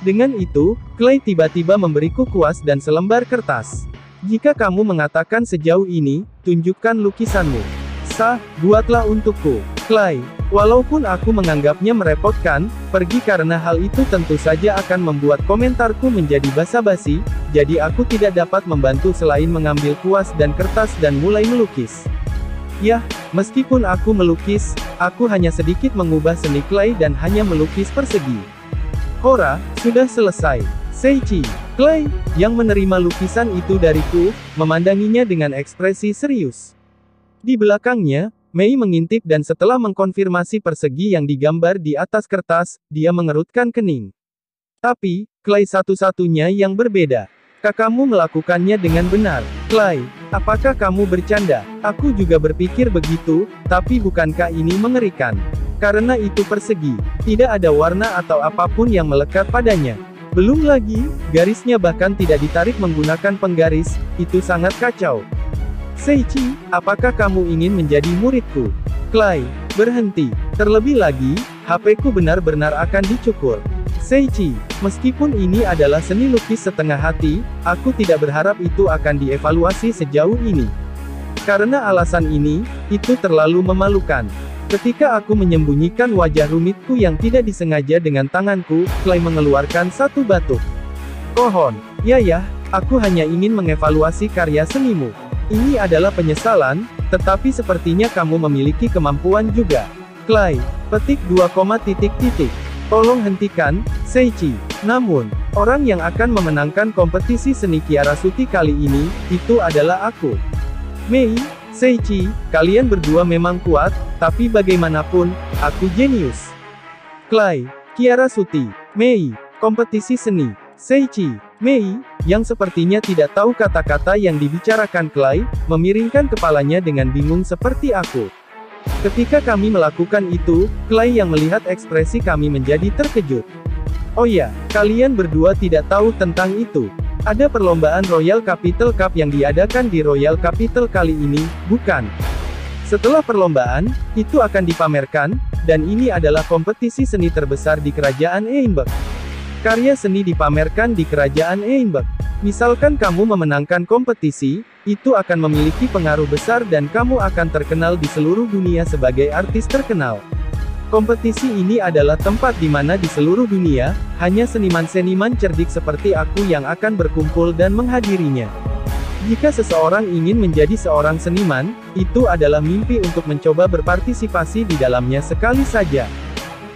Dengan itu, Clay tiba-tiba memberiku kuas dan selembar kertas. Jika kamu mengatakan sejauh ini, tunjukkan lukisanmu. Buatlah untukku. Clay, walaupun aku menganggapnya merepotkan, pergi karena hal itu tentu saja akan membuat komentarku menjadi basa-basi, jadi aku tidak dapat membantu selain mengambil kuas dan kertas dan mulai melukis. Yah, meskipun aku melukis, aku hanya sedikit mengubah seni Clay dan hanya melukis persegi. Hora, sudah selesai. Seichi, Clay, yang menerima lukisan itu dariku, memandanginya dengan ekspresi serius. Di belakangnya, Mei mengintip dan setelah mengkonfirmasi persegi yang digambar di atas kertas, dia mengerutkan kening. Tapi, Clay satu-satunya yang berbeda. Kakakmu melakukannya dengan benar. Clay, apakah kamu bercanda? Aku juga berpikir begitu, tapi bukankah ini mengerikan? Karena itu persegi. Tidak ada warna atau apapun yang melekat padanya. Belum lagi, garisnya bahkan tidak ditarik menggunakan penggaris, itu sangat kacau. Seiichi, apakah kamu ingin menjadi muridku? Clay, berhenti. Terlebih lagi, HP-ku benar-benar akan dicukur. Seiichi, meskipun ini adalah seni lukis setengah hati, aku tidak berharap itu akan dievaluasi sejauh ini. Karena alasan ini, itu terlalu memalukan. Ketika aku menyembunyikan wajah rumitku yang tidak disengaja dengan tanganku, Clay mengeluarkan satu batuk. Kohon, ya, aku hanya ingin mengevaluasi karya senimu. Ini adalah penyesalan, tetapi sepertinya kamu memiliki kemampuan juga. Clay, petik 2, titik. Tolong hentikan, Seiichi. Namun, orang yang akan memenangkan kompetisi seni Kiarasuti kali ini, itu adalah aku. Mei, Seiichi, kalian berdua memang kuat, tapi bagaimanapun, aku jenius. Clay, Kiarasuti, Mei, kompetisi seni. Seiichi, Mei, yang sepertinya tidak tahu kata-kata yang dibicarakan Clay, memiringkan kepalanya dengan bingung seperti aku. Ketika kami melakukan itu, Clay yang melihat ekspresi kami menjadi terkejut. Oh ya, kalian berdua tidak tahu tentang itu. Ada perlombaan Royal Capital Cup yang diadakan di Royal Capital kali ini, bukan? Setelah perlombaan, itu akan dipamerkan, dan ini adalah kompetisi seni terbesar di Kerajaan Einberg. Karya seni dipamerkan di Kerajaan Einberg. Misalkan kamu memenangkan kompetisi, itu akan memiliki pengaruh besar dan kamu akan terkenal di seluruh dunia sebagai artis terkenal. Kompetisi ini adalah tempat di mana di seluruh dunia, hanya seniman-seniman cerdik seperti aku yang akan berkumpul dan menghadirinya. Jika seseorang ingin menjadi seorang seniman, itu adalah mimpi untuk mencoba berpartisipasi di dalamnya sekali saja.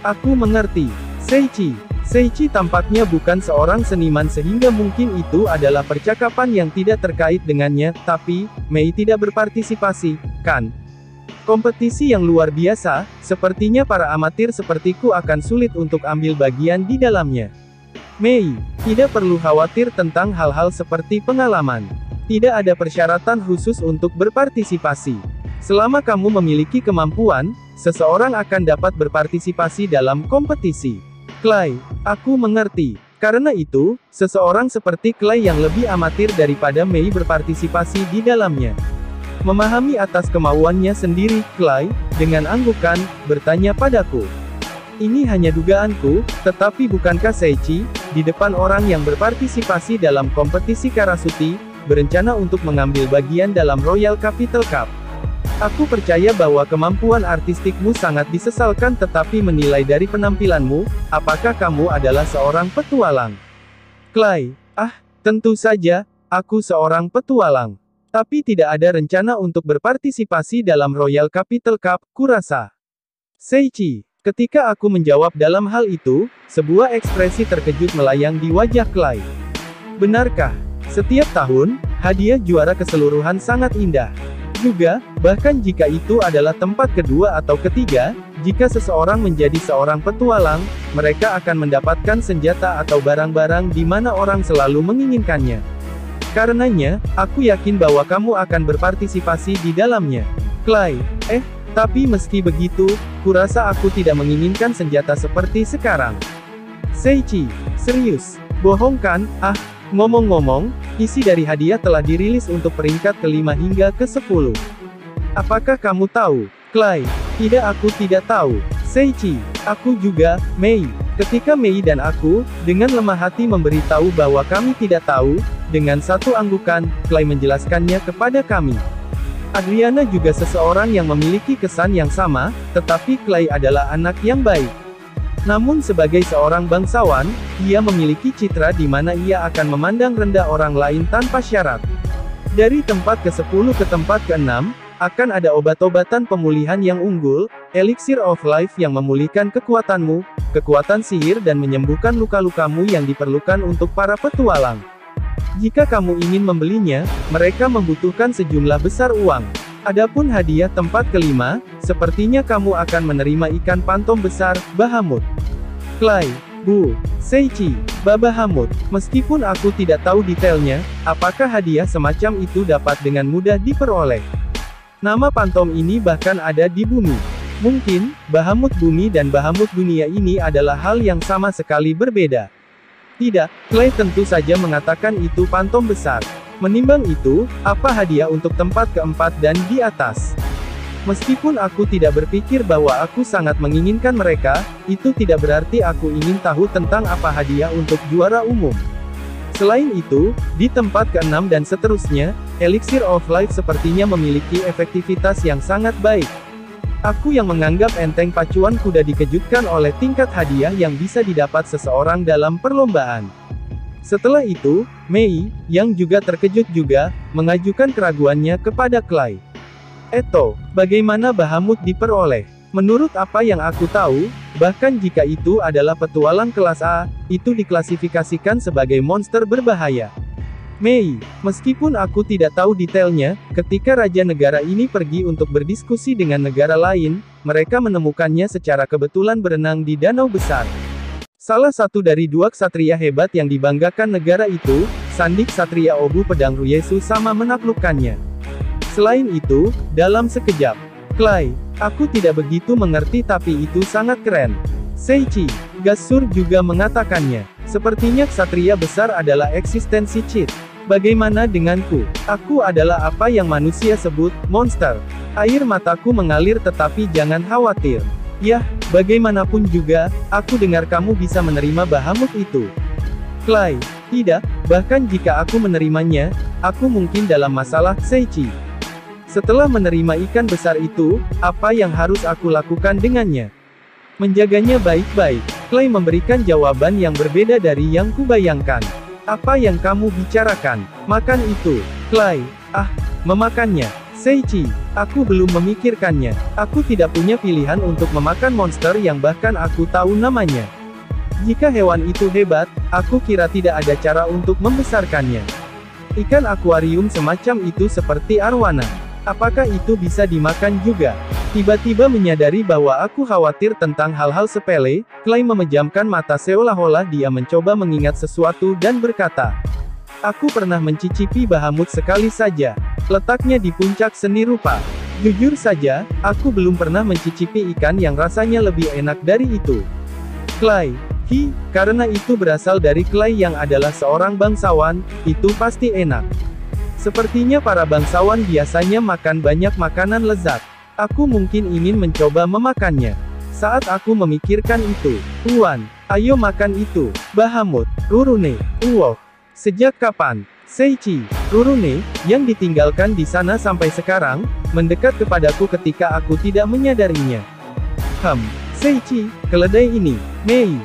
Aku mengerti. Seiichi. Seiichi tampaknya bukan seorang seniman sehingga mungkin itu adalah percakapan yang tidak terkait dengannya, tapi, Mei tidak berpartisipasi, kan? Kompetisi yang luar biasa, sepertinya para amatir sepertiku akan sulit untuk ambil bagian di dalamnya. Mei, tidak perlu khawatir tentang hal-hal seperti pengalaman. Tidak ada persyaratan khusus untuk berpartisipasi. Selama kamu memiliki kemampuan, seseorang akan dapat berpartisipasi dalam kompetisi. Clay, aku mengerti. Karena itu, seseorang seperti Clay yang lebih amatir daripada Mei berpartisipasi di dalamnya. Memahami atas kemauannya sendiri, Clay, dengan anggukan, bertanya padaku. Ini hanya dugaanku, tetapi bukankah Seiichi, di depan orang yang berpartisipasi dalam kompetisi Karasuti, berencana untuk mengambil bagian dalam Royal Capital Cup? Aku percaya bahwa kemampuan artistikmu sangat disesalkan tetapi menilai dari penampilanmu, apakah kamu adalah seorang petualang? Clay, tentu saja, aku seorang petualang. Tapi tidak ada rencana untuk berpartisipasi dalam Royal Capital Cup, kurasa. Seiichi, ketika aku menjawab dalam hal itu, sebuah ekspresi terkejut melayang di wajah Clay. Benarkah? Setiap tahun, hadiah juara keseluruhan sangat indah. Juga, bahkan jika itu adalah tempat kedua atau ketiga, jika seseorang menjadi seorang petualang, mereka akan mendapatkan senjata atau barang-barang di mana orang selalu menginginkannya. Karenanya, aku yakin bahwa kamu akan berpartisipasi di dalamnya. Clay, tapi meski begitu, kurasa aku tidak menginginkan senjata seperti sekarang. Seiichi, serius? Bohong kan? Ngomong-ngomong, isi dari hadiah telah dirilis untuk peringkat ke-5 hingga ke-10. Apakah kamu tahu? Clay, aku tidak tahu. Seiichi, aku juga, Mei. Ketika Mei dan aku, dengan lemah hati memberitahu bahwa kami tidak tahu, dengan satu anggukan, Clay menjelaskannya kepada kami. Adriana juga seseorang yang memiliki kesan yang sama, tetapi Clay adalah anak yang baik. Namun sebagai seorang bangsawan, ia memiliki citra di mana ia akan memandang rendah orang lain tanpa syarat. Dari tempat ke-10 ke tempat ke-6, akan ada obat-obatan pemulihan yang unggul, Elixir of Life yang memulihkan kekuatanmu, kekuatan sihir dan menyembuhkan luka-lukamu yang diperlukan untuk para petualang. Jika kamu ingin membelinya, mereka membutuhkan sejumlah besar uang. Adapun hadiah tempat ke-5, sepertinya kamu akan menerima ikan pantom besar, Bahamut. Clay, Seiichi, Bahamut. Meskipun aku tidak tahu detailnya, apakah hadiah semacam itu dapat dengan mudah diperoleh? Nama pantom ini bahkan ada di bumi. Mungkin, Bahamut bumi dan Bahamut dunia ini adalah hal yang sama sekali berbeda. Tidak, Clay tentu saja mengatakan itu pantom besar. Menimbang itu, apa hadiah untuk tempat keempat dan di atas? Meskipun aku tidak berpikir bahwa aku sangat menginginkan mereka, itu tidak berarti aku ingin tahu tentang apa hadiah untuk juara umum. Selain itu, di tempat keenam dan seterusnya, Elixir of Life sepertinya memiliki efektivitas yang sangat baik. Aku yang menganggap enteng pacuan kuda dikejutkan oleh tingkat hadiah yang bisa didapat seseorang dalam perlombaan. Setelah itu, Mei, yang juga terkejut juga, mengajukan keraguannya kepada Clay. Bagaimana Bahamut diperoleh? Menurut apa yang aku tahu, bahkan jika itu adalah petualang kelas A, itu diklasifikasikan sebagai monster berbahaya. Mei, meskipun aku tidak tahu detailnya, ketika Raja Negara ini pergi untuk berdiskusi dengan negara lain, mereka menemukannya secara kebetulan berenang di danau besar. Salah satu dari dua ksatria hebat yang dibanggakan negara itu, Sandi Ksatria Obu Pedang Ruyesu sama menaklukkannya. Selain itu, dalam sekejap, Clay, aku tidak begitu mengerti tapi itu sangat keren. Seichi, Gasur juga mengatakannya. Sepertinya ksatria besar adalah eksistensi cheat. Bagaimana denganku? Aku adalah apa yang manusia sebut, monster. Air mataku mengalir tetapi jangan khawatir. Yah, bagaimanapun juga, aku dengar kamu bisa menerima Bahamut itu. Clay, tidak, bahkan jika aku menerimanya, aku mungkin dalam masalah, Seichi. Setelah menerima ikan besar itu, apa yang harus aku lakukan dengannya? Menjaganya baik-baik. Clay memberikan jawaban yang berbeda dari yang kubayangkan. Apa yang kamu bicarakan? Makan itu. Clay, memakannya. Seichi, aku belum memikirkannya. Aku tidak punya pilihan untuk memakan monster yang bahkan aku tahu namanya. Jika hewan itu hebat, aku kira tidak ada cara untuk membesarkannya. Ikan akuarium semacam itu seperti arwana. Apakah itu bisa dimakan juga? Tiba-tiba menyadari bahwa aku khawatir tentang hal-hal sepele, Clay memejamkan mata seolah-olah dia mencoba mengingat sesuatu dan berkata, aku pernah mencicipi Bahamut sekali saja. Letaknya di puncak seni rupa. Jujur saja, aku belum pernah mencicipi ikan yang rasanya lebih enak dari itu. Clay, karena itu berasal dari Clay yang adalah seorang bangsawan, itu pasti enak. Sepertinya para bangsawan biasanya makan banyak makanan lezat. Aku mungkin ingin mencoba memakannya. Saat aku memikirkan itu, Tuan, ayo makan itu. Bahamut, Rurune, Sejak kapan? Seichi, Rurune, yang ditinggalkan di sana sampai sekarang, mendekat kepadaku ketika aku tidak menyadarinya. Seichi, keledai ini, Mei,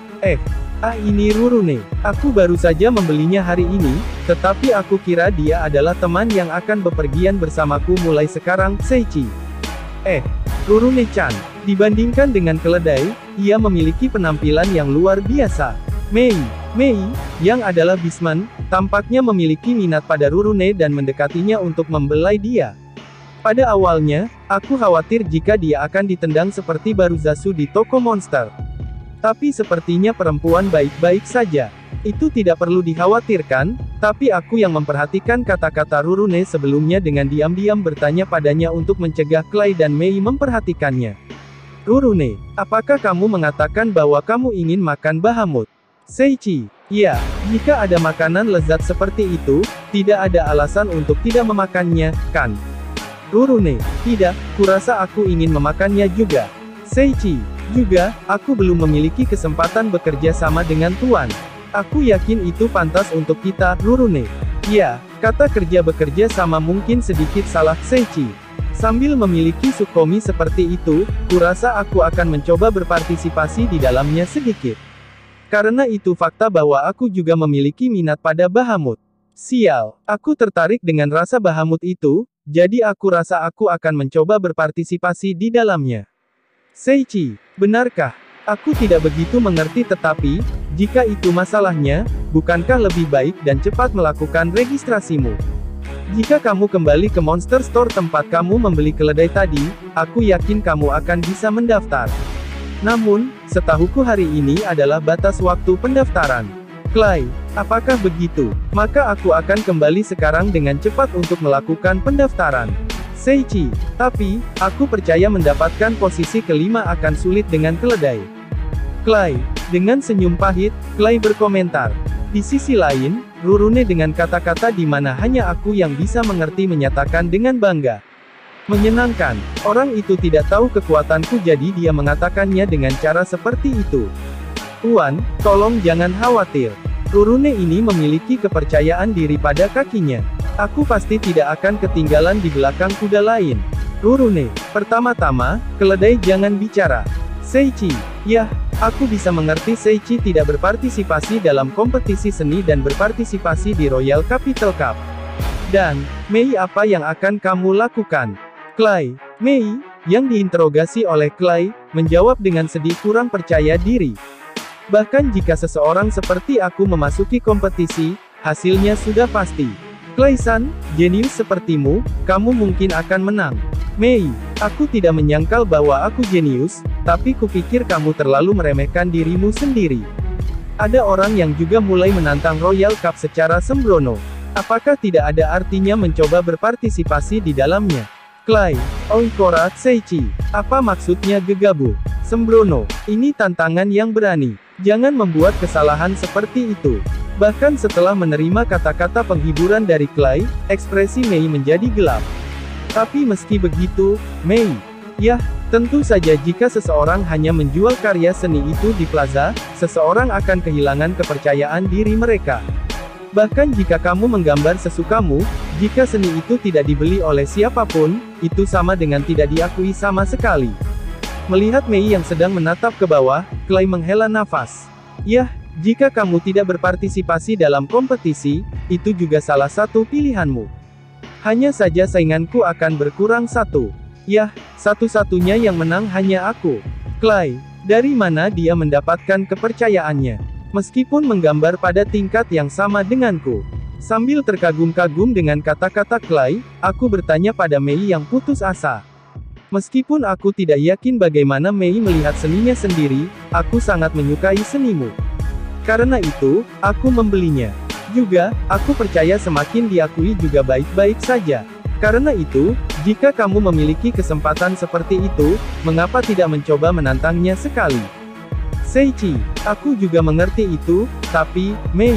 ini Rurune. Aku baru saja membelinya hari ini, tetapi aku kira dia adalah teman yang akan bepergian bersamaku mulai sekarang, Seichi. Rurune-chan, dibandingkan dengan keledai, ia memiliki penampilan yang luar biasa. Mei, yang adalah Bisman, tampaknya memiliki minat pada Rurune dan mendekatinya untuk membelai dia. Pada awalnya, aku khawatir jika dia akan ditendang seperti Baruzasu di toko monster. Tapi sepertinya perempuan baik-baik saja. Itu tidak perlu dikhawatirkan, tapi aku yang memperhatikan kata-kata Rurune sebelumnya dengan diam-diam bertanya padanya untuk mencegah Clay dan Mei memperhatikannya. Rurune, apakah kamu mengatakan bahwa kamu ingin makan Bahamut? Seichi, ya, jika ada makanan lezat seperti itu, tidak ada alasan untuk tidak memakannya, kan? Rurune, tidak, kurasa aku ingin memakannya juga. Seichi, juga, aku belum memiliki kesempatan bekerja sama dengan Tuan. Aku yakin itu pantas untuk kita, Rurune. Ya, kata kerja bekerja sama mungkin sedikit salah, Seichi. Sambil memiliki Sukomi seperti itu, kurasa aku akan mencoba berpartisipasi di dalamnya sedikit. Karena itu fakta bahwa aku juga memiliki minat pada Bahamut. Sial, aku tertarik dengan rasa Bahamut itu, jadi aku rasa aku akan mencoba berpartisipasi di dalamnya. Seichi, benarkah? Aku tidak begitu mengerti tetapi, jika itu masalahnya, bukankah lebih baik dan cepat melakukan registrasimu? Jika kamu kembali ke Monster Store tempat kamu membeli keledai tadi, aku yakin kamu akan bisa mendaftar. Namun, setahuku hari ini adalah batas waktu pendaftaran. Clay, apakah begitu? Maka aku akan kembali sekarang dengan cepat untuk melakukan pendaftaran. Seichi, tapi, aku percaya mendapatkan posisi kelima akan sulit dengan keledai. Clay, dengan senyum pahit, Clay berkomentar. Di sisi lain, Rurune dengan kata-kata di mana hanya aku yang bisa mengerti menyatakan dengan bangga. Menyenangkan, orang itu tidak tahu kekuatanku jadi dia mengatakannya dengan cara seperti itu. Tuan, tolong jangan khawatir. Rurune ini memiliki kepercayaan diri pada kakinya. Aku pasti tidak akan ketinggalan di belakang kuda lain. Rurune, pertama-tama, keledai jangan bicara. Seiichi, yah, aku bisa mengerti Seiichi tidak berpartisipasi dalam kompetisi seni dan berpartisipasi di Royal Capital Cup. Dan, Mei apa yang akan kamu lakukan? Clay, Mei, yang diinterogasi oleh Clay, menjawab dengan sedih kurang percaya diri. Bahkan jika seseorang seperti aku memasuki kompetisi, hasilnya sudah pasti. Clay-san, jenius sepertimu, kamu mungkin akan menang. Mei, aku tidak menyangkal bahwa aku jenius, tapi kupikir kamu terlalu meremehkan dirimu sendiri. Ada orang yang juga mulai menantang Royal Cup secara sembrono. Apakah tidak ada artinya mencoba berpartisipasi di dalamnya? Clay, Oikora, Seiichi, apa maksudnya gegabah? Sembrono, ini tantangan yang berani. Jangan membuat kesalahan seperti itu. Bahkan setelah menerima kata-kata penghiburan dari Clay, ekspresi Mei menjadi gelap. Tapi meski begitu, Mei, yah, tentu saja jika seseorang hanya menjual karya seni itu di plaza, seseorang akan kehilangan kepercayaan diri mereka. Bahkan jika kamu menggambar sesukamu, jika seni itu tidak dibeli oleh siapapun, itu sama dengan tidak diakui sama sekali. Melihat Mei yang sedang menatap ke bawah, Clay menghela nafas. Yah, jika kamu tidak berpartisipasi dalam kompetisi, itu juga salah satu pilihanmu. Hanya saja sainganku akan berkurang satu. Yah, satu-satunya yang menang hanya aku. Clay, dari mana dia mendapatkan kepercayaannya? Meskipun menggambar pada tingkat yang sama denganku. Sambil terkagum-kagum dengan kata-kata Clay, aku bertanya pada Mei yang putus asa. Meskipun aku tidak yakin bagaimana Mei melihat seninya sendiri, aku sangat menyukai senimu. Karena itu, aku membelinya. Juga, aku percaya semakin diakui juga baik-baik saja. Karena itu, jika kamu memiliki kesempatan seperti itu, mengapa tidak mencoba menantangnya sekali? Seiichi, aku juga mengerti itu, tapi, Mei,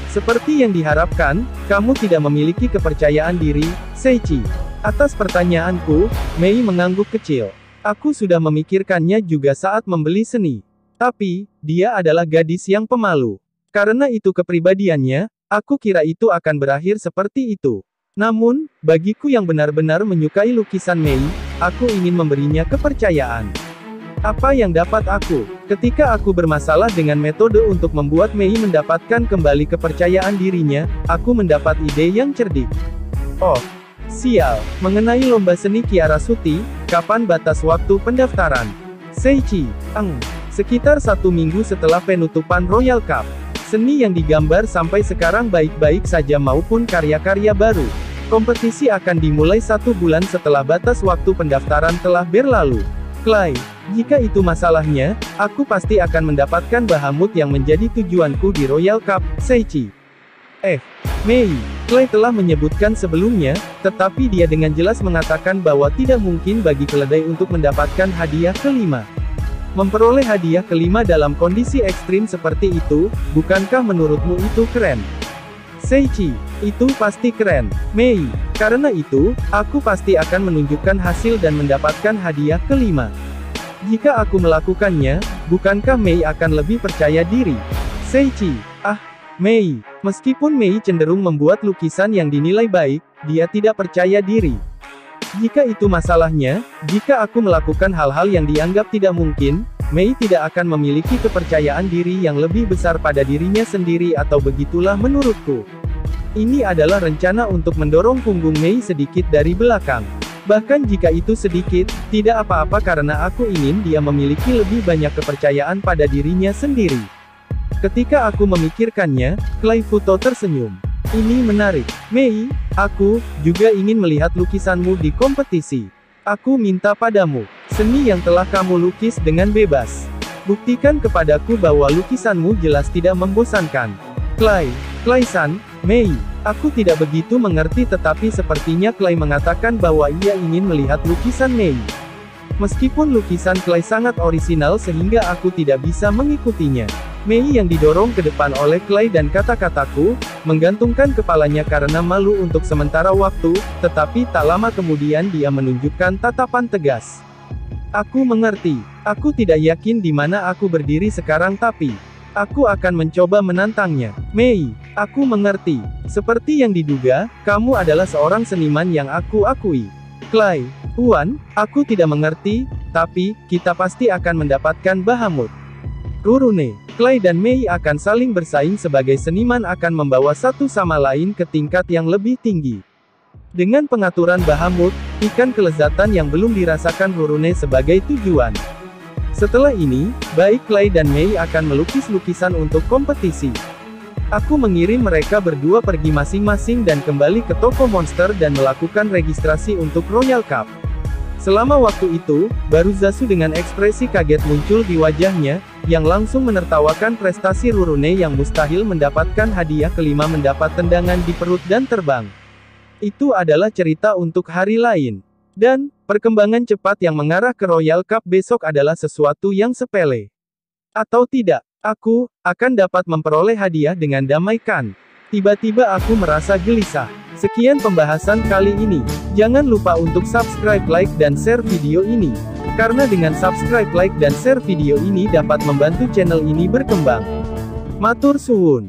seperti yang diharapkan, kamu tidak memiliki kepercayaan diri, Seiichi. Atas pertanyaanku, Mei mengangguk kecil. Aku sudah memikirkannya juga saat membeli seni. Tapi, dia adalah gadis yang pemalu. Karena itu kepribadiannya, aku kira itu akan berakhir seperti itu. Namun, bagiku yang benar-benar menyukai lukisan Mei, aku ingin memberinya kepercayaan. Apa yang dapat aku? Ketika aku bermasalah dengan metode untuk membuat Mei mendapatkan kembali kepercayaan dirinya, aku mendapat ide yang cerdik. Oh, sial, mengenai lomba seni Kiarasuti, kapan batas waktu pendaftaran? Seiichi, sekitar 1 minggu setelah penutupan Royal Cup. Seni yang digambar sampai sekarang baik-baik saja maupun karya-karya baru. Kompetisi akan dimulai 1 bulan setelah batas waktu pendaftaran telah berlalu. Clay, jika itu masalahnya, aku pasti akan mendapatkan Bahamut yang menjadi tujuanku di Royal Cup, Seiichi. Mei, Clay telah menyebutkan sebelumnya, tetapi dia dengan jelas mengatakan bahwa tidak mungkin bagi keledai untuk mendapatkan hadiah kelima. Memperoleh hadiah kelima dalam kondisi ekstrim seperti itu, bukankah menurutmu itu keren? Seiichi, itu pasti keren. Mei, karena itu, aku pasti akan menunjukkan hasil dan mendapatkan hadiah kelima. Jika aku melakukannya, bukankah Mei akan lebih percaya diri? Seiichi, Mei, meskipun Mei cenderung membuat lukisan yang dinilai baik, dia tidak percaya diri. Jika itu masalahnya, jika aku melakukan hal-hal yang dianggap tidak mungkin, Mei tidak akan memiliki kepercayaan diri yang lebih besar pada dirinya sendiri atau begitulah menurutku. Ini adalah rencana untuk mendorong punggung Mei sedikit dari belakang. Bahkan jika itu sedikit, tidak apa-apa karena aku ingin dia memiliki lebih banyak kepercayaan pada dirinya sendiri. Ketika aku memikirkannya, Clay Futo tersenyum. Ini menarik. Mei, aku juga ingin melihat lukisanmu di kompetisi. Aku minta padamu, seni yang telah kamu lukis dengan bebas. Buktikan kepadaku bahwa lukisanmu jelas tidak membosankan. Clay-san, Mei, aku tidak begitu mengerti tetapi sepertinya Clay mengatakan bahwa ia ingin melihat lukisan Mei. Meskipun lukisan Clay sangat orisinal sehingga aku tidak bisa mengikutinya. Mei yang didorong ke depan oleh Clay dan kata-kataku, menggantungkan kepalanya karena malu untuk sementara waktu, tetapi tak lama kemudian dia menunjukkan tatapan tegas. Aku mengerti. Aku tidak yakin di mana aku berdiri sekarang tapi aku akan mencoba menantangnya. Mei, aku mengerti. Seperti yang diduga, kamu adalah seorang seniman yang aku akui. Clay, Tuan, aku tidak mengerti, tapi kita pasti akan mendapatkan Bahamut. Rurune, Clay dan Mei akan saling bersaing sebagai seniman akan membawa satu sama lain ke tingkat yang lebih tinggi. Dengan pengaturan Bahamut, ikan kelezatan yang belum dirasakan Rurune sebagai tujuan. Setelah ini, baik Clay dan Mei akan melukis lukisan untuk kompetisi. Aku mengirim mereka berdua pergi masing-masing dan kembali ke toko monster dan melakukan registrasi untuk Royal Cup. Selama waktu itu, baru Zasu dengan ekspresi kaget muncul di wajahnya, yang langsung menertawakan prestasi Rurune yang mustahil mendapatkan hadiah kelima mendapat tendangan di perut dan terbang. Itu adalah cerita untuk hari lain. Dan, perkembangan cepat yang mengarah ke Royal Cup besok adalah sesuatu yang sepele. Atau tidak, aku akan dapat memperoleh hadiah dengan damai kan? Tiba-tiba aku merasa gelisah. Sekian pembahasan kali ini. Jangan lupa untuk subscribe, like, dan share video ini. Karena dengan subscribe, like, dan share video ini dapat membantu channel ini berkembang. Matur suwun.